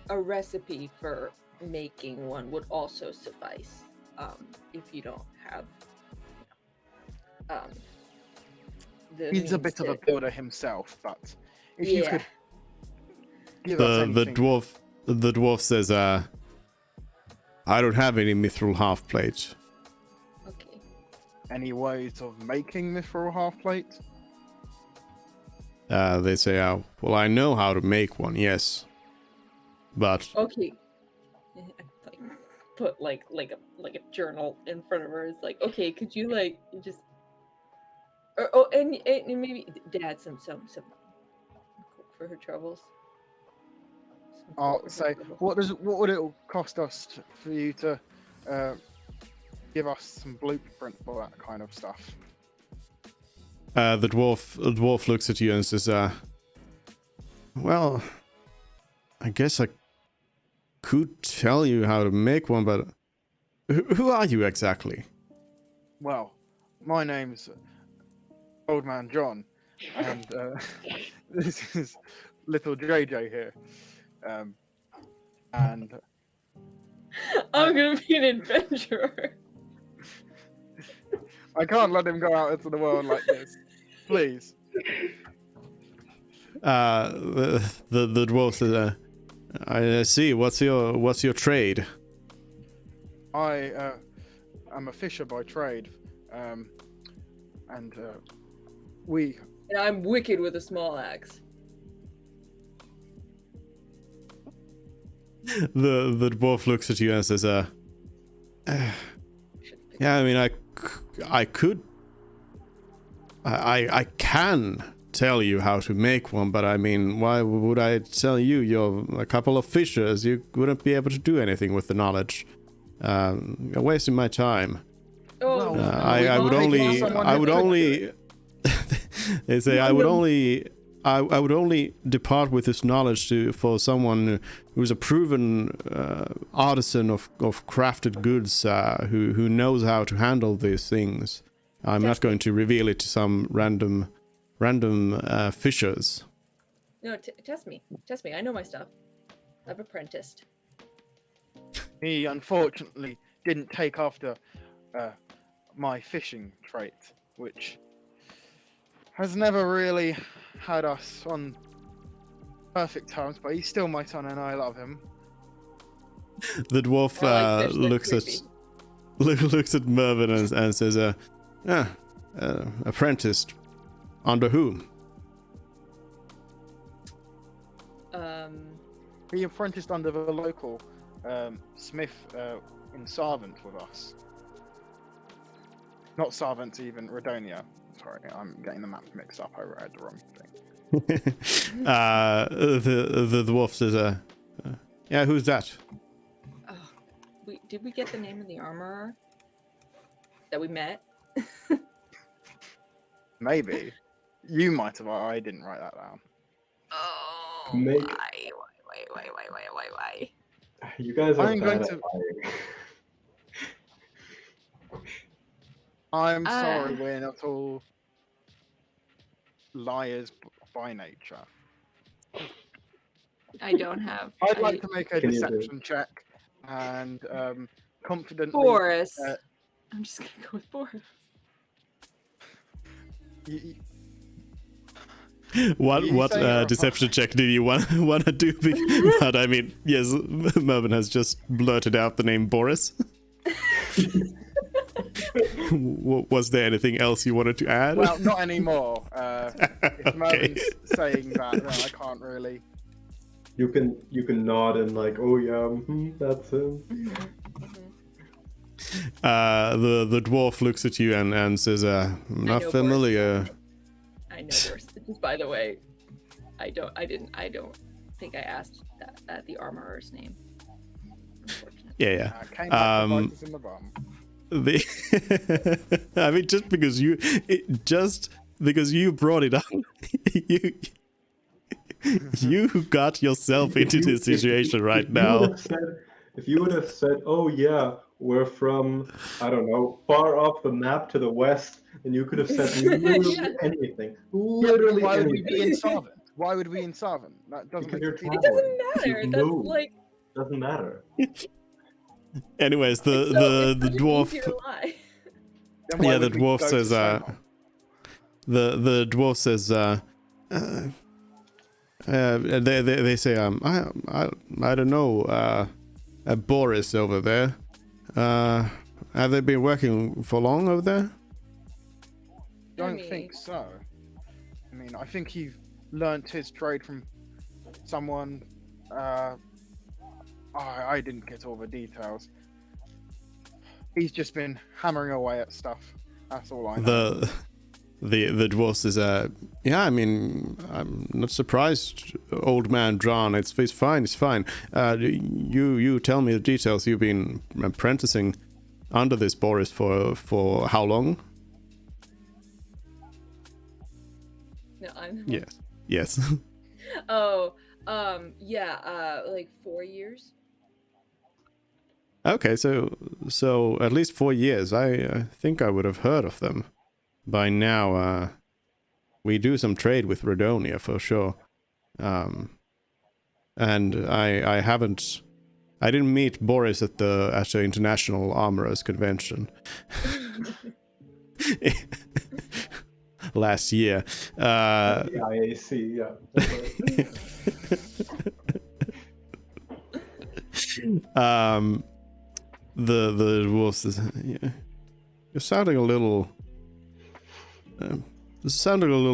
a recipe for making one would also suffice. If you don't have, the he's a means bit of to- a builder himself, but if you could give us The anything... dwarf says, I don't have any mithril half plate. Okay. Any ways of making mithril half plate? They say, well, I know how to make one, yes, but Okay. Like, put like a journal in front of her. It's like, okay, could you like just and maybe Dad some coke for her troubles. Some I'll coke for her say, troubles. what would it cost us for you to give us some blueprint for that kind of stuff? the dwarf looks at you and says, well, I guess I could tell you how to make one, but who are you exactly? Well, my name's Old Man John, and this is little JJ here. And I'm gonna be an adventurer. I can't let him go out into the world like this. Please. The dwarf says, I see. What's your trade? I am a fisher by trade, and we... And I'm wicked with a small axe. The dwarf looks at you and says, yeah, I mean, I can tell you how to make one, but I mean, why would I tell you? You're a couple of fishers. You wouldn't be able to do anything with the knowledge. You're wasting my time. Oh, Well, I would only they say I would only depart with this knowledge for someone who's a proven artisan of crafted goods, who knows how to handle these things. I'm not going to reveal it to some random fishers. no, test me. Test me. I know my stuff. I've apprenticed. He unfortunately didn't take after my fishing trait, which has never really had us on perfect terms, but he's still my son and I love him. The dwarf I like fish, they're looks at Mervyn and says, apprenticed under whom? He apprenticed under the local smith in Sarvent with us. Not Sarvent, even Redonia. Sorry, I'm getting the maps mixed up. I read the wrong thing. The dwarf says, yeah, who's that? Oh, did we get the name of the armorer that we met? Maybe. You might have. I didn't write that down. Oh, Make- why? You guys are I'm bad going at to- lying. I'm sorry, we're not all liars by nature. I don't have. I'd like to make a Can you do- deception check and confidently. Boris. uh, I'm just gonna go with Boris. y- What You say you're a deception check do you want to do? But I mean, yes, Mervyn has just blurted out the name Boris. Was there anything else you wanted to add? Well, not anymore. If Okay. Mervin's saying that, then I can't really. You can nod and like, oh yeah, that's him. The dwarf looks at you and says, "I'm not know familiar." I know Boris. By the way, I don't think I asked that the armorer's name. Unfortunately. Yeah. Came back to Um, bite us in the bum. I mean, just because you brought it up, you got yourself into this situation right now. If you would have said, oh yeah, we're from, I don't know, far off the map to the west, and you could have said literally Yeah. anything. Yeah, Literally why would we be in anything. Sarvent? Why would we be in Sarvent? That doesn't Because make you're sense. It doesn't matter. You That's move. like Doesn't matter. Anyways, it's such the an dwarf. easier lie. Then why Yeah, the would we dwarf go to says, Sarvent? the dwarf says, they say, I don't know, Boris over there. Have they been working for long over there? Don't mean- think so. I mean, I think he learnt his trade from someone. I didn't get all the details. He's just been hammering away at stuff. That's all I know. The dwarf says, yeah, I mean, I'm not surprised, old man John. It's fine, it's fine. You tell me the details. You've been apprenticing under this Boris for how long? No, I'm. Yes. Oh, yeah, like 4 years. Okay, so at least 4 years. I think I would have heard of them by now. We do some trade with Redonia for sure. And I didn't meet Boris at the International Armorers Convention last year. The IAC, yeah. The dwarf says, yeah, you're sounding a little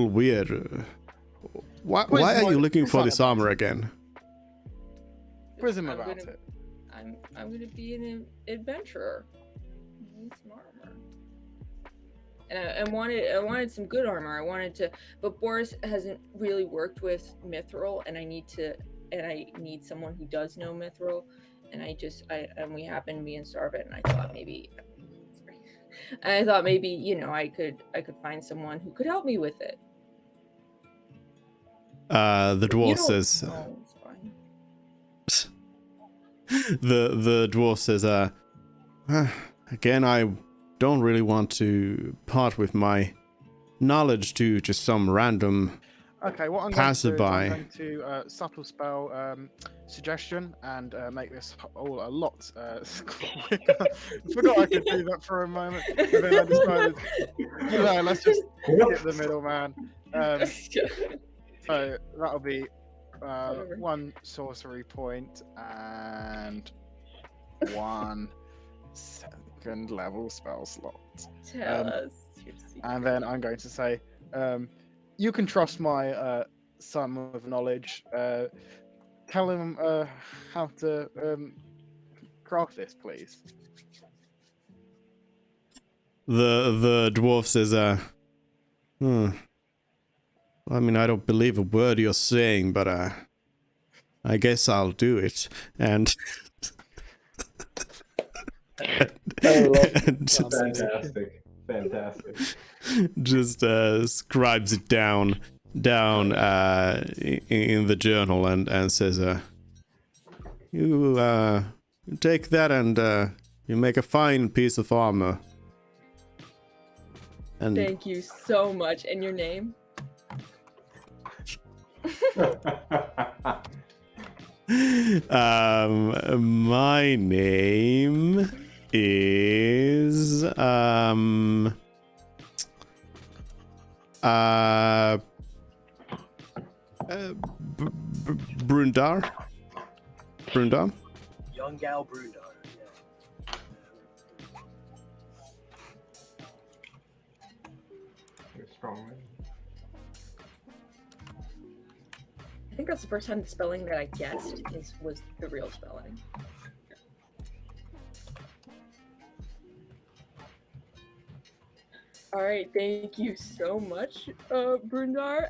weird. Why are you looking for this armor again? Prism I'm about gonna- it. I'm gonna be an adventurer. I need some armor. And I wanted some good armor. But Boris hasn't really worked with Mithril, and I need someone who does know Mithril. And we happen to be in Sarvent, and I thought maybe, I could find someone who could help me with it. The dwarf says. Oh, it's fine. The dwarf says, again, I don't really want to part with my knowledge to just some random. Okay, what I'm Passerby. going to do is I'm going to subtle spell suggestion and make this all a lot quicker. I forgot I could do that for a moment, but then I decided, let's just skip the middleman. So that'll be Whatever. 1 sorcery point and 1 second level spell slot. Tell us your secret. And then I'm going to say, you can trust my sum of knowledge. tell him how to craft this, please? The dwarf says, I mean, I don't believe a word you're saying, but I guess I'll do it. And I love and Fantastic. Fantastic. just scribes it down in the journal and says, you take that and you make a fine piece of armor. And Thank you so much. And your name? my name is Brundar. Brundar. Young gal Brundar. Yeah. Very strong, man. I think that's the first time the spelling that I guessed was the real spelling. All right, thank you so much, Brundar.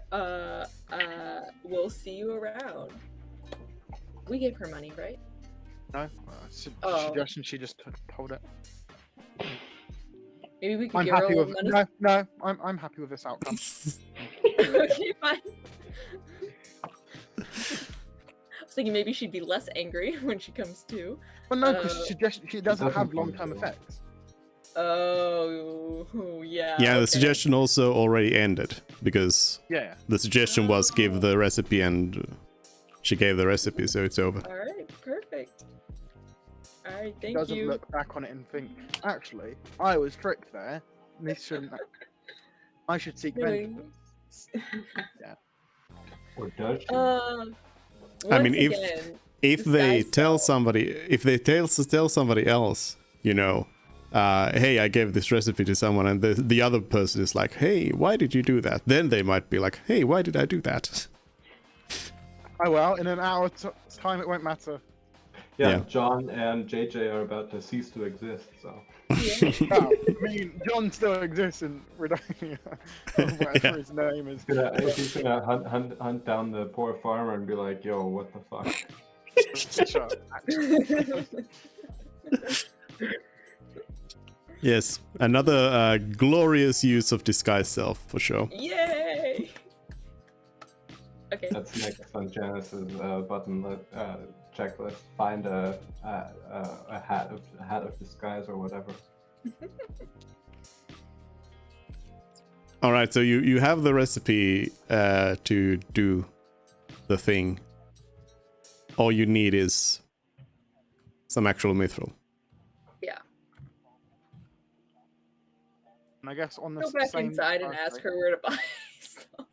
We'll see you around. We gave her money, right? No, Oh. suggestion. She just told it. Maybe we could I'm give her a happy little with money. no. I'm happy with this outcome. Okay, fine. I was thinking maybe she'd be less angry when she comes to. Well, no, because she doesn't have long-term effects. Oh, yeah. Yeah, the okay. suggestion also already ended because Yeah. the suggestion was give the recipe and she gave the recipe, so it's over. All right, perfect. All right, She thank doesn't you. look back on it and think, actually, I was tricked there. This shouldn't. I should seek vengeance. Or does she? I mean, once if again, if they disguise tell self. somebody, if they tell somebody else, you know, hey, I gave this recipe to someone, and the other person is like, hey, why did you do that? Then they might be like, hey, why did I do that? Oh well, in an hour's time, it won't matter. Yeah, Yeah. John and JJ are about to cease to exist, so. Well, I mean, John still exists in Rydonia, or whatever Yeah. his name is. He's gonna hunt down the poor farmer and be like, yo, what the fuck? Sure. Yes, another glorious use of disguise self for sure. Yay! Okay. That's next on Janice's button checklist. Find a hat of disguise or whatever. All right, so you have the recipe to do the thing. All you need is some actual mithril. Yeah. And I guess on the Go back same inside and ask her where to buy stuff.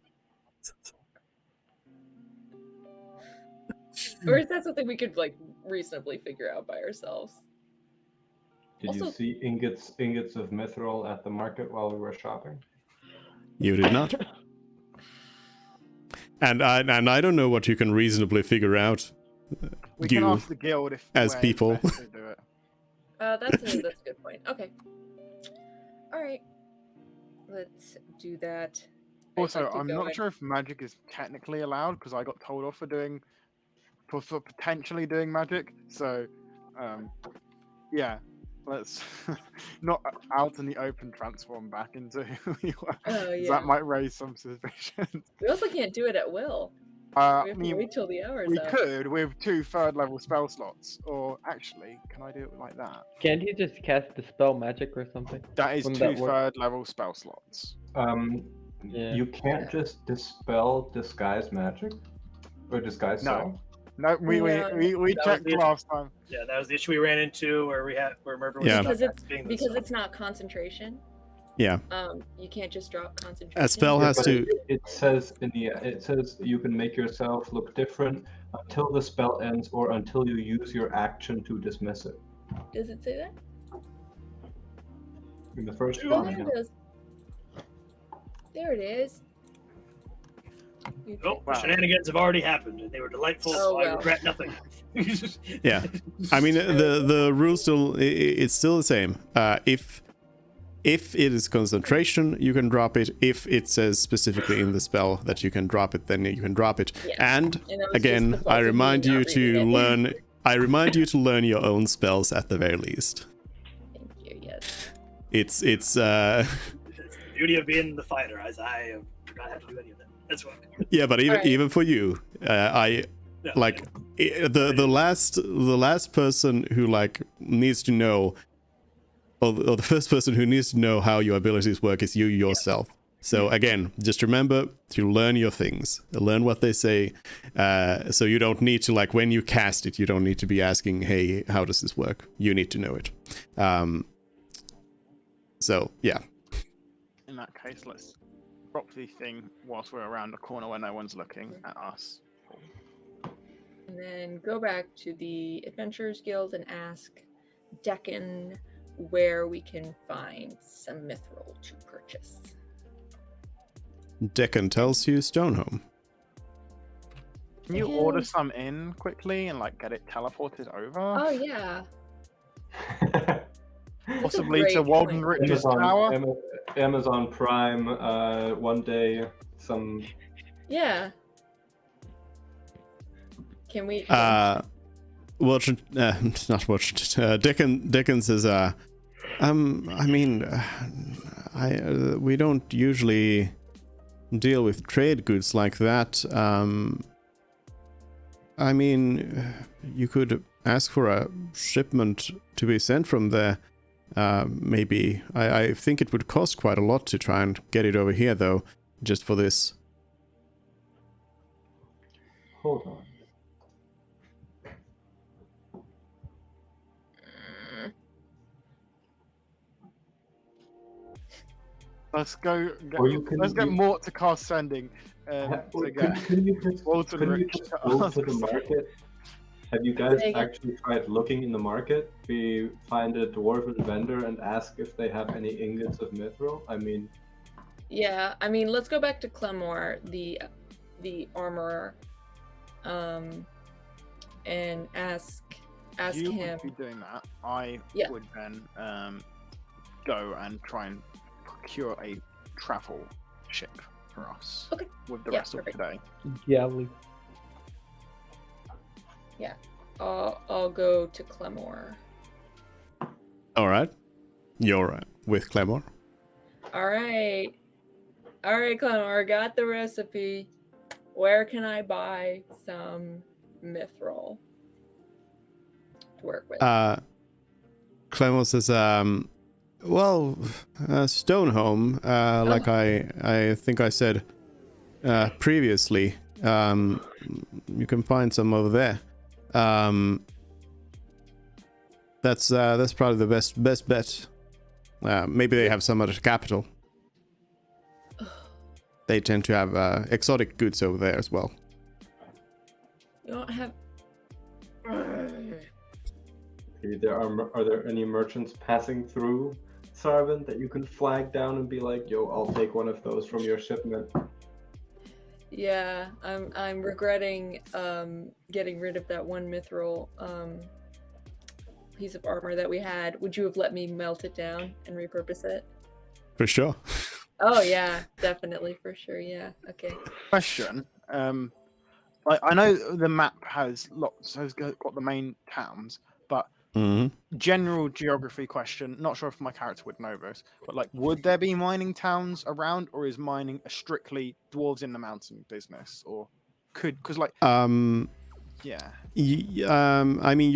Or is that something we could like reasonably figure out by ourselves? Did you Also- see ingots of mithril at the market while we were shopping? You did not. And I don't know what you can reasonably figure out. We can You ask the guild if as we're people. best to do it. That's a good point. Okay. All right. Let's do that. I'd Also, like to I'm go not in- sure if magic is technically allowed because I got told off for potentially doing magic. So, yeah, let's not out in the open transform back into who you are. Oh 'Cause yeah. That might raise some suspicions. We also can't do it at will. We I have to mean, wait till the hour's we up. could with 2 third-level spell slots, or actually, can I do it like that? Can't you just cast Dispel Magic or something? That is Wouldn't 2 that work? third-level spell slots. Yeah. You can't just dispel disguise magic or disguise No. self. No, we Yeah. we That was checked the issue. last time. Yeah, that was the issue we ran into where Murphy was Yeah. stuck Because being Because the it's not concentration. Yeah. You can't just drop concentration. A spell has but to. it says you can make yourself look different until the spell ends or until you use your action to dismiss it. Does it say that? In the first Oh, one, there it is. There it is. Nope, Wow. shenanigans have already happened, and they were delightful, Oh, so I well. regret nothing. Yeah, I mean the rule still it's still the same. If it is concentration, you can drop it. If it says specifically in the spell that you can drop it, then you can drop it. Yeah. And And that was just again, the fault I of me remind you not to reading it. learn. I remind you to learn your own spells at the very least. Thank you. Yes. It's That's the beauty of being the fighter, as I do not have to do any of that. That's what. yeah, but even Alright. even for you, I No, like the last person who like needs to know, or the first person who needs to know how your abilities work is you yourself. So again, just remember to learn your things, learn what they say, so you don't need to, like, when you cast it, you don't need to be asking, hey, how does this work? You need to know it. So yeah. In that case, let's drop the thing whilst we're around the corner where no one's looking at us. And then go back to the Adventurers Guild and ask Deccan where we can find some mithril to purchase. Deccan tells you Stonehome. Can you Yeah. order some in quickly and like get it teleported over? Oh yeah. Possibly to great Walden point. Rich's tower? Amazon Prime, one day, some. Yeah. Can we? Not Washington. Deccan says, I mean, we don't usually deal with trade goods like that. I mean, you could ask for a shipment to be sent from there. Maybe. I think it would cost quite a lot to try and get it over here, though, just for this. Hold on. Let's go. Or you can- Let's get Mort to cast sending. To get Can you just, Walden can you Rich just to go ask to the us. market? Have you guys Say again? actually tried looking in the market? We find a dwarven vendor and ask if they have any ingots of mithril. I mean, Yeah, I mean, let's go back to Clemore, the armorer, and ask You him. would be doing that. I Yeah. would then go and try and procure a travel ship for us Okay. with the Yeah, rest perfect. of today. Galley. I'll go to Clemore. All right. You're with Clemore. All right, Clemore, got the recipe. Where can I buy some mithril to work with? Clemore says, well, Stonehome, like I think I said previously, you can find some over there. That's probably the best bet. Maybe they have some at the capital. They tend to have exotic goods over there as well. You don't have. are there any merchants passing through Sarvin that you can flag down and be like, yo, I'll take one of those from your shipment? Yeah, I'm regretting getting rid of that one mithril piece of armor that we had. Would you have let me melt it down and repurpose it? For sure. Oh yeah, definitely, for sure. Yeah. Okay. Question. I know the map has got the main towns, but Hmm. general geography question. Not sure if my character would know this, but like, would there be mining towns around, or is mining a strictly dwarves in the mountain business, or because like yeah. I mean,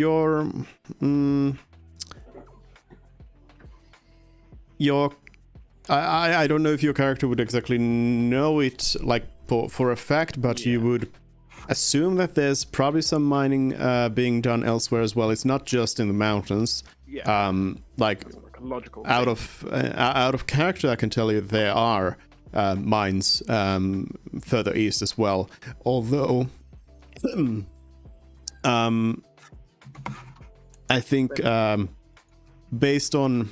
I don't know if your character would exactly know it like for a fact, but you would assume that there's probably some mining being done elsewhere as well. It's not just in the mountains. Yeah. Like That's like a logical out thing. out of character, I can tell you there are mines further east as well. Although, I think based on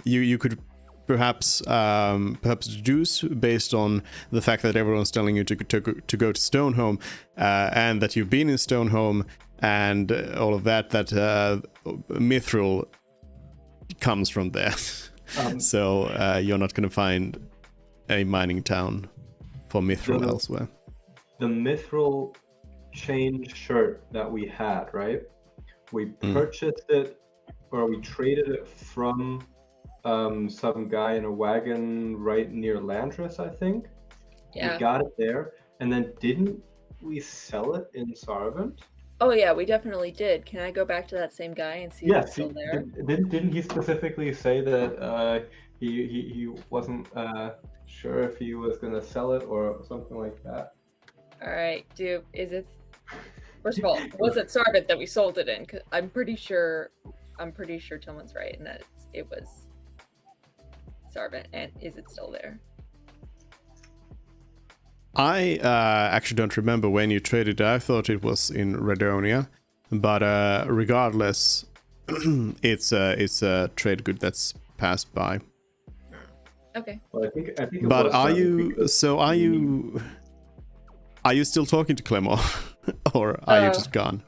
you could perhaps deduce based on the fact that everyone's telling you to go to Stoneholm, and that you've been in Stoneholm and all of that Mithril comes from there. So you're not going to find a mining town for Mithril elsewhere. The Mithril chain shirt that we had, right? We purchased it, or we traded it from some guy in a wagon right near Landris, I think. Yeah. We got it there, and then didn't we sell it in Sarvent? Oh yeah, we definitely did. Can I go back to that same guy and see if it's still there? Didn't he specifically say that he wasn't sure if he was gonna sell it or something like that? All right, dude. Is it? First of all, was it Sarvent that we sold it in? 'Cause I'm pretty sure Tillman's right in that it was Sarvent. And is it still there? I actually don't remember when you traded. I thought it was in Redonia, but regardless, it's a trade good that's passed by. Okay. Well, I think. It But was are Sarvent you? because So are you? Are you still talking to Clemor, or are you just gone?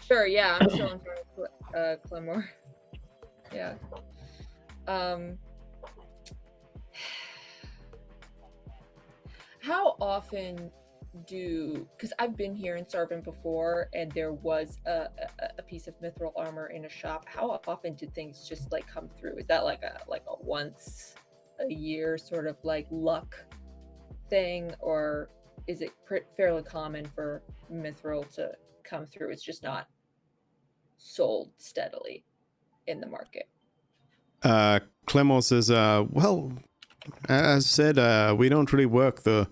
Sure. Yeah, I'm still in front of Clemore. Yeah. How often because I've been here in Sarvent before, and there was a piece of mithril armor in a shop. How often do things just like come through? Is that like a once a year sort of like luck thing, or is it fairly common for mithril to come through? It's just not sold steadily in the market. Clemor says, well, as said, we don't really work the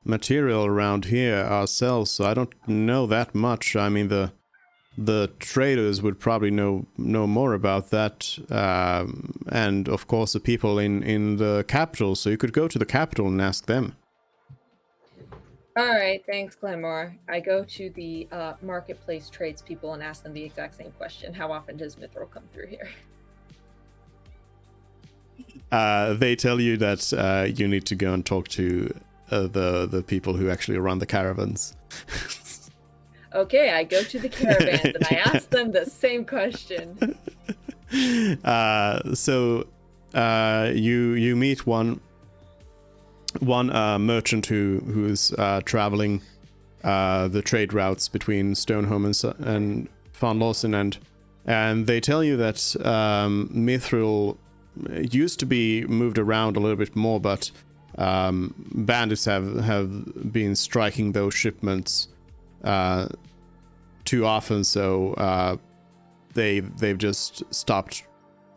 material around here ourselves, so I don't know that much. I mean, the traders would probably know more about that, and of course the people in the capital, so you could go to the capital and ask them. All right, thanks, Clemore. I go to the marketplace tradespeople and ask them the exact same question. How often does mithril come through here? They tell you that you need to go and talk to the people who actually run the caravans. Okay, I go to the caravans and I ask them the same question. So you meet one merchant who's traveling the trade routes between Stoneholm and Van Lawson, and they tell you that mithril used to be moved around a little bit more, but bandits have been striking those shipments too often, so they've just stopped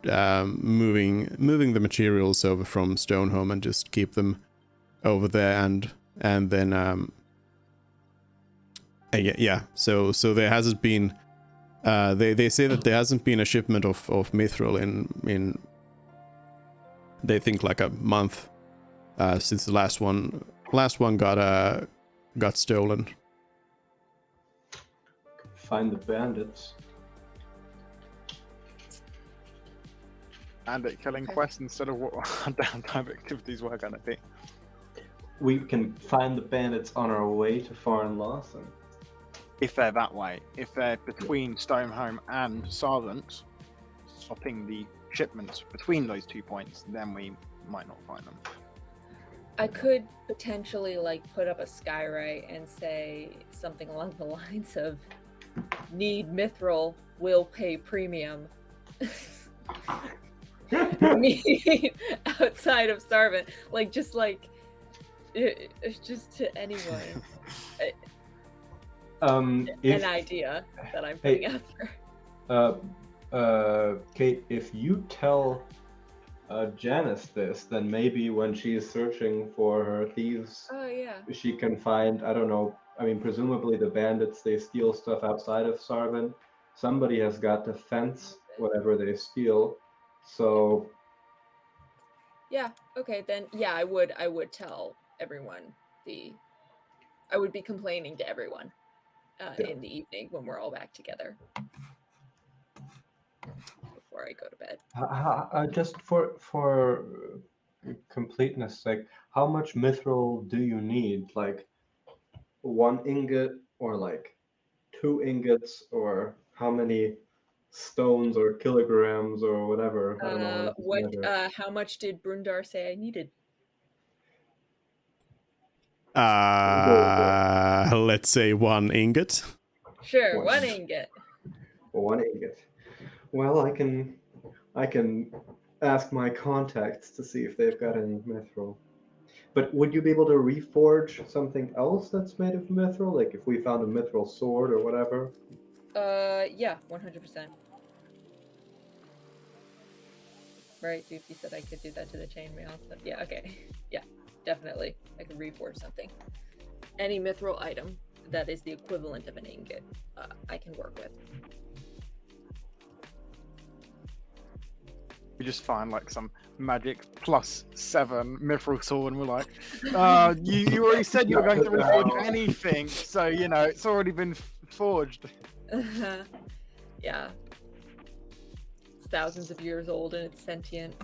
moving the materials over from Stoneholm and just keep them over there, and then yeah. So there hasn't been. They say that there hasn't been a shipment of mithril in they think like a month since the last one got stolen. Find the bandits. Bandit killing quest instead of what our downtime activities were going to be. We can find the bandits on our way to Foreign Lawson. If they're that way. If they're between Stoneholm and Sarvent, stopping the shipments between those 2 points, then we might not find them. I could potentially like put up a skywrite and say something along the lines of need mithril, will pay premium. Me outside of Sarvent, just to anyone. An idea that I'm putting out there. Kate, if you tell Janice this, then maybe when she's searching for her thieves, she can find, I don't know, I mean, presumably the bandits, they steal stuff outside of Sarvent. Somebody has got to fence whatever they steal. So yeah, okay, then yeah, I would tell everyone I would be complaining to everyone in the evening when we're all back together before I go to bed. just for completeness sake, how much mithril do you need? Like 1 ingot or like 2 ingots, or how many stones or kilograms or whatever? I don't know how much is measured. How much did Brundar say I needed? Let's say 1 ingot. Sure, One. 1 ingot. 1 ingot. Well, I can ask my contacts to see if they've got any mithril. But would you be able to reforge something else that's made of mithril? Like if we found a mithril sword or whatever? Yeah, 100%. Right, Doofy said I could do that to the chainmail stuff. Yeah, okay. Yeah, definitely. I could reforge something. Any mithril item that is the equivalent of an ingot, I can work with. We just find like some magic +7 mithril sword, and we're like, you already said you were going to reforge anything, so you know it's already been forged. Yeah. It's thousands of years old and it's sentient.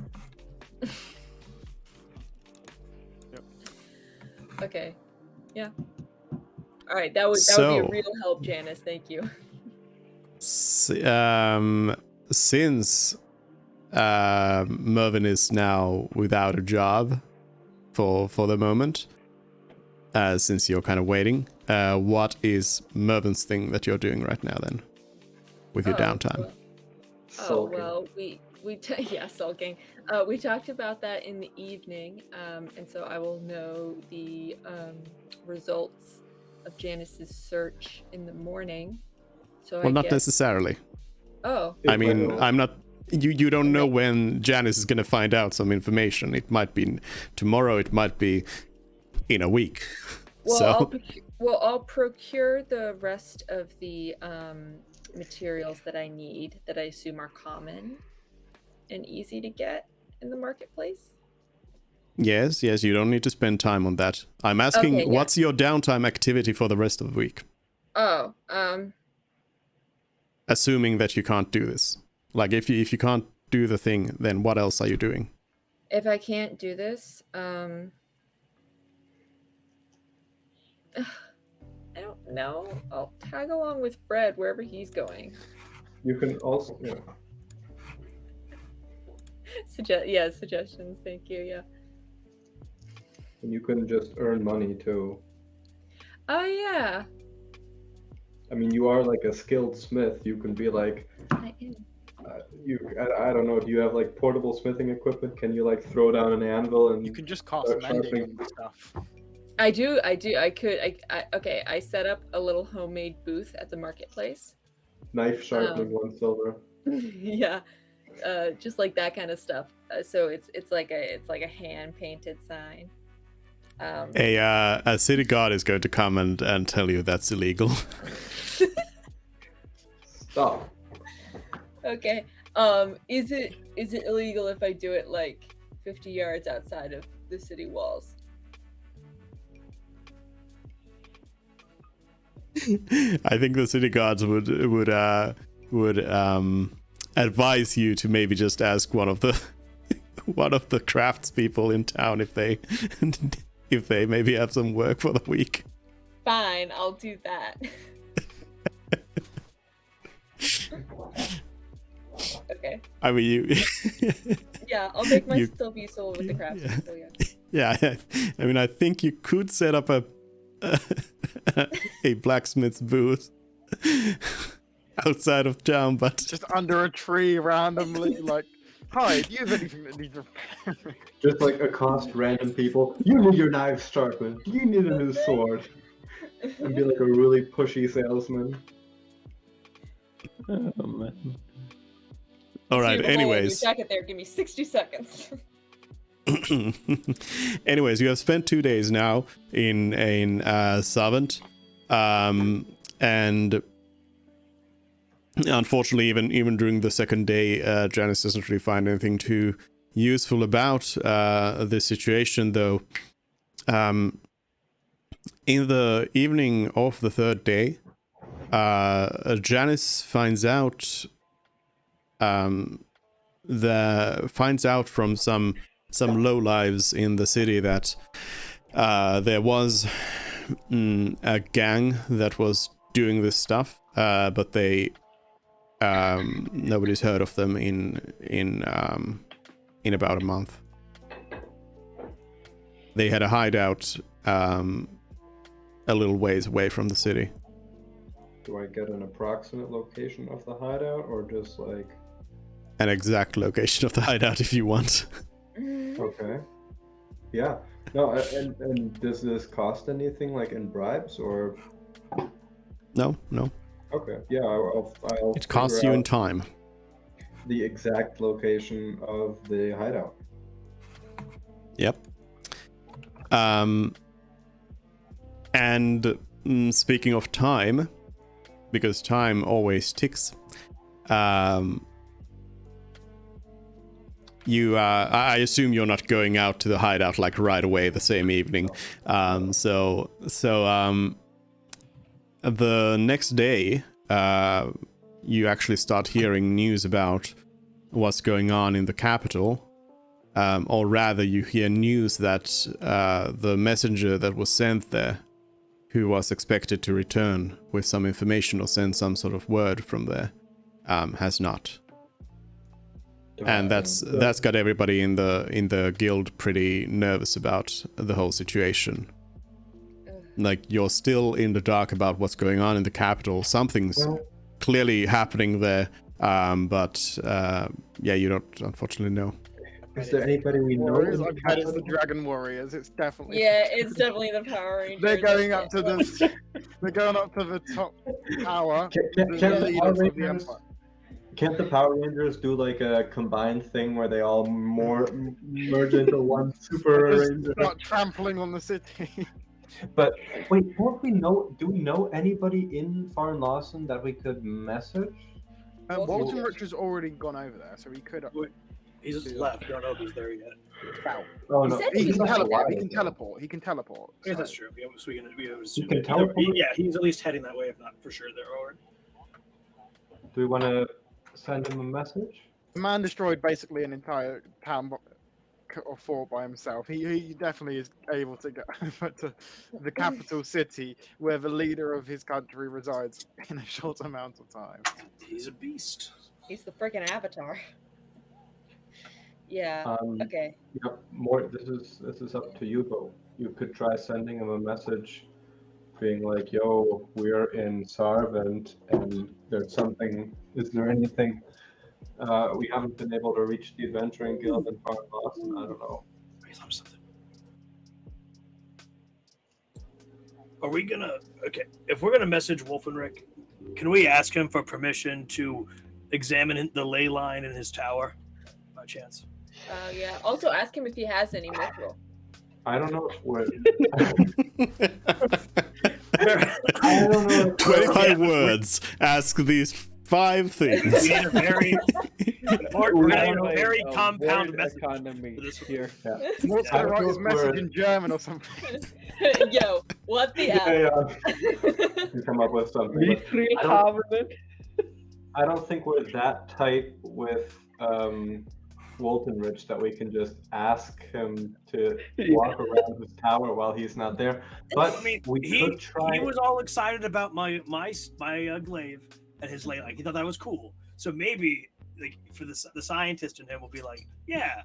Yep. Okay. Yeah. All right. That would be a real help, Janice. Thank you. Since Mervyn is now without a job for the moment, since you're kind of waiting, what is Mervyn's thing that you're doing right now then, with your downtime? Well, yeah, sulking. We talked about that in the evening, and so I will know the results of Janice's search in the morning. So well, not necessarily. Oh. I mean, I'm not. You don't know when Janice is gonna find out some information. It might be tomorrow. It might be in a week. Well, I'll procure the rest of the materials that I need, that I assume are common and easy to get in the marketplace. Yes, you don't need to spend time on that. I'm asking, Okay, yeah. What's your downtime activity for the rest of the week? Oh, Assuming that you can't do this. Like, if you can't do the thing, then what else are you doing? If I can't do this, I don't know. I'll tag along with Fred wherever he's going. You can also, yeah. Suggestions. Thank you. Yeah. And you can just earn money too. Oh yeah. I mean, you are like a skilled smith. You can be like, I am. I don't know. Do you have like portable smithing equipment? Can you like throw down an anvil and You can just cast start mending sharpening? and stuff. I do. Okay. I set up a little homemade booth at the marketplace. Knife sharpening, 1 silver. Yeah. Just like that kind of stuff. So it's like a hand painted sign. A city guard is going to come and tell you that's illegal. Stop. Okay. Is it illegal if I do it like 50 yards outside of the city walls? I think the city guards would advise you to maybe just ask one of the craftspeople in town if they maybe have some work for the week. Fine, I'll do that. Okay. I mean, you. Yeah, I'll make myself useful with the craftspeople. Yeah. Yeah. I mean, I think you could set up a blacksmith's booth outside of town, but Just under a tree randomly, like, hi, do you have anything that needs repairing? Just like accost random people. You need your knife sharpened. You need a new sword. And be like a really pushy salesman. Oh man. all right. See, hold on, Anyways. your jacket there. Give me 60 seconds. Anyways, you have spent 2 days now in Savant, and unfortunately, even during the second day, Janice doesn't really find anything too useful about this situation. Though, in the evening of the third day, Janice finds out from some some lowlives in the city that there was a gang that was doing this stuff, but they nobody's heard of them in about a month. They had a hideout a little ways away from the city. Do I get an approximate location of the hideout, or just like An exact location of the hideout if you want. okay? Yeah. No, and does this cost anything, like in bribes, or? No. Okay. Yeah, I'll It costs figure you in out time. the exact location of the hideout. Yep. And speaking of time, because time always ticks, you I assume you're not going out to the hideout like right away the same evening. So the next day, you actually start hearing news about what's going on in the capital. Or rather, you hear news that the messenger that was sent there, who was expected to return with some information or send some sort of word from there, has not. And that's got everybody in the guild pretty nervous about the whole situation. Like, you're still in the dark about what's going on in the capital. Something's clearly happening there, but yeah, you don't unfortunately know. Is there anybody we know? Warriors, I've had it's the Dragon Warriors. It's definitely. Yeah, it's definitely the Power Rangers. They're going up to the. They're going up to the top tower. Can't the the leaders Power of the Rangers- Empire. Can't the Power Rangers do like a combined thing where they all merge into one Super Just Ranger? start trampling on the city. But wait, don't we know? Do we know anybody in Foreign Lawson that we could message? Walton Rich has already gone over there, so he could. He's just left. Don't know if he's there yet. Oh He no, said He he's can not teleport. He alive. can teleport. He can teleport. Yeah, so- that's true. Yeah, so we can assume can that teleport? yeah, he's at least heading that way, if not for sure there already. do we want to send him a message? The man destroyed basically an entire town or fort by himself. He definitely is able to get over to the capital city where the leader of his country resides in a short amount of time. He's a beast. He's the freaking Avatar. Yeah. Okay. Yep. More. This is up to you, though. You could try sending him a message, being like, "Yo, we're in Sarvent, and there's something. Is there anything? We haven't been able to reach the Adventuring Guild in Foreign Lawson. I don't know." I thought of something. Are we gonna? Okay, if we're gonna message Wolfenrick, can we ask him for permission to examine the ley line in his tower, by chance? Yeah. Also, ask him if he has any mithril. I don't know if we're. I I don't know. If 25 words. Ask these 5 things. We need a very, we're gonna need a very Word compound message. economy for this one. here. What's I gonna don't write know his if message we're- in German or something? Yo, what the F? Yeah, you come up with something. but Mithril I don't- Covenant. I don't think we're that tight with Walton Rich that we can just ask him to walk around his tower while he's not there. But I mean, we could try. he was all excited about my glaive and his ley line. He thought that was cool. So maybe, like, for the scientist in him will be like, yeah,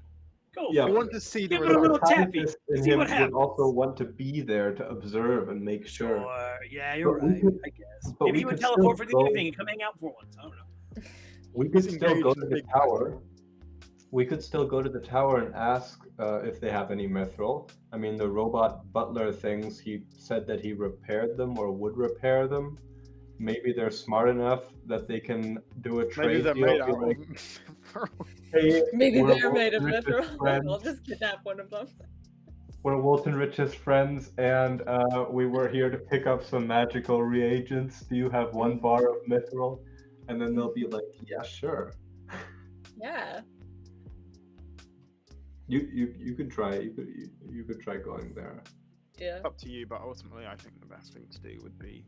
go. Yeah, We for want it. to see the Give it a result. little the tappy. scientist in See him what would happens. also want to be there to observe and make sure. Sure. Yeah, you're But we right. could- I guess. but Maybe we he would could still teleport for the go- evening and come hang out for once. I don't know. We could He's still go engaged to in the big tower. We could still go to the tower and ask if they have any mithril. I mean, the robot butler things, he said that he repaired them or would repair them. Maybe they're smart enough that they can do a Maybe trade they're deal. made be out like, of. hey, Maybe we're they're made of Walton Rich's mithril. friends. I'll just kidnap one of them. We're Walton Rich's friends, and we were here to pick up some magical reagents. Do you have 1 bar of mithril? And then they'll be like, yeah, sure. Yeah. You could try. You could try going there. Yeah. Up to you, but ultimately, I think the best thing to do would be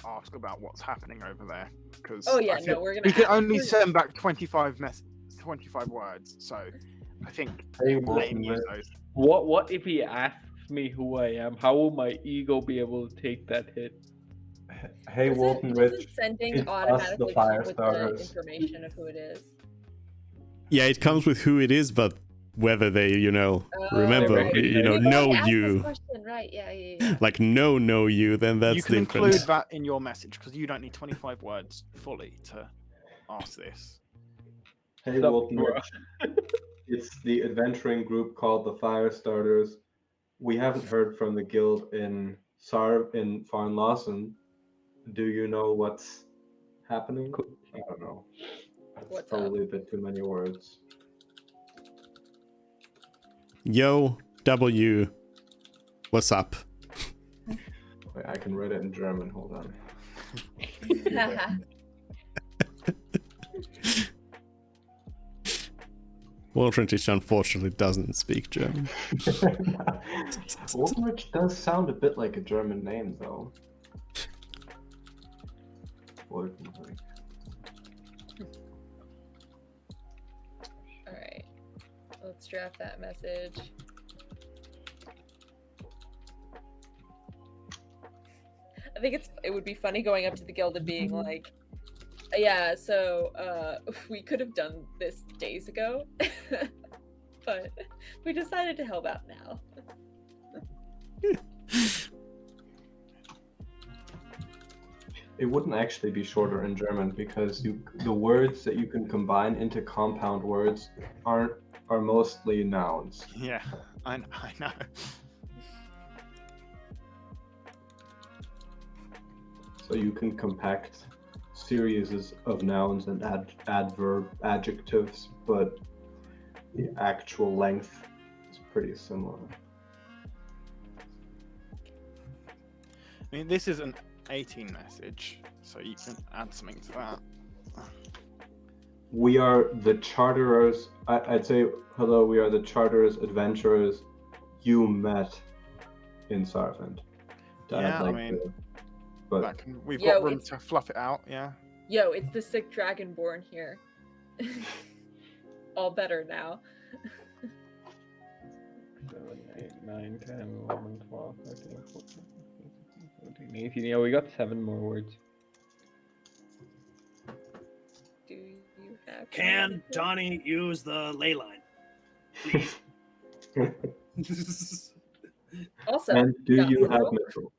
ask about what's happening over there. Because Oh yeah, no, we're gonna. we can ask- only we're- send back 25 words. So I think Hey, let him Wolfen use Ridge. those. What if he asks me who I am? How will my ego be able to take that hit? Hey, Wolfen Ridge. Doesn't sending it's us, the automatically fire come with the starters. information of who it is? Yeah, it comes with who it is, but whether they, remember, right. We've already know asked this you, question, right? Yeah. like know you, then that's You can different. include that in your message because you don't need 25 words fully to ask this. Hey, Sup, Wolfen bro? Ridge. It's the adventuring group called the Fire Starters. We haven't heard from the guild in Farnlawson. Do you know what's happening? I don't know. That's What's probably a bit too many words. Yo, W, what's up? Wait, I can read it in German. Hold on. Wolfrich unfortunately doesn't speak German. Wolfen Ridge does sound a bit like a German name, though. Wolfen Ridge. All right. Let's draft that message. I think it would be funny going up to the guild and being like, yeah, so we could have done this days ago, but we decided to help out now. It wouldn't actually be shorter in German because the words that you can combine into compound words are mostly nouns. Yeah, I know. So you can compact series of nouns and adjectives, but the actual length is pretty similar. I mean, this is an 18 message, so you can add something to that. We are the charterers. I'd say, hello, we are the charterers, adventurers you met in Sarvent. Yeah, I mean, but we've Yo, got room it's- to fluff it out, yeah. Yo, it's the sick dragonborn here. All better now. 7, 8, 9, 10, 11, 12, 13, 14, 15, 16, 17, 18. Yeah, we got 7 more words. Do you have? Can Donnie use the ley line? Please. Also, and do got you have mithril? mithril?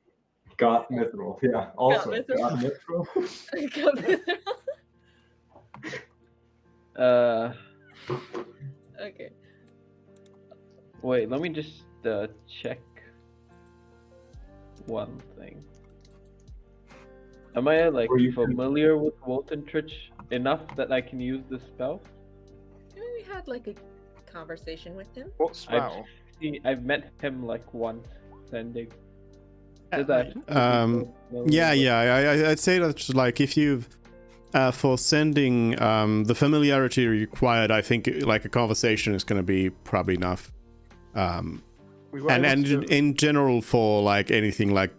Got mithril, yeah. Also, mithril. got mithril. Got mithril. Okay. Wait, let me just check one thing. Am I like Or you can- familiar with Woltentrich enough that I can use the spell? We had like a conversation with him. What spell? I've met him like once sending. Yeah, Does that? I'd say that like if you've for sending the familiarity required, I think like a conversation is going to be probably enough. We were And able to do it. in general for like anything like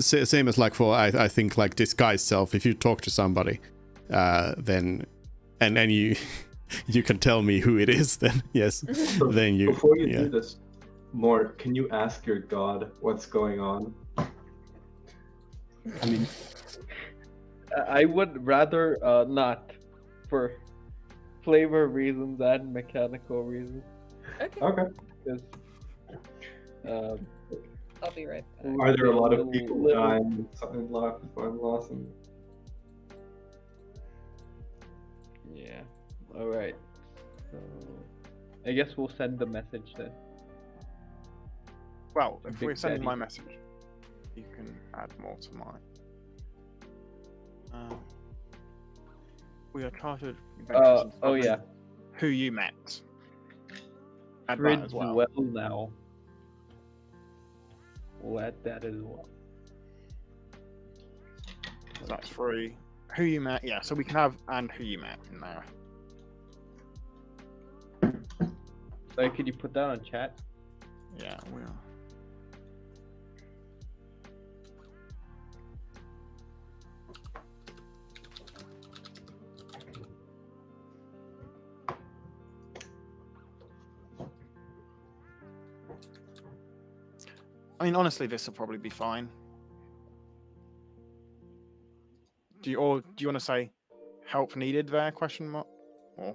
same as like for I think like disguise self, if you talk to somebody then and you you can tell me who it is, then yes, then you Before you yeah. do this, Mort, can you ask your god what's going on? I mean, I would rather not, for flavor reasons and mechanical reasons. Okay. okay. Because I'll be right back. Are there a lot of little- people little- dying in Lawson? Yeah. All right. So I guess we'll send the message then. Well, if Big we're sending Daddy. my message, you can add more to mine. We are chartered. adventurers in Oh Scotland. yeah. Who you met. Add that Fridge as well. well now. We'll add that as well. So that's 3. Who you met, yeah. So we can have and who you met in there. So could you put that on chat? Yeah, we are. I mean, honestly, this will probably be fine. Do you want to say help needed there? Question mark. Or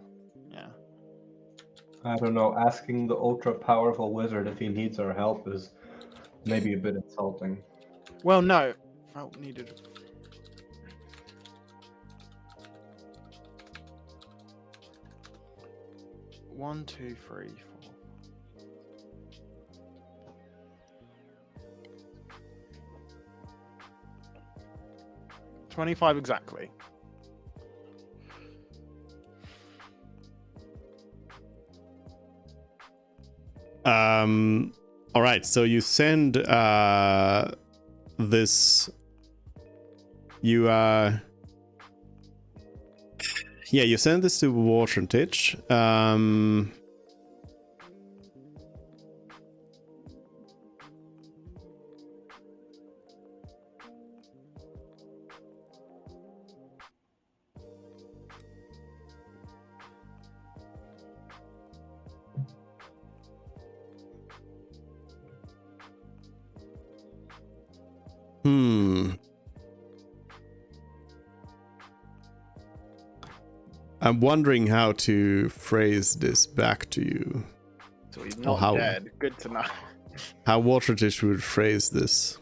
yeah. I don't know. Asking the ultra powerful wizard if he needs our help is maybe a bit insulting. Well, no. Help needed. One, two, three, four. 25 exactly. All right, so you send this. You you send this to Wartentich. I'm wondering how to phrase this back to you. So he's not how- dead. Good to know. How Waterdish would phrase this.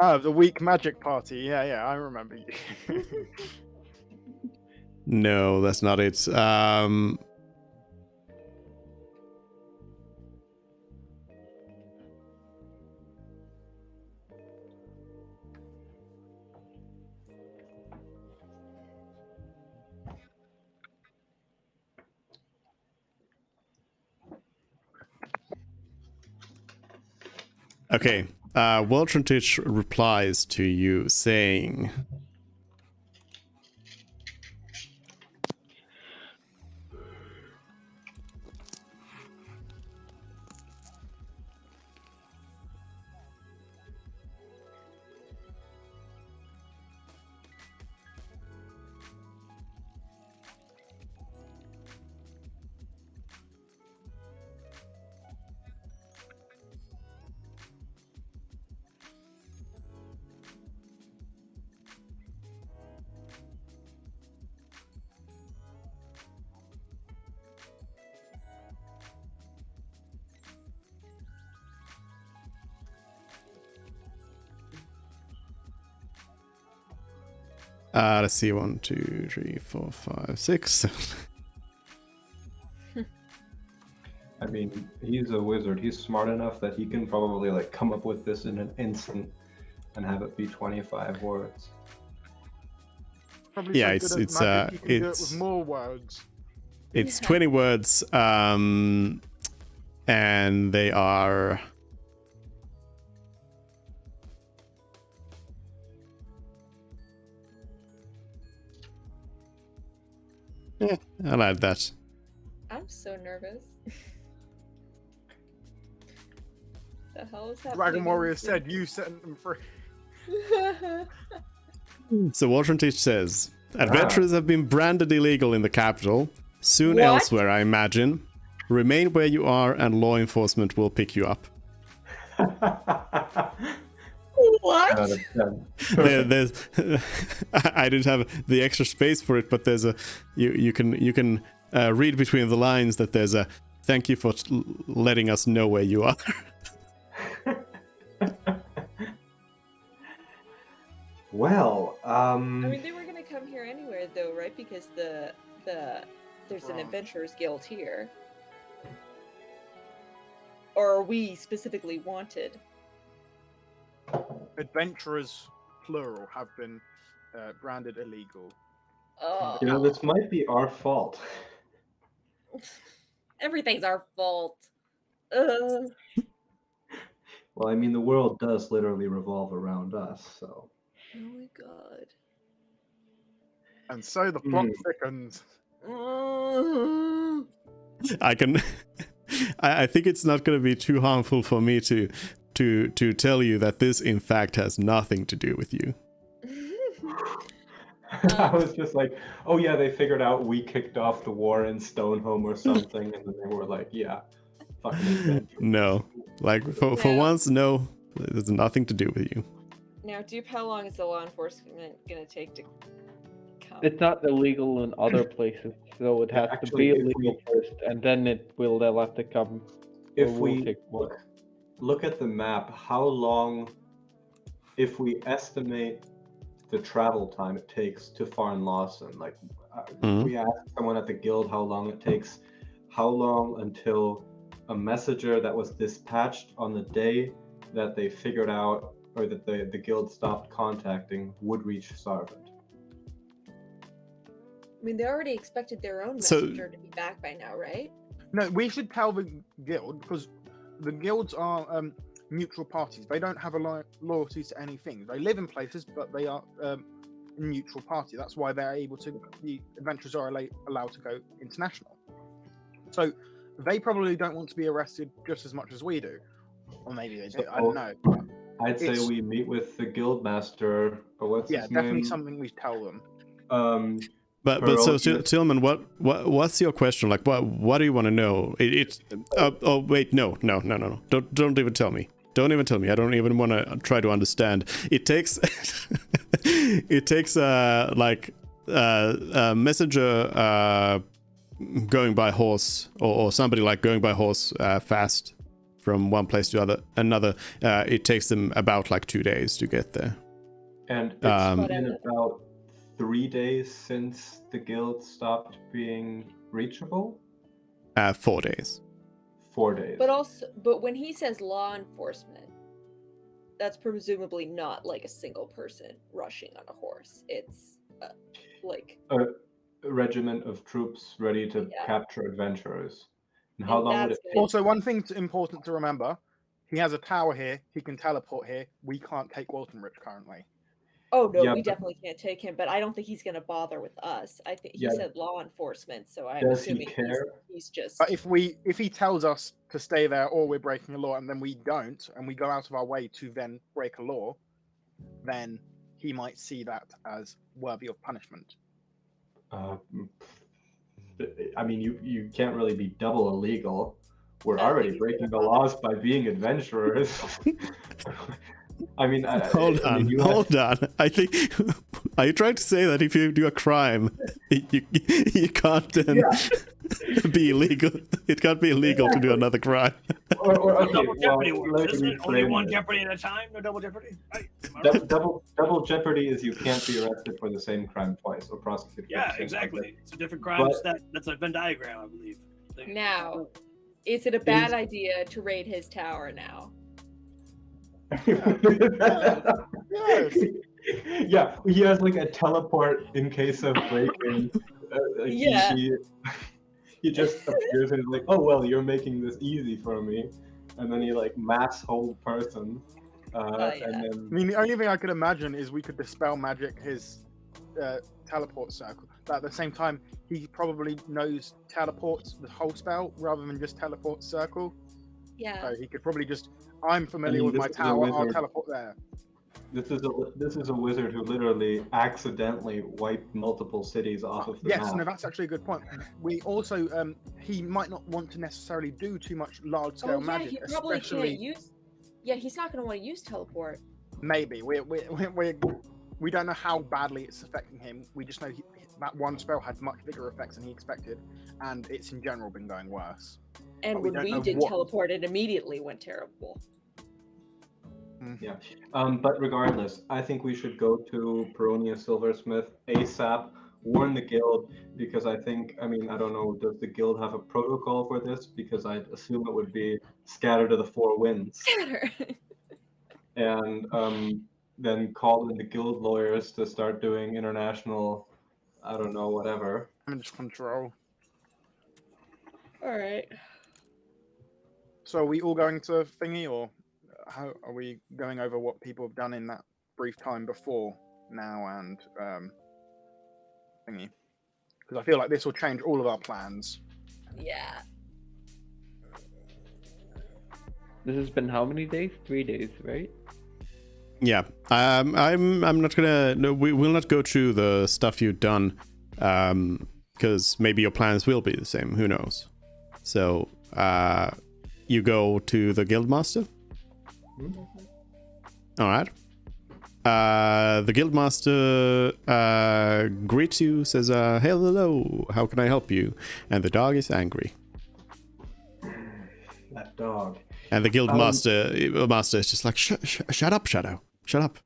Oh, the weak magic party. Yeah, I remember you. No, that's not it. Okay, Waltrentich replies to you saying, let's see, 1, 2, 3, 4, 5, 6, 7. I mean, he's a wizard. He's smart enough that he can probably like come up with this in an instant and have it be 25 words. Probably Yeah, so good it's, at magic, you can do it it's- with more words. It's 20 words, and they are... I like that. I'm so nervous. The hell is happening? Dragon Warrior said you sent them free. So Waltrentich says, adventurers have been branded illegal in the capital. Soon What? elsewhere, I imagine. Remain where you are and law enforcement will pick you up. What? Out of 10. There's I didn't have the extra space for it, but there's a you can read between the lines that there's a thank you for letting us know where you are. Well, I mean, they were gonna come here anyway, though, right? Because there's an Wrong. adventurers guild here. Or are we specifically wanted? Adventurers, plural, have been branded illegal. you know, this might be our fault. Everything's our fault. Well, I mean, the world does literally revolve around us, so. Oh my god. And so the plot Hmm. thickens. I can I think it's not going to be too harmful for me to tell you that this in fact has nothing to do with you. I was just like, oh yeah, they figured out we kicked off the war in Stonehome or something, and then they were like, yeah, fucking adventure. No. Like for Now- once, no, there's nothing to do with you. Now, Dupe, how long is the law enforcement gonna take to come? It's not illegal in other places, so it Yeah, has to actually, be if illegal first, and then they'll have to come. If or we'll we take one. look at the map, how long, if we estimate the travel time it takes to Farn Lawson, like Mhm. we asked someone at the guild how long it takes, how long until a messenger that was dispatched on the day that they figured out or that the guild stopped contacting would reach Sarvent? I mean, they already expected their own So- messenger to be back by now, right? No, we should tell the guild because the guilds are neutral parties. They don't have a loyalty to anything. They live in places, but they are a neutral party. That's why they're able to. The adventurers are allowed to go international. So they probably don't want to be arrested just as much as we do, or maybe they do. I don't know. I'd say It's- we meet with the guild master, or what's Yeah, his definitely name? something we tell them. But so Peronius. Tillman, what's your question? Like what do you want to know? Oh wait, no. Don't even tell me. Don't even tell me. I don't even want to try to understand. It takes it takes a messenger going by horse or somebody like going by horse fast from one place to another. It takes them about like 2 days to get there. And it's Um, been about 3 days since the guild stopped being reachable. 4 days. 4 days. But when he says law enforcement, that's presumably not like a single person rushing on a horse. It's like A regiment of troops ready to Yeah. capture adventurers. And how And long would it that's take? gonna- Also, one thing important to remember: he has a tower here. He can teleport here. We can't take Walton Rich currently. Oh no, Yeah, we but- definitely can't take him. But I don't think he's gonna bother with us. I think he Yeah. said law enforcement, so I'm Does he assuming care? he's just. But if he tells us to stay there or we're breaking a law and then we don't and we go out of our way to then break a law, then he might see that as worthy of punishment. I mean, you can't really be double illegal. We're I don't already think he's breaking the gonna laws by being adventurers. I mean, Hold I mean, on, you hold on. I think are you trying to say that if you do a crime, you can't then be illegal? It can't be illegal to do another crime. or, okay, Double jeopardy well, works, let isn't me it? Only reframe one it. jeopardy at a time. No double jeopardy. Right? Am I right? Double jeopardy is you can't be arrested for the same crime twice or prosecuted. for the Yeah, same crime exactly. It's a different crimes. But- That's a Venn diagram, I believe. Now, is it a bad Is- idea to raid his tower now? Yes. Yeah, he has like a teleport in case of break-in. Like Yeah. he just appears and is like, "Oh well, you're making this easy for me," and then he like mass hold person, yeah. and I then mean, the only thing I could imagine is we could dispel magic his teleport circle. But at the same time, he probably knows teleports the whole spell rather than just teleport circle. Yeah. So he could probably just, I'm familiar mean, with my this is a tower, I'll wizard. teleport there. this is a wizard who literally accidentally wiped multiple cities off of the Yes, map. no, that's actually a good point. We also, he might not want to necessarily do too much large-scale Oh yeah, magic, he probably especially can't use. Yeah, he's not gonna want to use teleport. maybe. We don't know how badly it's affecting him. We just know that one spell had much bigger effects than he expected, and it's in general been going worse. And But we when don't we know did what- teleport, it immediately went terrible. But regardless, I think we should go to Peronius Silversmith ASAP, warn the guild, because I mean, I don't know, does the guild have a protocol for this? Because I'd assume it would be scattered to the four winds. And then call in the guild lawyers to start doing international, I don't know, whatever. Damage control. All right. So are we all going to thingy, or how are we going over what people have done in that brief time before now and thingy? Because I feel like this will change all of our plans. Yeah. This has been how many days? 3 days, right? Yeah, I'm not gonna. No, we will not go through the stuff you've done, because maybe your plans will be the same. Who knows? So, you go to the guildmaster. All right. The guildmaster greets you, says, "Hello, how can I help you?" And the dog is angry. That dog. And the guildmaster master is just like, "Shut up, Shadow. Shut up."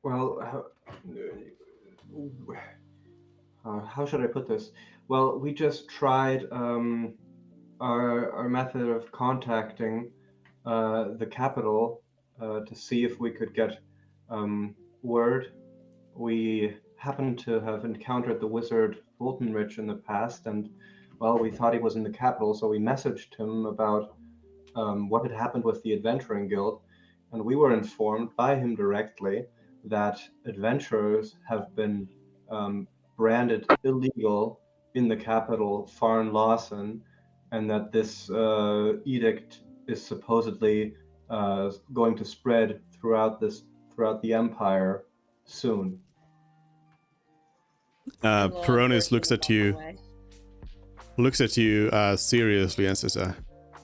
Well, how should I put this? Well, we just tried our method of contacting the capital to see if we could get word. We happened to have encountered the wizard Woltenrich in the past, and well, we thought he was in the capital, so we messaged him about what had happened with the Adventuring Guild, and we were informed by him directly that adventurers have been branded illegal in the capital, Farn Lawson, and that this edict is supposedly going to spread throughout the empire soon. Law Peronis enforcement looks at you seriously and says,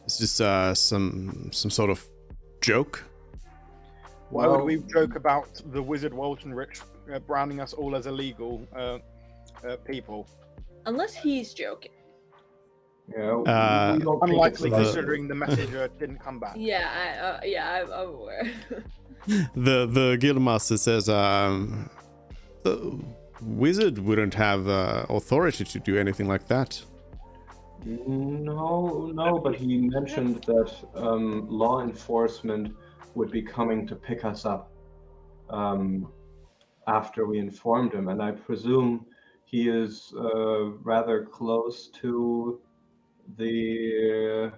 "Is this some sort of joke?" Why would we joke about the wizard Woltenrich branding us all as illegal people? Unless he's joking. Yeah, we don't think Unlikely it's considering the messenger didn't come back. Yeah, I'm aware. The guildmaster says, "The wizard wouldn't have authority to do anything like that." No, but he mentioned that law enforcement would be coming to pick us up after we informed him, and I presume he is rather close to the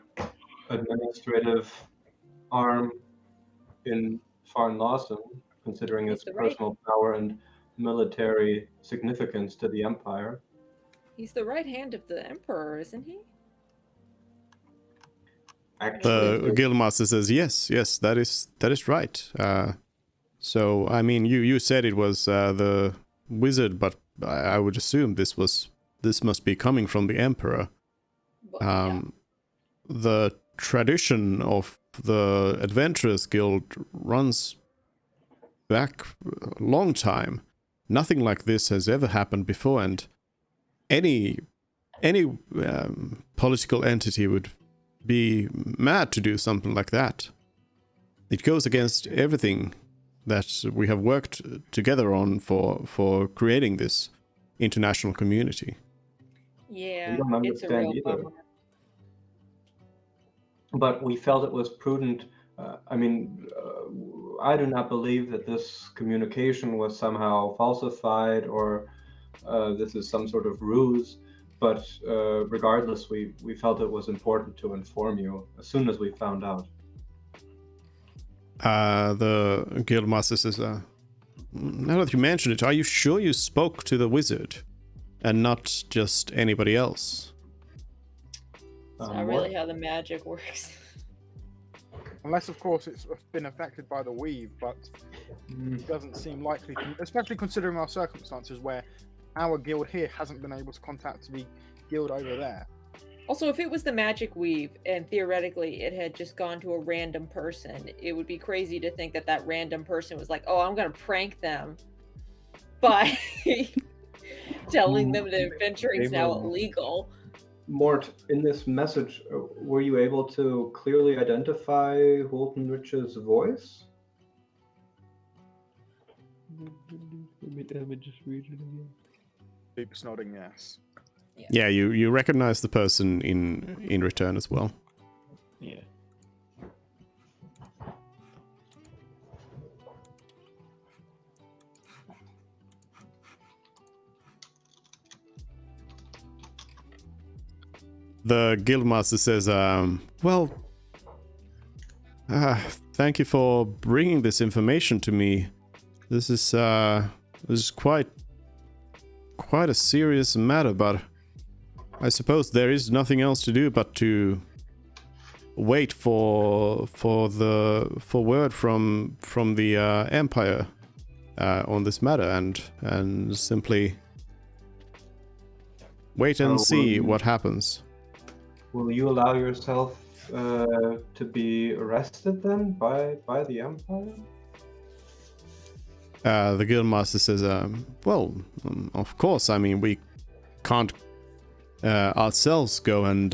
administrative arm in Farn Lawson, considering its personal power and military significance to the empire. He's the right hand of the emperor, isn't he? The guildmaster says, yes, that is right. So I mean, you said it was the wizard, but I would assume this must be coming from the emperor. The tradition of the Adventurers Guild runs back a long time. Nothing like this has ever happened before, and any political entity would be mad to do something like that. It goes against everything that we have worked together on for creating this international community. Yeah, We don't it's a understand real either. bummer. But we felt it was prudent. I do not believe that this communication was somehow falsified or this is some sort of ruse. But regardless, we felt it was important to inform you as soon as we found out. The guildmaster says, now that you mention it, are you sure you spoke to the wizard and not just anybody else? It's not really how the magic works. Unless, of course, it's been affected by the weave, but it doesn't seem likely, especially considering our circumstances where our guild here hasn't been able to contact the guild over there. Also, if it was the magic weave and theoretically it had just gone to a random person, it would be crazy to think that that random person was like, oh, I'm going to prank them by telling them that adventuring is now illegal. Mort, in this message, were you able to clearly identify Woltenrich's voice? Let me just read it again. Luke's nodding yes. Yeah, you recognize the person in return as well. Yeah. The guildmaster says, thank you for bringing this information to me. This is quite a serious matter, but I suppose there is nothing else to do but to wait for word from the Empire on this matter, and simply wait and see what happens. will you allow yourself to be arrested then by the Empire? The guildmaster says, well, of course. I mean, we can't ourselves go and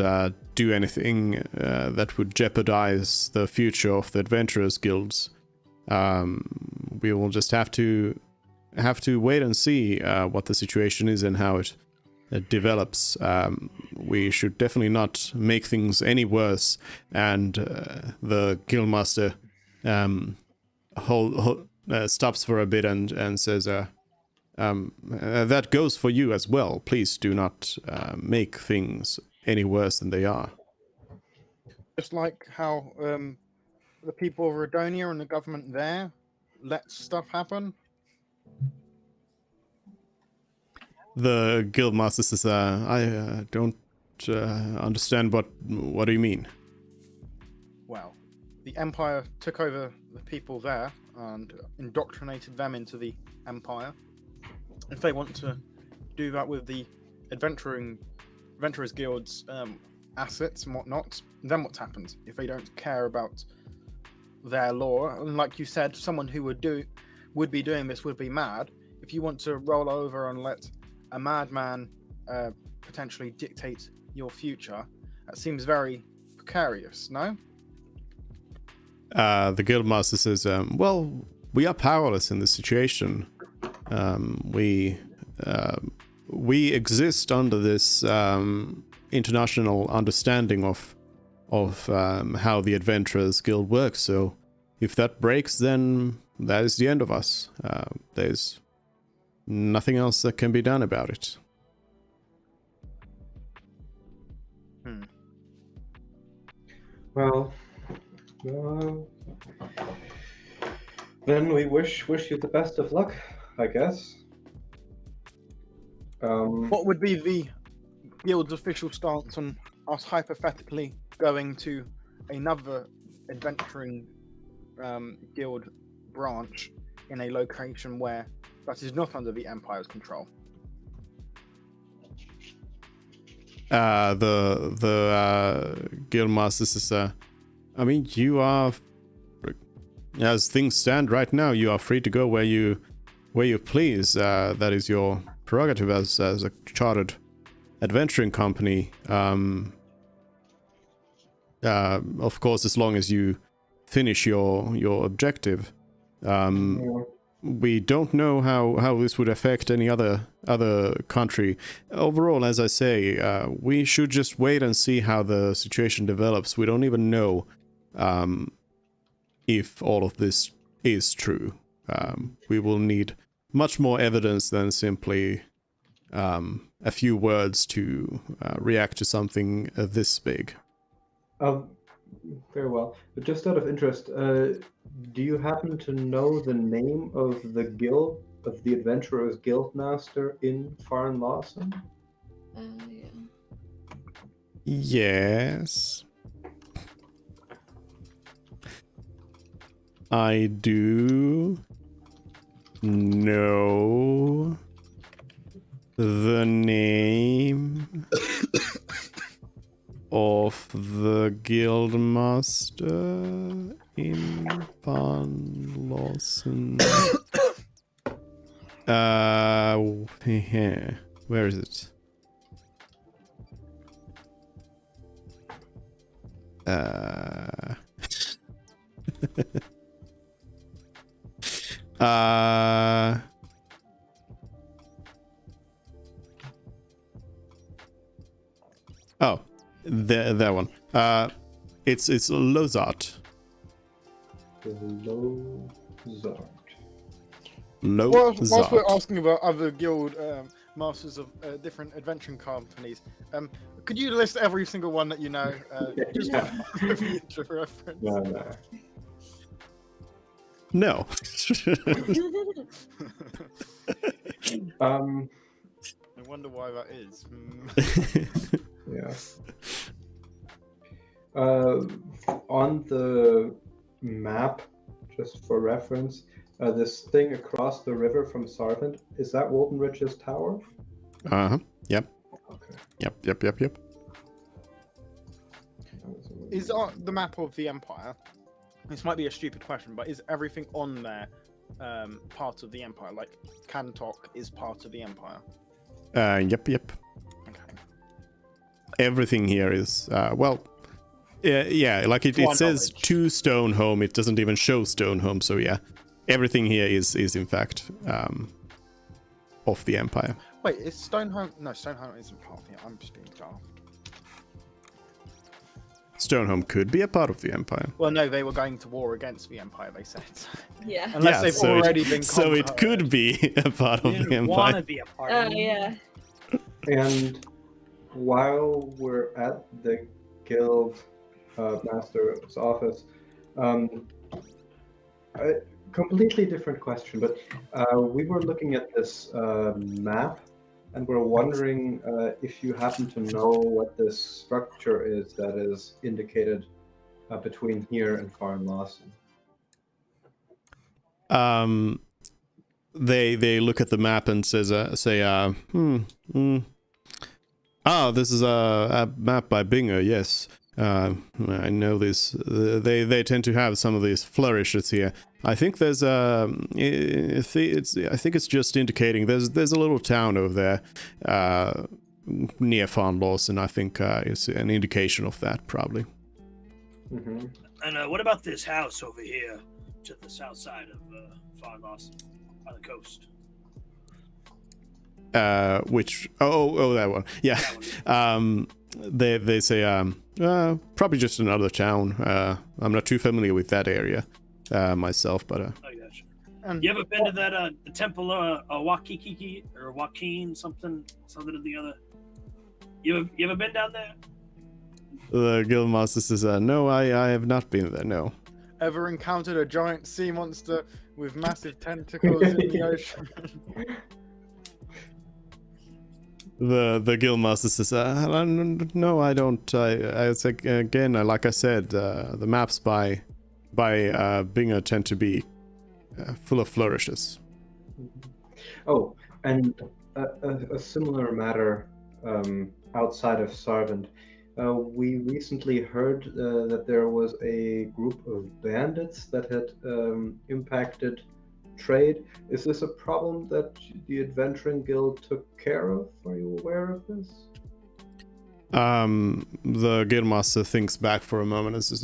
do anything that would jeopardize the future of the adventurers guilds. We will just have to wait and see what the situation is and how it develops. We should definitely not make things any worse. And the guildmaster stops for a bit and says, that goes for you as well. Please do not make things any worse than they are. Just like how the people of Rodonia and the government there let stuff happen. The guildmaster says, I don't understand what do you mean? Well, the Empire took over the people there and indoctrinated them into the Empire. If they want to do that with the Adventurers Guild's assets and whatnot, then what happens? If they don't care about their law, and like you said, someone who would be doing this would be mad. If you want to roll over and let a madman potentially dictate your future, that seems very precarious, no? The guildmaster says, well, we are powerless in this situation. We exist under this international understanding of how the Adventurers Guild works. So if that breaks, then that is the end of us. There's nothing else that can be done about it. Well, then we wish you the best of luck, I guess. What would be the guild's official stance on us hypothetically going to another adventuring guild branch in a location where that is not under the Empire's control? The guildmaster says, I mean, you are, as things stand right now, you are free to go where you please. That is your prerogative as a chartered adventuring company. Of course, as long as you finish your objective. We don't know how this would affect any other country. Overall, as I say, we should just wait and see how the situation develops. We don't even know if all of this is true. We will need much more evidence than simply a few words to react to something this big. Very well. But just out of interest, do you happen to know the name of the guild, of the Adventurers Guildmaster in Farn Lawson? Yeah. Yes. I do know the name of the guildmaster in Van Lawson. Where is it? Oh, that one. It's Lozart. Lozart. Whilst we're asking about other guild masters of different adventuring companies, could you list every single one that you know? Just for future reference. No. I wonder why that is. Yeah. On the map, just for reference, this thing across the river from Sarvent, is that Woldenridge's tower? Uh-huh. Yep. Okay. Yep. is the map of the Empire? This might be a stupid question, but is everything on there part of the Empire? Like Kantok is part of the Empire. Yep. Okay. Everything here is yeah. Like it one says knowledge. to Stonehome. It doesn't even show Stonehome. So yeah, everything here is in fact of the Empire. Wait, is Stonehome? No, Stonehome isn't part of the Empire. I'm just being daft. Stonehome could be a part of the Empire. Well, no, they were going to war against the Empire. They said. Yeah. Unless Yeah, they've so already it, been. so it conquered. could be a part We of the didn't want to Empire. be a part Oh of it. yeah. And while we're at the guild master's office, a completely different question, but we were looking at this map, and we're wondering if you happen to know what this structure is that is indicated between here and Farn Lawson. They look at the map and say this is a map by Binger. Yes, I know this. They tend to have some of these flourishes here. I think there's I think it's just indicating there's a little town over there near Farn Lawson. I think it's an indication of that probably. Mm-hmm. And what about this house over here to the south side of Farn Lawson, on the coast? Which that one. Yeah. That one. They say probably just another town. I'm not too familiar with that area myself, but Oh, yeah, sure. And You ever been to that the temple Wakikiki or Joaquin something or the other? You ever been down there? the guildmaster says, "No, I have not been there. No." ever encountered a giant sea monster with massive tentacles in the ocean? The guildmaster says, "No, I don't. I say again, like I said, the maps by Binger tend to be full of flourishes." Oh, and a similar matter outside of Sarvent. We recently heard that there was a group of bandits that had impacted trade. Is this a problem that the Adventuring Guild took care of? Are you aware of this? The guildmaster thinks back for a moment and says,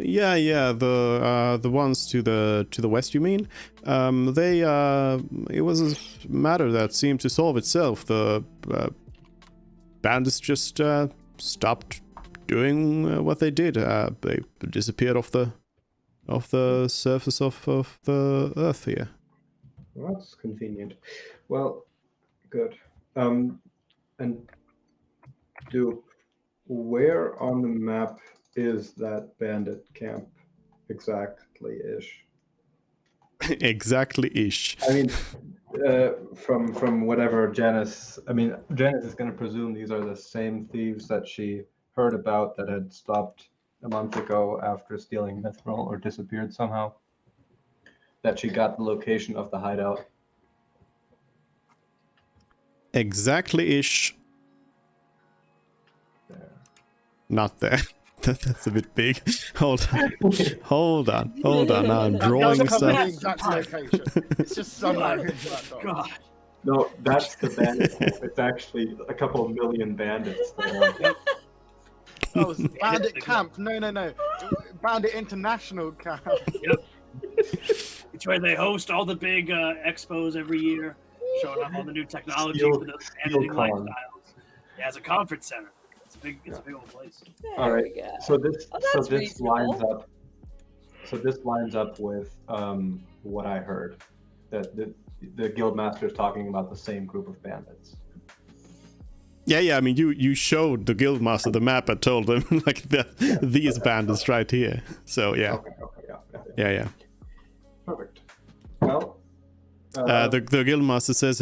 yeah, the ones to the west, you mean? They it was a matter that seemed to solve itself. The bandits just stopped doing what they did. They disappeared off the surface of the earth here. Well, that's convenient. Well, good. And where on the map is that bandit camp exactly-ish? Exactly-ish. I mean, from whatever Janice is going to presume these are the same thieves that she heard about that had stopped a month ago after stealing mithril or disappeared somehow. That she got the location of the hideout. Exactly-ish. There. Not there. That's a bit big. Hold on. Now I'm drawing Doesn't cover the stuff. exact location. It's just somewhere in that dot. God. No, that's the bandit camp. It's actually a couple of million bandits there. Oh, it's Bandit Camp. No. Bandit International Camp. It's where they host all the big expos every year, showing off all the new technology Steel- for those Steel editing Con. lifestyles. Yeah, it's a conference center. It's a big old place. All right. There we go. So this Oh, so that's this lines reasonable. up. So this lines up with what I heard, that the guildmaster is talking about the same group of bandits. Yeah. I mean, you showed the guildmaster the map and told them like these bandits right here. So yeah. Okay, yeah. Yeah. Perfect. Well, The guildmaster says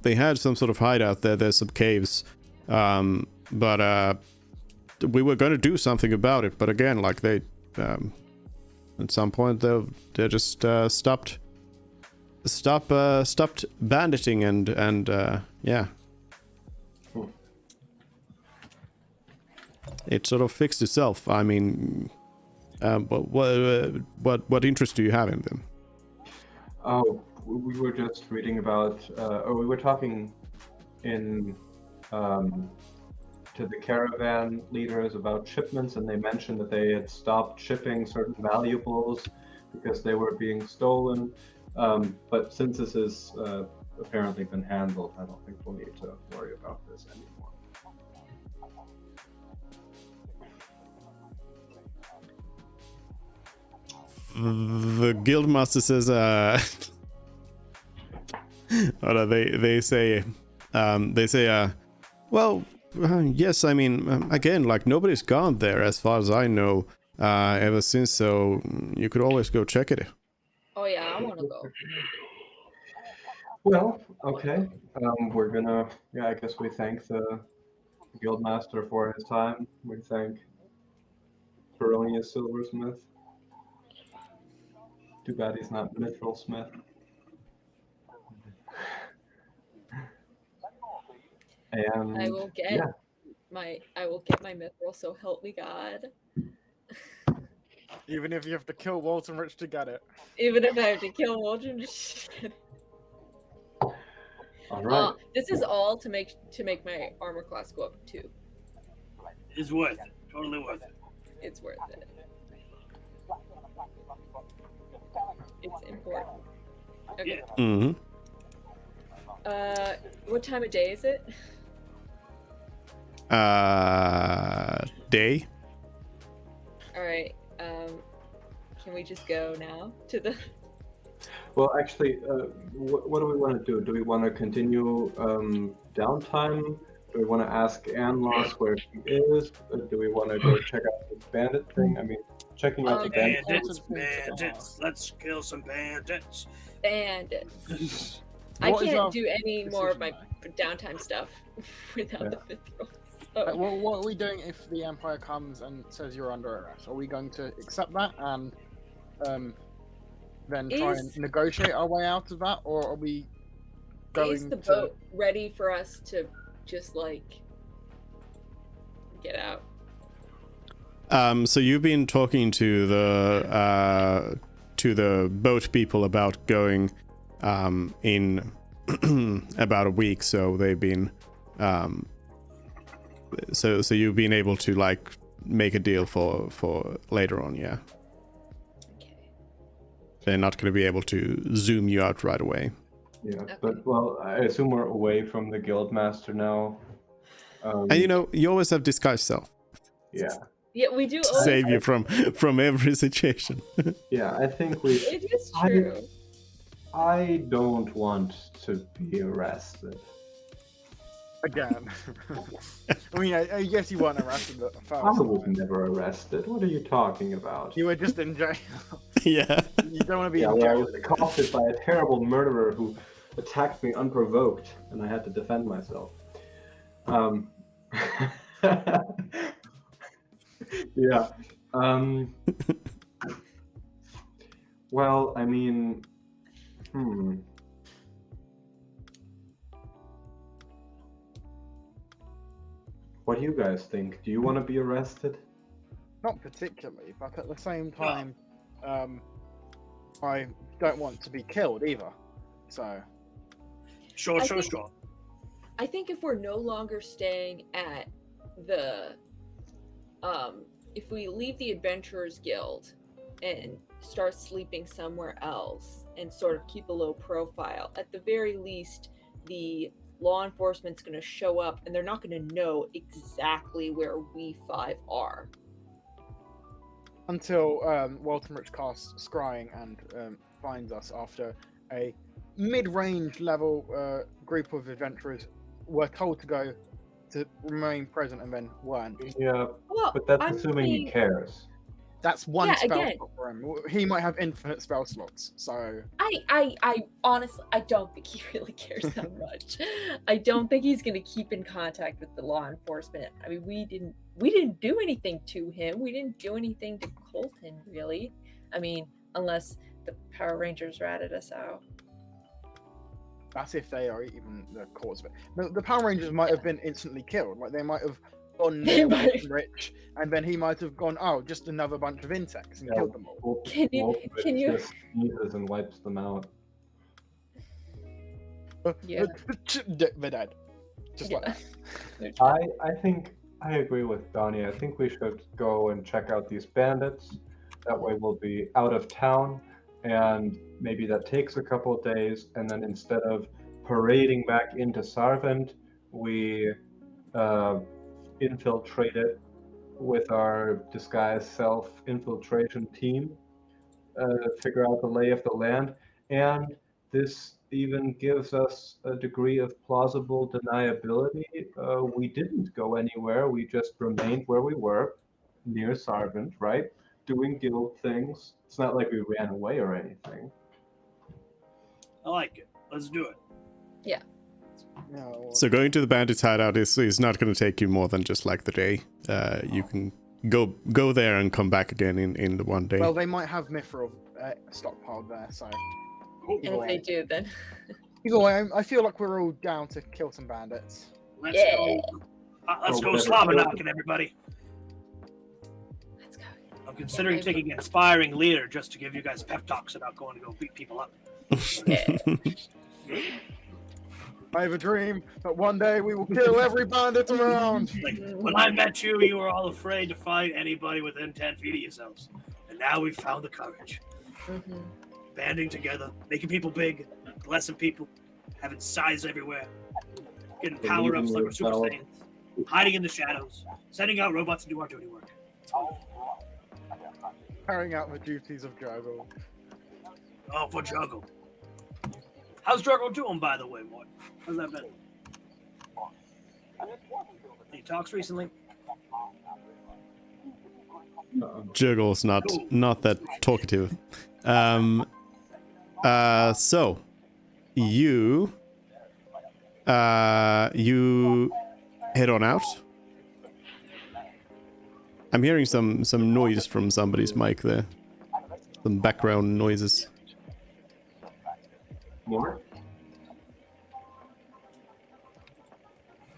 they had some sort of hideout there. There's some caves, but we were going to do something about it. But again, like they at some point they just stopped banditing and yeah. it sort of fixed itself. I mean, but what interest do you have in them? Oh, we were just reading about, or we were talking in to the caravan leaders about shipments, and they mentioned that they had stopped shipping certain valuables because they were being stolen. But since this has apparently been handled, I don't think we'll need to worry about this anymore. The guildmaster says, or no, they say, well, yes, I mean, again, like nobody's gone there as far as I know ever since, so you could always go check it. Oh yeah, I want to go. Well, okay. We're gonna, I guess we thank the guildmaster for his time. We thank Peronius Silversmith. Too bad he's not Mithril Smith. And I will get my mithril, so help me God. Even if you have to kill Walton Rich to get it. Even if I have to kill Waldron. all right. This is all to make my armor class go up 2. It's worth it. Totally worth it. It's worth it. It's important. Okay. Yeah. Mm-hmm. What time of day is it? Day. All right. Can we just go now to the? Well, actually, what do we want to do? Do we want to continue downtime? Do we want to ask Anlos where she is? Or do we want to go check out the bandit thing? I mean, checking out the bandit. Bandits. Let's kill some bandits. Bandits. I What is can't our do any more of my decision, downtime stuff without Yeah. the 5th roll. So. Well, what are we doing if the Empire comes and says you're under arrest? Are we going to accept that and then try and negotiate our way out of that, or are we going Is the to? boat ready for us to just like get out? So you've been talking to the boat people about going in about a week, so they've been so you've been able to like make a deal for later on, yeah. Okay. They're not going to be able to zoom you out right away. Yeah, Okay. but well, I assume we're away from the guildmaster now. And you know, you always have disguise self Yeah, Yeah, we do. to always save you have- from every situation. yeah. I think we. It is true. I don't want to be arrested. Again. I mean, yes, you weren't arrested at first. I was never arrested. What are you talking about? You were just in jail. Yeah. You don't want to be Yeah, in well, I jail. was accosted by a terrible murderer who attacked me unprovoked, and I had to defend myself. Yeah. Well, I mean, What do you guys think? Do you want to be arrested? Not particularly, but at the same time, I don't want to be killed either. So, Sure. I think if we're no longer staying at the, if we leave the Adventurers Guild and start sleeping somewhere else and sort of keep a low profile, at the very least, the law enforcement's going to show up and they're not going to know exactly where we 5 are. until Walton Rich casts Scrying and finds us after a mid-range level group of adventurers were told to go to remain present and then weren't. Yeah, Well, but that's I'm assuming he saying- cares. That's one Yeah, spell again. slot for him. He might have infinite spell slots, so I honestly, I don't think he really cares that much. I don't think he's gonna keep in contact with the law enforcement. I mean, we didn't do anything to him. We didn't do anything to Colton, really. I mean, unless the Power Rangers ratted us out. that's if they are even the cause of it. The Power Rangers might have been instantly killed. Like they might have gone near Wilson Rich, and then he might have gone, oh, just another bunch of insects, and killed them all. Can you- just sneezes and wipes them out? Yeah. They're dead. Just like that. I think I agree with Donnie. I think we should go and check out these bandits. That way we'll be out of town, and maybe that takes a couple of days, and then instead of parading back into Sarvent, we infiltrate it with our disguised self-infiltration team, figure out the lay of the land, and this even gives us a degree of plausible deniability. We didn't go anywhere, we just remained where we were, near Sarvent, right? Doing guild things. It's not like we ran away or anything. I like it. Let's do it. No, So going to the bandits' hideout is not going to take you more than just like the day. You can go there and come back again in the one day. well, they might have Mithril stockpiled there, so Oh, And if they do, then either way, I feel like we're all down to kill some bandits. let's Yeah. go. Let's Oh, go better slobber kill knocking, everybody. let's go. I'm considering taking an inspiring leader just to give you guys pep talks about going to go beat people up. I have a dream that one day we will kill every bandit around. Like, when I met you, you were all afraid to fight anybody within 10 feet of yourselves. And now we've found the courage. Mhm. Banding together, making people big, blessing people, having size everywhere, getting power ups like we're Super Believe in Saiyans, hiding in the shadows, sending out robots to do our dirty work. Carrying out the duties of Juggle. Oh, for Juggle. How's Juggle doing, by the way, boy? How's that been? Any talks recently? Juggle's not that talkative. So you head on out. I'm hearing some noise from somebody's mic there. Some background noises. More?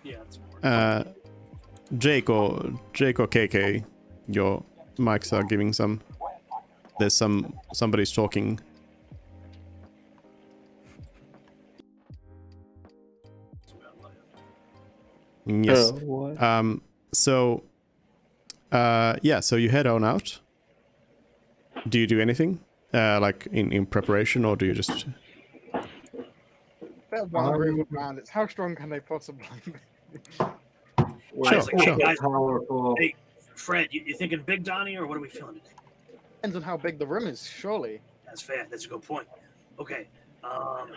Yeah, it's Jake or KK, your mics are giving some. There's somebody's talking. Yes. What? So so you head on out. Do you do anything like in preparation, or do you just They're one group of bandits. How strong can they possibly be? Well, Sure. Guys, powerful. hey, Fred, you thinking big Donnie, or what are we feeling today? Depends on how big the room is, surely. That's fair. That's a good point. Okay. Out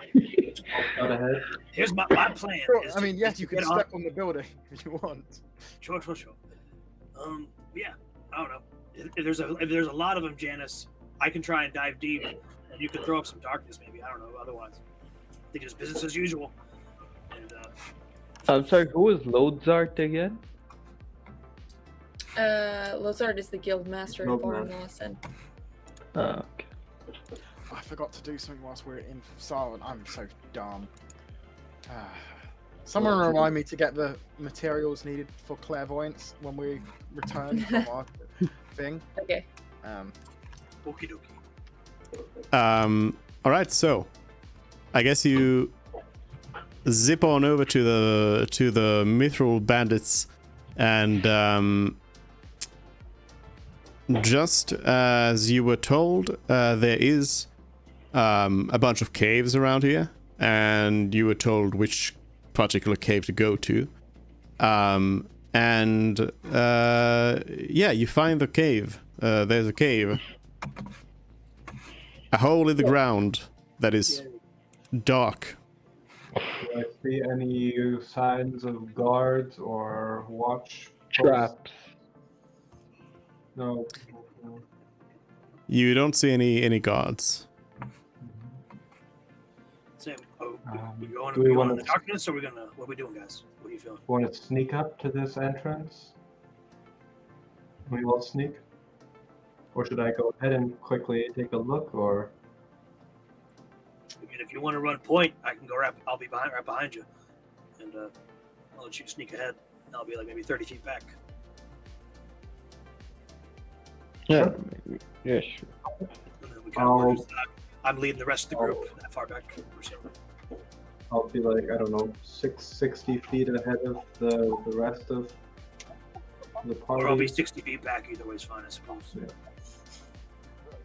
ahead. Here's my plan. Sure, is I mean, to- yes, is you to can get on- step on the building if you want. Sure. Yeah. I don't know. If there's a lot of them, Janice, I can try and dive deep, and you can throw up some darkness, maybe. I don't know. Otherwise, I think it's business as usual. And I'm sorry, who was Lodzart again? Lozard is the guild master in Guild Foreign master. Lawson. Okay. I forgot to do something whilst we were in Sarvent. I'm so dumb. Someone remind me to get the materials needed for clairvoyance when we return from our thing. Okay. okie dokie. all right, so I guess you zip on over to the Mithril bandits, and just as you were told, there is a bunch of caves around here, and you were told which particular cave to go to. You find the cave. There's a cave. A hole in the ground that is dark. Do I see any signs of guards or watch? Traps. No. You don't see any guards. Sam, we Do going, we we going wanna- in the darkness, or what are we doing, guys? What are you feeling? Want to sneak up to this entrance? We all sneak? Or should I go ahead and quickly take a look, or? I mean, if you want to run point, I can go right. I'll be right behind you, and I'll let you sneak ahead. I'll be like maybe 30 feet back. Yeah. Yeah, sure. And then we kind of work that. I'm leading the rest of the group that far back. Or so. I'll be like, I don't know, 60 feet ahead of the rest of the Or I'll be party. 60 feet back. Either way is fine, I suppose.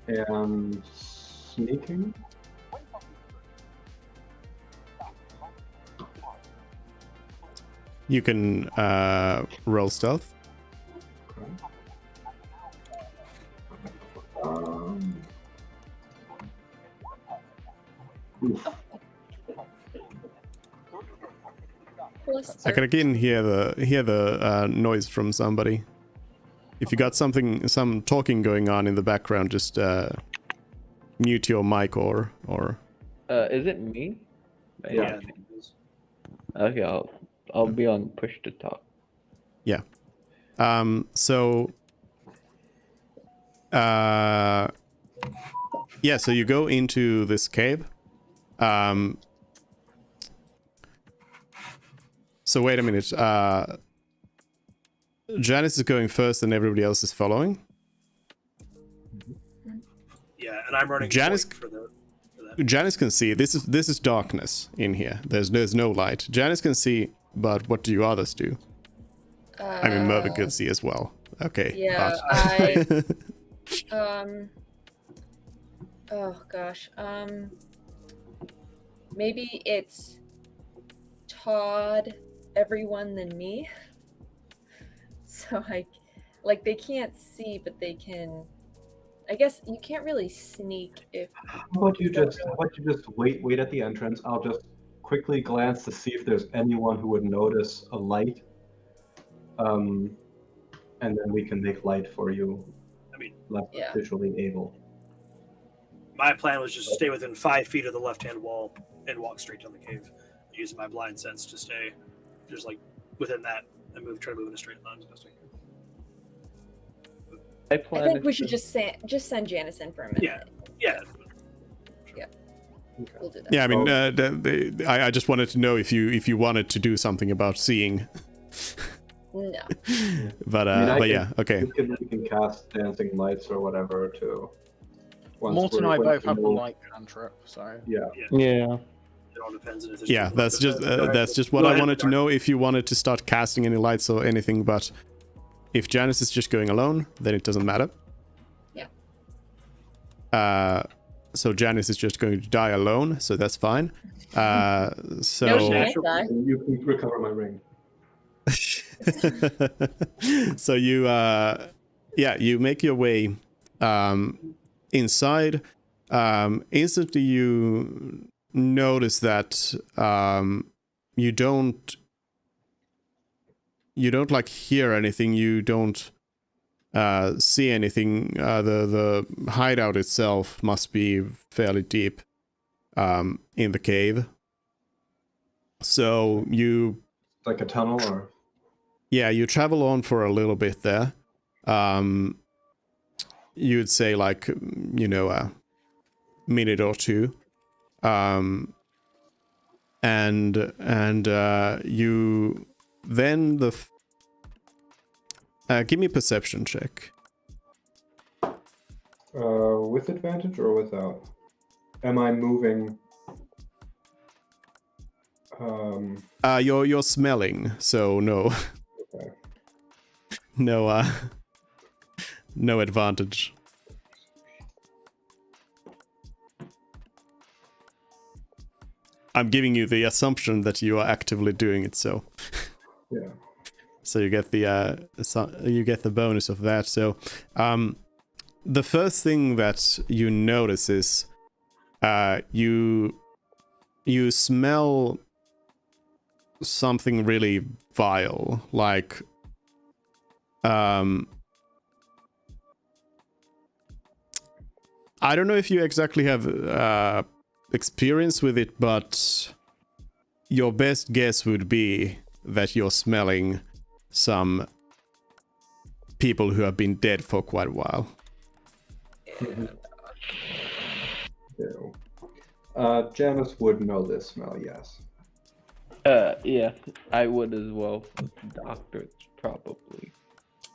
Yeah. And sneaking. You can roll stealth. Oof. I can again hear the noise from somebody. If you got some talking going on in the background, just mute your mic or. Is it me? Yeah. Okay, I'll be on push to talk. Yeah. So. Yeah. So you go into this cave. So wait a minute. Janice is going first, and everybody else is following. Yeah, and I'm running Janice- point for that. Janice can see. This is darkness in here. There's no light. Janice can see, but what do you others do? I mean, Mervyn can see as well. Okay. Yeah, but- oh gosh. Maybe it's Todd, everyone, then me. So they can't see, but they can. I guess you can't really sneak if. How about you just wait at the entrance? I'll just quickly glance to see if there's anyone who would notice a light. And then we can make light for you. I mean, less Yeah. visually able. my plan was just to stay within 5 feet of the left-hand wall and walk straight down the cave, using my blind sense to stay just like within that and try to move in a straight line. My I plan think is we should to- just send Janice in for a minute. Yeah. We'll do that. yeah, I mean, I just wanted to know if you wanted to do something about seeing. No. But I mean, I but can- yeah, okay. We can cast dancing lights or whatever to. Morton and I once both we have the know- light cantrip, so Yeah. Yeah. It all depends on if there's Yeah, people that's that- just Go ahead. that's just what Go I ahead, wanted to Dark. know, if you wanted to start casting any lights or anything. But if Janice is just going alone, then it doesn't matter. Yeah. So Janice is just going to die alone, so that's fine. So No, she can't die. You can recover my ring. so you make your way inside. Instantly you notice that you don't like hear anything, you don't see anything. The hideout itself must be fairly deep in the cave, so you Like a tunnel or. yeah, you travel on for a little bit there. You'd say like, a minute or two. And you then give me a perception check. With advantage or without? Am I moving? You're smelling, so no. Okay. No advantage. I'm giving you the assumption that you are actively doing it, so Yeah. so you get the bonus of that. So the first thing that you notice is you smell something really vile, like I don't know if you exactly have experience with it, but your best guess would be that you're smelling some people who have been dead for quite a while. Ew. Janice would know this smell, yes. Yeah, I would as well. Doctors, probably.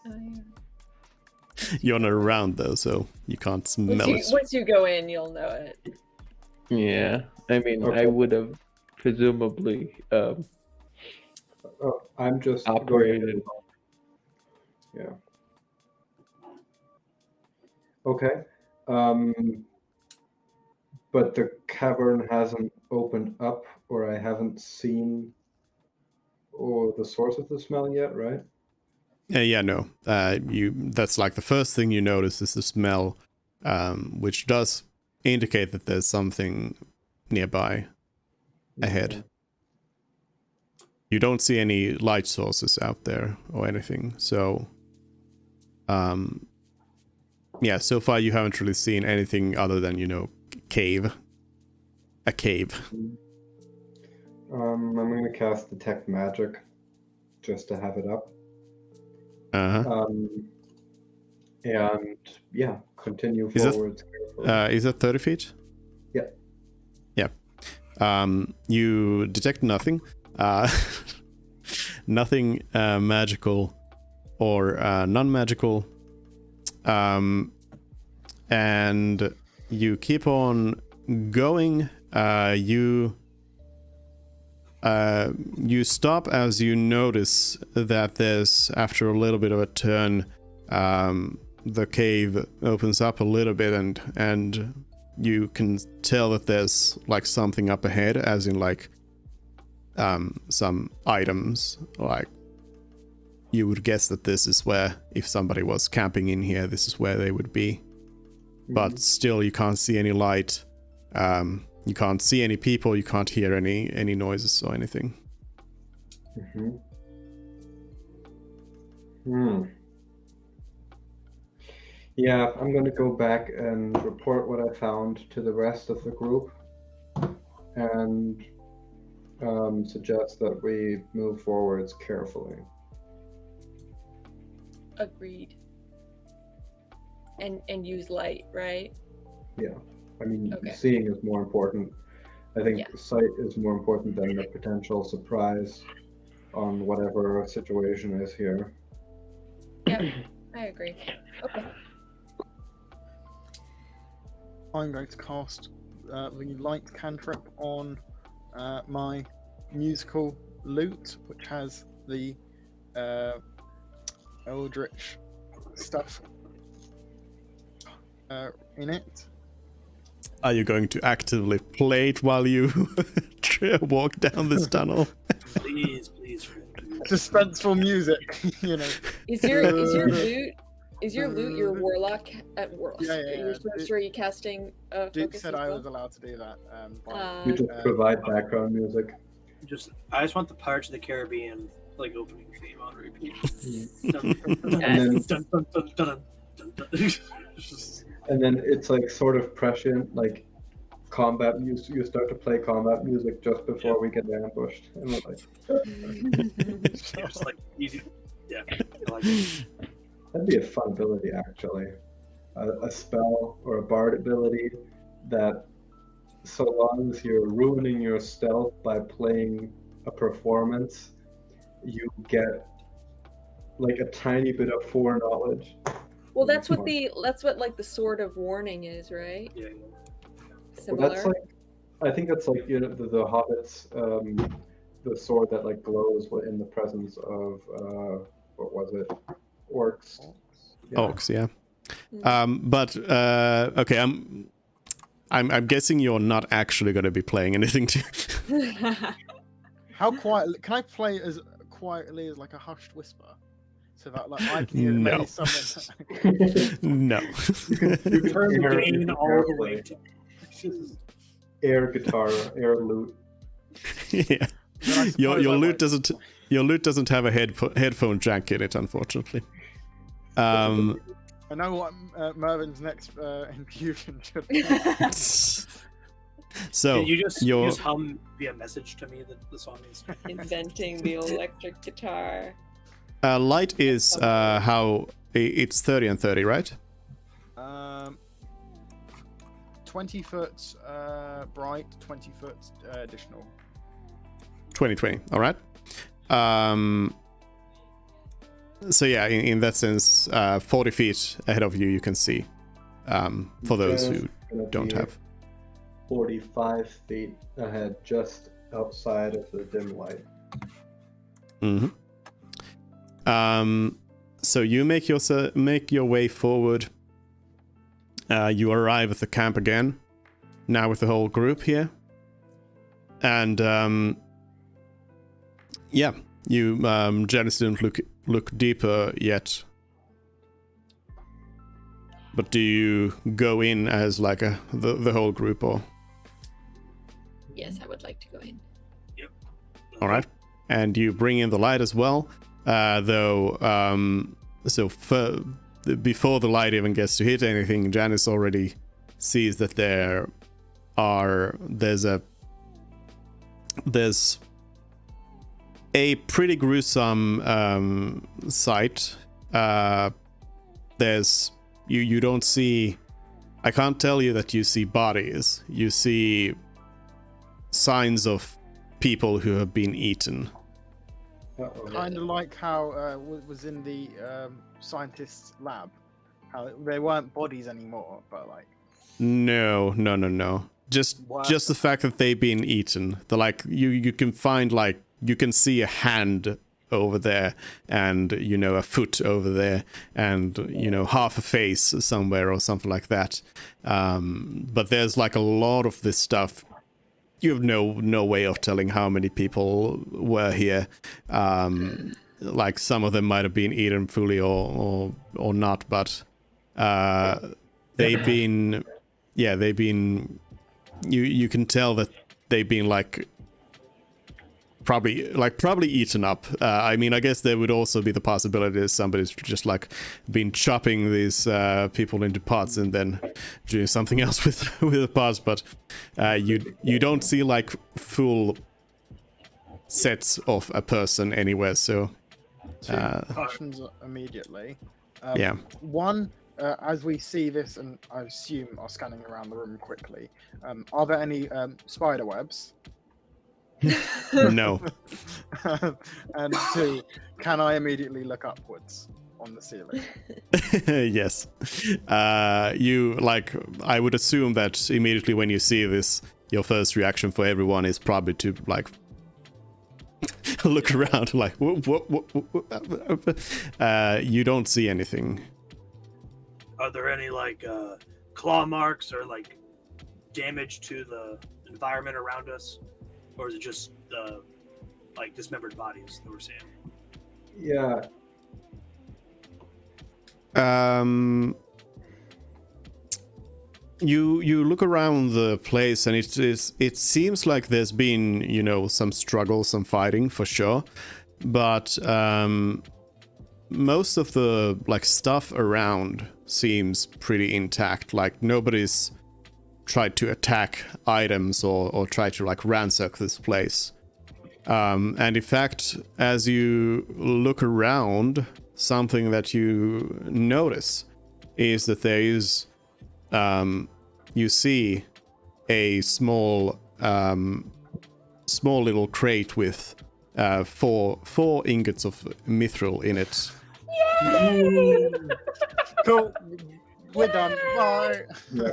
Oh, yeah. You're not around though, so you can't smell it. Once you go in, you'll know it. Yeah, I mean, I Okay. would have presumably Oh, I'm just going. operated. Yeah. Okay. But the cavern hasn't opened up, or I haven't seen the source of the smell yet, right? Yeah, no. That's like the first thing you notice is the smell, which does indicate that there's something nearby ahead. Okay. You don't see any light sources out there or anything, so yeah, so far you haven't really seen anything other than, cave. A cave. I'm going to cast Detect Magic just to have it up. Uh-huh. And yeah, continue Is that- forwards. carefully. Is that 30 feet? Yeah. Yeah. You detect nothing. Nothing magical or non-magical. And you keep on going. You stop as you notice that there's, after a little bit of a turn, the cave opens up a little bit, and you can tell that there's like something up ahead, as in like some items. Like you would guess that this is where, if somebody was camping in here, this is where they would be. But still, you can't see any light. You can't see any people. You can't hear any noises or anything. Yeah, I'm going to go back and report what I found to the rest of the group, and suggest that we move forwards carefully. Agreed. And use light, right? Yeah, I mean, Okay. seeing is more important. I think Yeah. sight is more important than the potential surprise on whatever situation is here. Yeah, I agree. Okay. I'm going to cast the light cantrip on my musical lute, which has the eldritch stuff in it. Are you going to actively play it while you walk down this tunnel? Please. Suspenseful music, you know. Is your loot your warlock at warlock? Yeah. Your sorcery casting Duke focus said as I well? was allowed to do that. We just provide background music. I just want the Pirates of the Caribbean like opening theme on repeat. And Dun, dun, dun, dun, dun, dun. And then it's like sort of prescient, like combat music. You start to play combat music just before we get ambushed, and we're like, Just like easy. Yeah. I like it. that'd be a fun ability, actually. A spell or a bard ability that, so long as you're ruining your stealth by playing a performance, you get like a tiny bit of foreknowledge. Well, that's what like the sword of warning is, right? Yeah. Similar. That's like, I think that's like, you know, the hobbits, the sword that like glows in the presence of what was it, orcs. Yeah. Orcs, yeah. But okay, I'm guessing you're not actually going to be playing anything to. How quietly can I play as quietly as like a hushed whisper, so that like I can hear No. maybe someone. No. You can Turn the air- gain all the way to. air guitar, air lute. Yeah. Then I Your suppose I lute doesn't have a headphone jack in it, unfortunately. I know what Mervin's next infusion should be. So Can you just your hum via message to me the song is. Inventing the electric guitar. light is how it's 30 and 30, right? 20 foot bright, 20 foot additional. 2020. All right. So yeah, in that sense, 40 feet ahead of you, you can see. For those who Gonna don't be have. 45 feet ahead, just outside of the dim light. So you make your way forward. You arrive at the camp again, now with the whole group here. And yeah, you Janice didn't look deeper yet. But do you go in as like the whole group, or? Yes, I would like to go in. All right, and you bring in the light as well, though. So before the light even gets to hit anything, Janice already sees that there's a pretty gruesome sight. There's you don't see. I can't tell you that you see bodies. You see signs of people who have been eaten. Kind of like how was in the scientist's lab. How they weren't bodies anymore, but like. No. Just the fact that they've been eaten. You can find you can see a hand over there, and a foot over there, and half a face somewhere or something like that. But there's a lot of this stuff. You have no way of telling how many people were here. Some of them might have been eaten fully or not, but they've been. Yeah, they've been. You can tell that they've been probably eaten up. I mean, I guess there would also be the possibility that somebody's just been chopping these people into parts and then doing something else with the parts. But you don't see full sets of a person anywhere. So Two questions immediately. Yeah. One, as we see this, and I assume are scanning around the room quickly, are there any spider webs? No. And two, can I immediately look upwards on the ceiling? Yes. I would assume that immediately when you see this, your first reaction for everyone is probably to look around what? You don't see anything. Are there any claw marks or damage to the environment around us? Or is it just dismembered bodies that we're seeing? Yeah. You look around the place, and it seems like there's been some struggle, some fighting for sure, but most of the stuff around seems pretty intact. Nobody's tried to attack items or try to ransack this place. And in fact, as you look around, something that you notice is that there is you see a small little crate with four ingots of mithril in it. Cool. We're done. Bye. Yeah.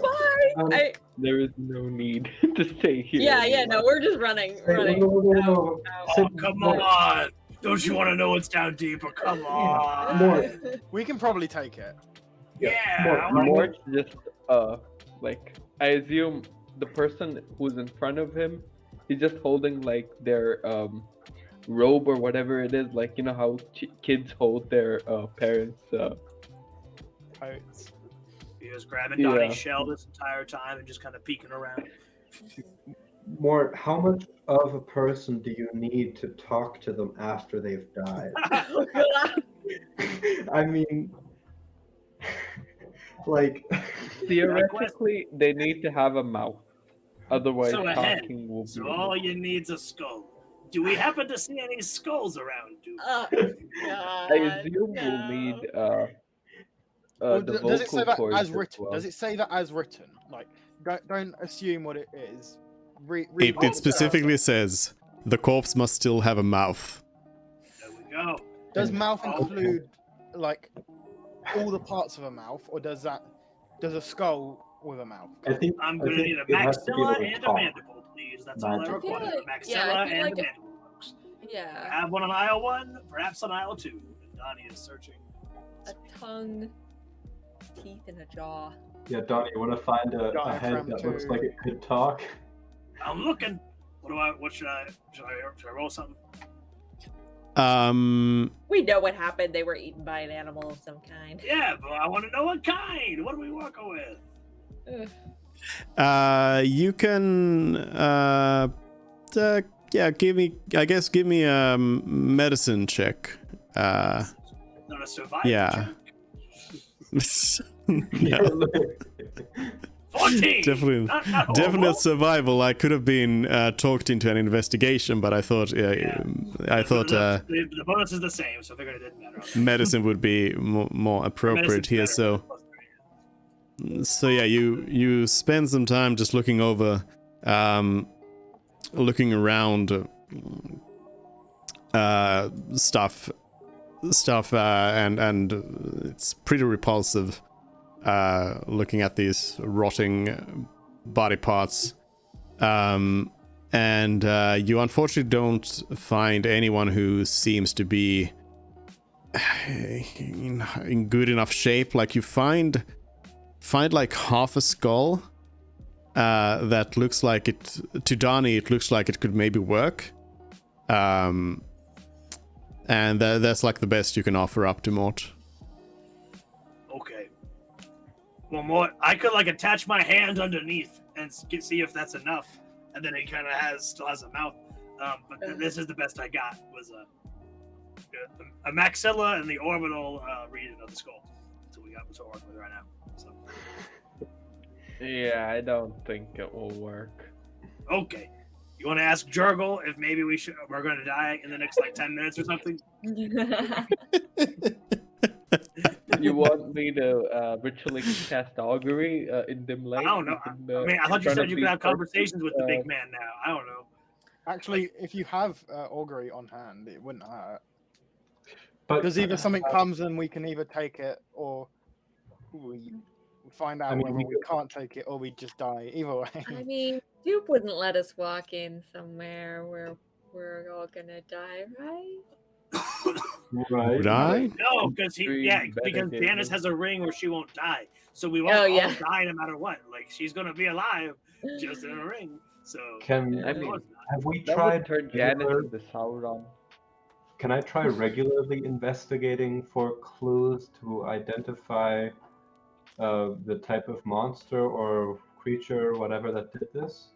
Bye. There is no need to stay here. Yeah, no, we're just running. No. Oh, come on! Don't you want to know what's down deeper? Come on! More. We can probably take it. Yeah! More just I assume the person who's in front of him, he's just holding their robe or whatever it is, how kids hold their parents' Coats. He was grabbing Donnie's shell this entire time and just kind of peeking around. Mort, how much of a person do you need to talk to them after they've died? I mean, theoretically, they need to have a mouth. Otherwise, So a head. talking will be. So all you need's a skull. Do we happen to see any skulls around, dude? I assume we'll need the Does it say vocal that cords as as written? well. Does it say that as written? Don't assume what it is. Read It specifically says the corpse must still have a mouth. There we go. Does mouth include like all the parts of a mouth, or does a skull with a mouth? I think I'm I gonna think need a it has to be maxilla able to and a talk. mandible, please. That's all I Magic. require. I feel A like- maxilla yeah, I feel and like a it- mandible works. I Yeah, have one on aisle 1, perhaps on aisle 2. And Donnie is searching. a tongue, teeth, and a jaw. Yeah, Donnie, you want to find a head Diaphragm that looks too. like it could talk? I'm looking. What should I roll something? We know what happened. They were eaten by an animal of some kind. Yeah, but I want to know what kind. What are we working with? Ugh. You can give me a medicine check. Not a survival Yeah. check? No. 14. Definitely, Not horrible. definite survival. I could have been talked into an investigation, but I thought, Yeah. The bonus is the same, so I figured it didn't matter. medicine would be more appropriate here. Medicine's better. So yeah, you spend some time just looking over, looking around, stuff, and it's pretty repulsive. Looking at these rotting body parts, and you unfortunately don't find anyone who seems to be in good enough shape. Like you find like half a skull that looks like it to Donnie. It looks like it could maybe work, and that's like the best you can offer up to Mort. Okay. Well, more. I could like attach my hand underneath and see if that's enough, and then it kind of still has a mouth. But this is the best I got. Was a maxilla and the orbital region of the skull. So we're working with right now. So. Yeah, I don't think it will work. Okay. You want to ask Jurgle if maybe we're going to die in the next like 10 minutes or something? You want me to ritually cast augury in dim light? I don't know. I mean, I thought you said you could have conversations with the big man now. I don't know. Actually, if you have augury on hand, it wouldn't hurt. But Because either something comes and we can either take it, or we find out whether we can't take it, or we just die. Either way. I mean, Duke wouldn't let us walk in somewhere where we're all gonna die, right? right. Would I? No, because because Janice has a ring where she won't die. So we won't all die no matter what. Like she's gonna be alive just in a ring. So I mean, have we that tried would turn Janice into Sauron. Can I try regularly investigating for clues to identify the type of monster or creature, whatever that did this?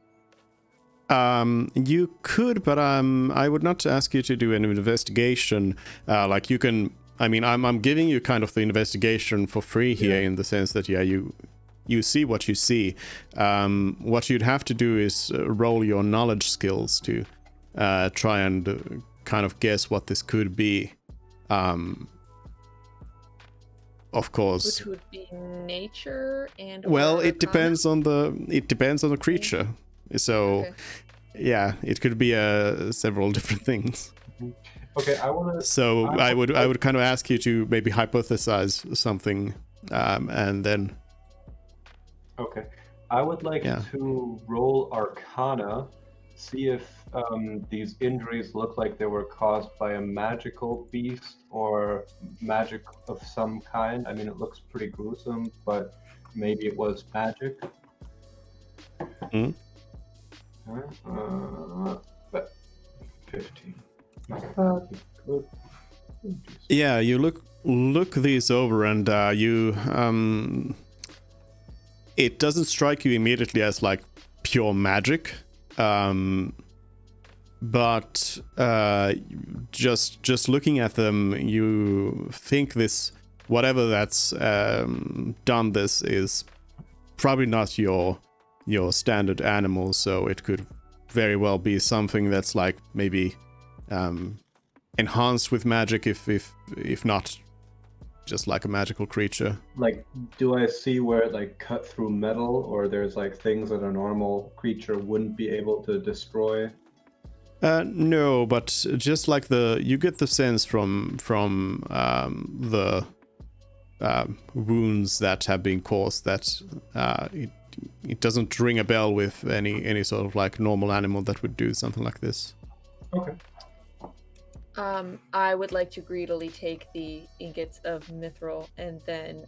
You could, but I would not ask you to do an investigation. Like you can. I mean, I'm giving you kind of the investigation for free here, in the sense that you see what you see. What you'd have to do is roll your knowledge skills to try and kind of guess what this could be. Of course. Which would be nature and. Well, or it depends on the creature. So, Okay. yeah, it could be several different things. Okay, I want to. So I would kind of ask you to maybe hypothesize something, and then. Okay, I would like to roll Arcana, see if these injuries look like they were caused by a magical beast or magic of some kind. I mean, it looks pretty gruesome, but maybe it was magic. Mhm. But 15. Good. Yeah, you look these over, and you it doesn't strike you immediately as like pure magic, but just looking at them, you think this whatever that's done this is probably not your standard animal, so it could very well be something that's like maybe enhanced with magic, if not just like a magical creature. Like, do I see where it like cut through metal, or there's like things that a normal creature wouldn't be able to destroy? No, but just like you get the sense from the wounds that have been caused that it doesn't ring a bell with any sort of like normal animal that would do something like this. Okay. I would like to greedily take the ingots of mithril and then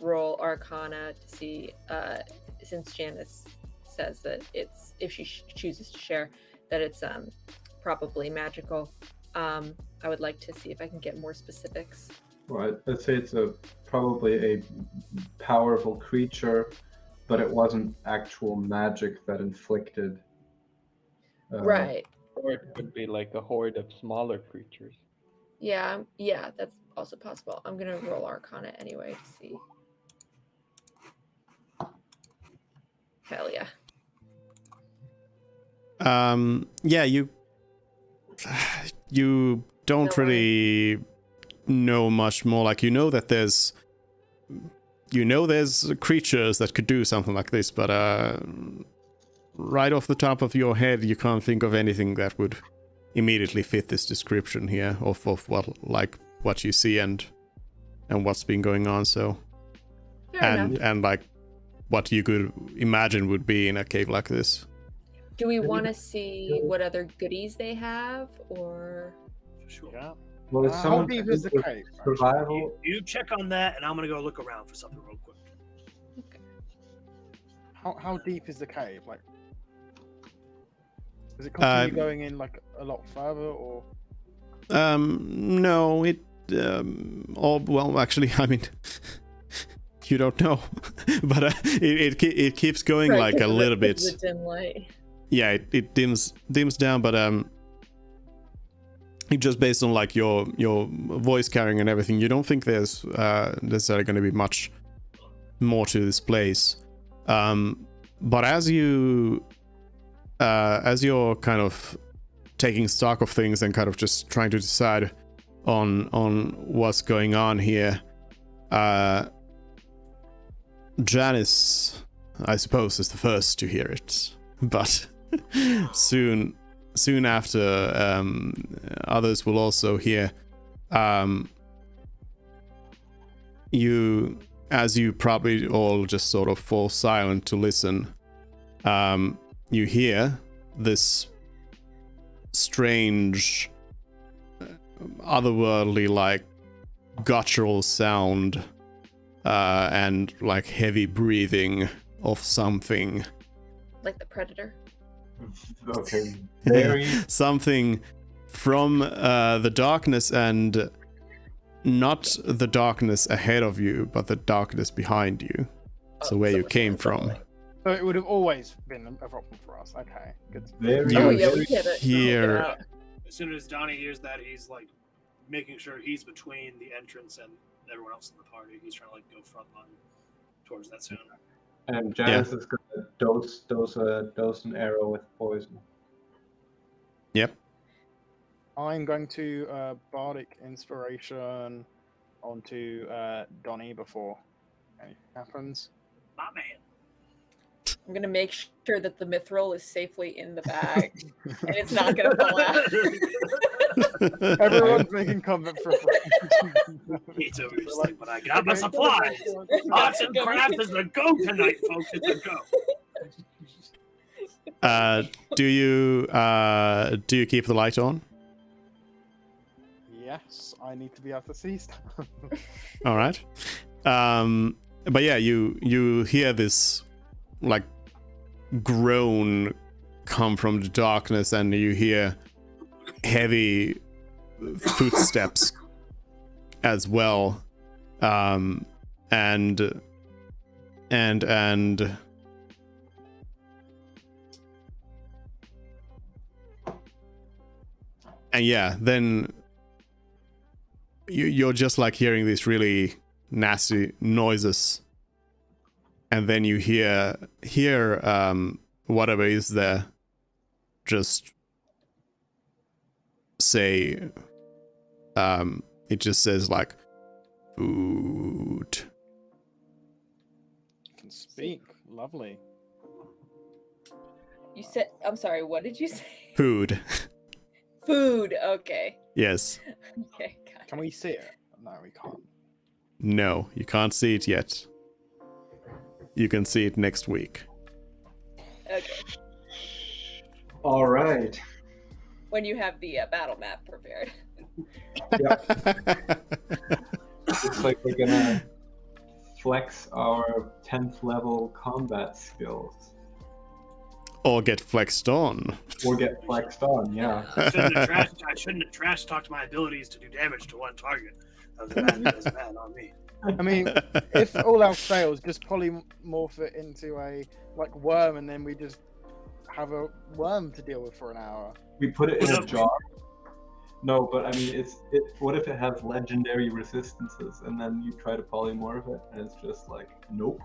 roll Arcana to see, since Janice says that it's, if she chooses to share, that it's probably magical. I would like to see if I can get more specifics. Well, I'd say it's probably a powerful creature, but it wasn't actual magic that inflicted. Right. Or it could be like a horde of smaller creatures. Yeah, that's also possible. I'm gonna roll Arcana anyway to see. Hell yeah. Yeah, you don't No really know much more. Like, you know there's creatures that could do something like this, but right off the top of your head, you can't think of anything that would immediately fit this description here of what you see and what's been going on. So, Fair enough. and like what you could imagine would be in a cave like this. Do we want to see what other goodies they have, or? Sure. Yeah. Well, if How someone deep is the with cave? survival, You check on that, and I'm gonna go look around for something real quick. How deep is the cave? Like, does it continue going in like a lot further, or? No, well, actually, I mean, you don't know, but it keeps going Right, like a little bit. The dim light. Yeah, it dims down, but just based on like your voice carrying and everything, you don't think there's necessarily going to be much more to this place. But as you're kind of taking stock of things and kind of just trying to decide on what's going on here, Janice, I suppose, is the first to hear it, but soon after, others will also hear. As you probably all just sort of fall silent to listen, you hear this strange, otherworldly, like guttural sound, and like heavy breathing of something. Like the predator. okay, very Something from the darkness, and not the darkness ahead of you, but the darkness behind you. So where you came from. So it would have always been a problem for us. Okay, good. very. Oh You yeah, we get it. hear- Yeah. As soon as Donnie hears that, he's like making sure he's between the entrance and everyone else in the party. He's trying to like go front line towards that sound. And Janice is gonna dose an arrow with poison. Yep. I'm going to bardic inspiration onto Donnie before anything happens. My man. I'm gonna make sure that the mithril is safely in the bag and it's not gonna fall out. Everyone's making combat preparation. He's over here like, but I got my supplies. Arts and craft is the go tonight, folks. It's a go. Do you keep the light on? Yes, I need to be able to see stuff. All right. But yeah, you hear this like groan come from the darkness, and you hear heavy footsteps as well. And yeah, then you're just like hearing these really nasty noises, and then you hear whatever is there just say, it just says like food. Can speak. Lovely. You said, I'm sorry, what did you say? Food. Food. Okay. Yes. Okay. Got Can we see it? No, we can't. No, you can't see it yet. You can see it next week. Okay. All right. When you have the battle map prepared. Looks like we're gonna flex our 10th level combat skills. Or get flexed on. Or get flexed on, yeah. I shouldn't have trash talked my abilities to do damage to one target. That was bad on me. I mean, if all else fails, just polymorph it into a like worm, and then we just have a worm to deal with for an hour. We put it in a jar. No, but I mean, what if it has legendary resistances, and then you try to polymorph it, and it's just like, nope.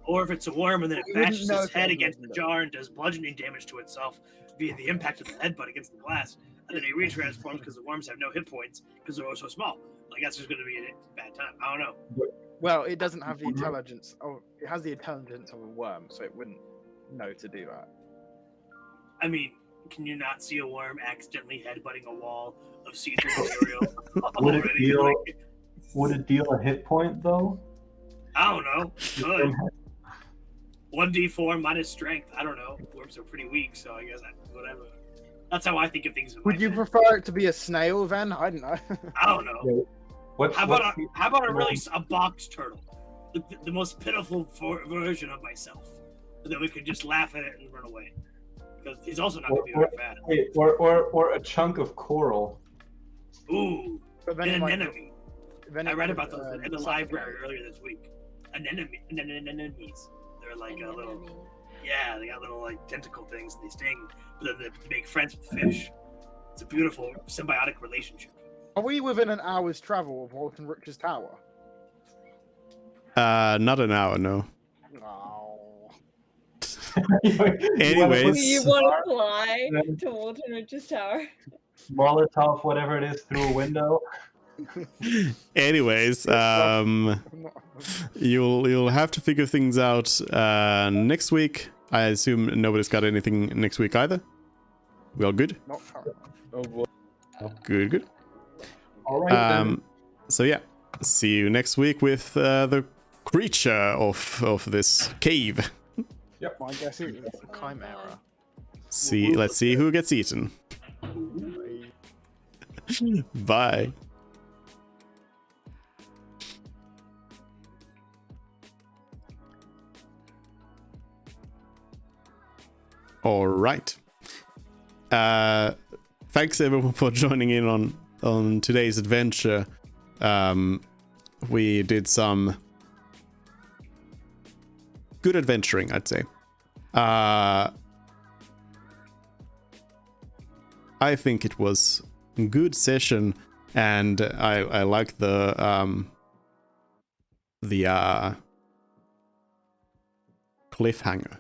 Or if it's a worm and then it You wouldn't bashes know its if it head was against the legendary. jar and does bludgeoning damage to itself via the impact of the headbutt against the glass, and then it retransforms because the worms have no hit points because they're so small. Like that's just going to be a bad time. I don't know. Well, it doesn't have the intelligence. Oh, it has the intelligence of a worm, so it wouldn't know to do that. I mean, can you not see a worm accidentally headbutting a wall of see-through material? Would it already? deal? Like, Would it deal a hit point though? I don't know. Good. 1d4 minus strength. I don't know. Worms are pretty weak, so I guess whatever. That's how I think of things. In Would my you head. prefer it to be a snail then? I don't know. I don't know. How about a box turtle? The most pitiful version of myself. And then we could just laugh at it and run away. Because he's also not going to be very fat. Wait, or a chunk of coral. Ooh, But then an it might- anemone. then I it read could, about those in the suffocate. library earlier this week. Anemones. They're like a little, yeah, they got little like tentacle things. They sting, but then they make friends with fish. It's a beautiful symbiotic relationship. Are we within an hour's travel of Walton Rich's tower? Not an hour, no. No. Anyways. Do you want to fly to Walton Rich's tower? Molotov, whatever it is, through a window. Anyways, you'll have to figure things out next week. I assume nobody's got anything next week either. We all good? Not currently. Oh boy. Good. All right. So yeah, see you next week with the creature of this cave. My guess is it's a chimera. Let's see who gets eaten. Bye. All right. Thanks everyone for joining in on today's adventure. We did some good adventuring, I'd say. I think it was a good session, and I like the cliffhanger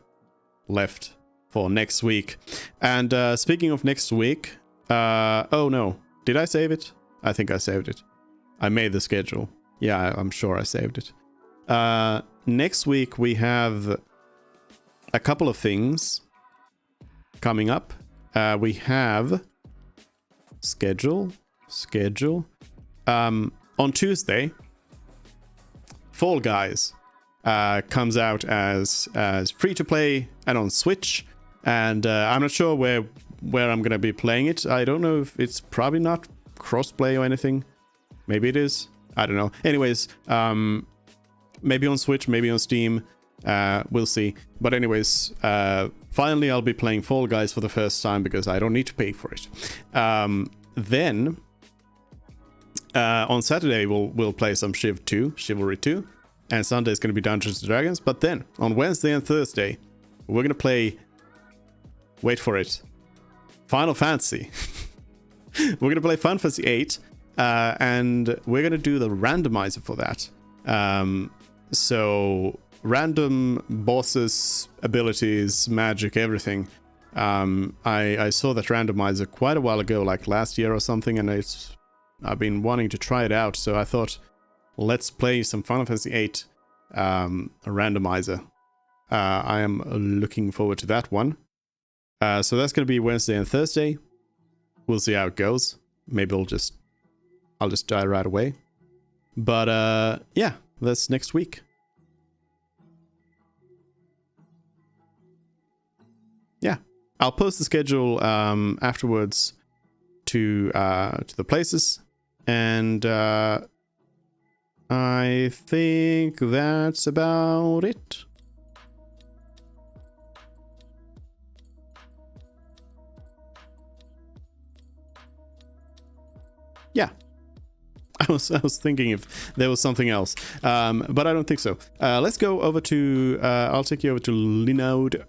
left for next week. And speaking of next week, oh no, did I save it? I think I saved it. I made the schedule. Yeah, I'm sure I saved it. Next week we have a couple of things coming up. We have schedule. On Tuesday, Fall Guys comes out as free to play and on Switch, and I'm not sure where I'm gonna be playing it. I don't know if it's probably not crossplay or anything. Maybe it is. I don't know. Anyways, maybe on Switch, maybe on Steam. We'll see. But anyways, finally I'll be playing Fall Guys for the first time because I don't need to pay for it. Then on Saturday we'll play some Chivalry 2, and Sunday is going to be Dungeons and Dragons. But then on Wednesday and Thursday we're going to play, wait for it, Final Fantasy. We're going to play Final Fantasy 8, and we're going to do the randomizer for that. So random bosses, abilities, magic, everything. I saw that randomizer quite a while ago, like last year or something, and I've been wanting to try it out. So I thought, let's play some Final Fantasy 8 randomizer. I am looking forward to that one. So that's gonna be Wednesday and Thursday. We'll see how it goes. Maybe I'll just die right away. But yeah, that's next week. Yeah, I'll post the schedule afterwards to the places, and I think that's about it. Yeah. I was thinking if there was something else, but I don't think so. Let's go over to, I'll take you over to Linode,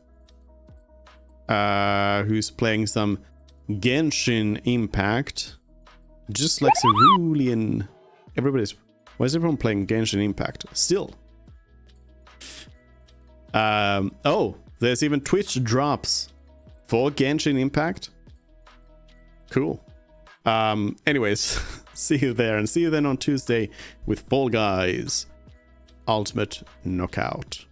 who's playing some Genshin Impact. Just like Cerulean. Why is everyone playing Genshin Impact? Still. Oh, there's even Twitch drops for Genshin Impact. Cool. Anyways, see you there, and see you then on Tuesday with Fall Guys Ultimate Knockout.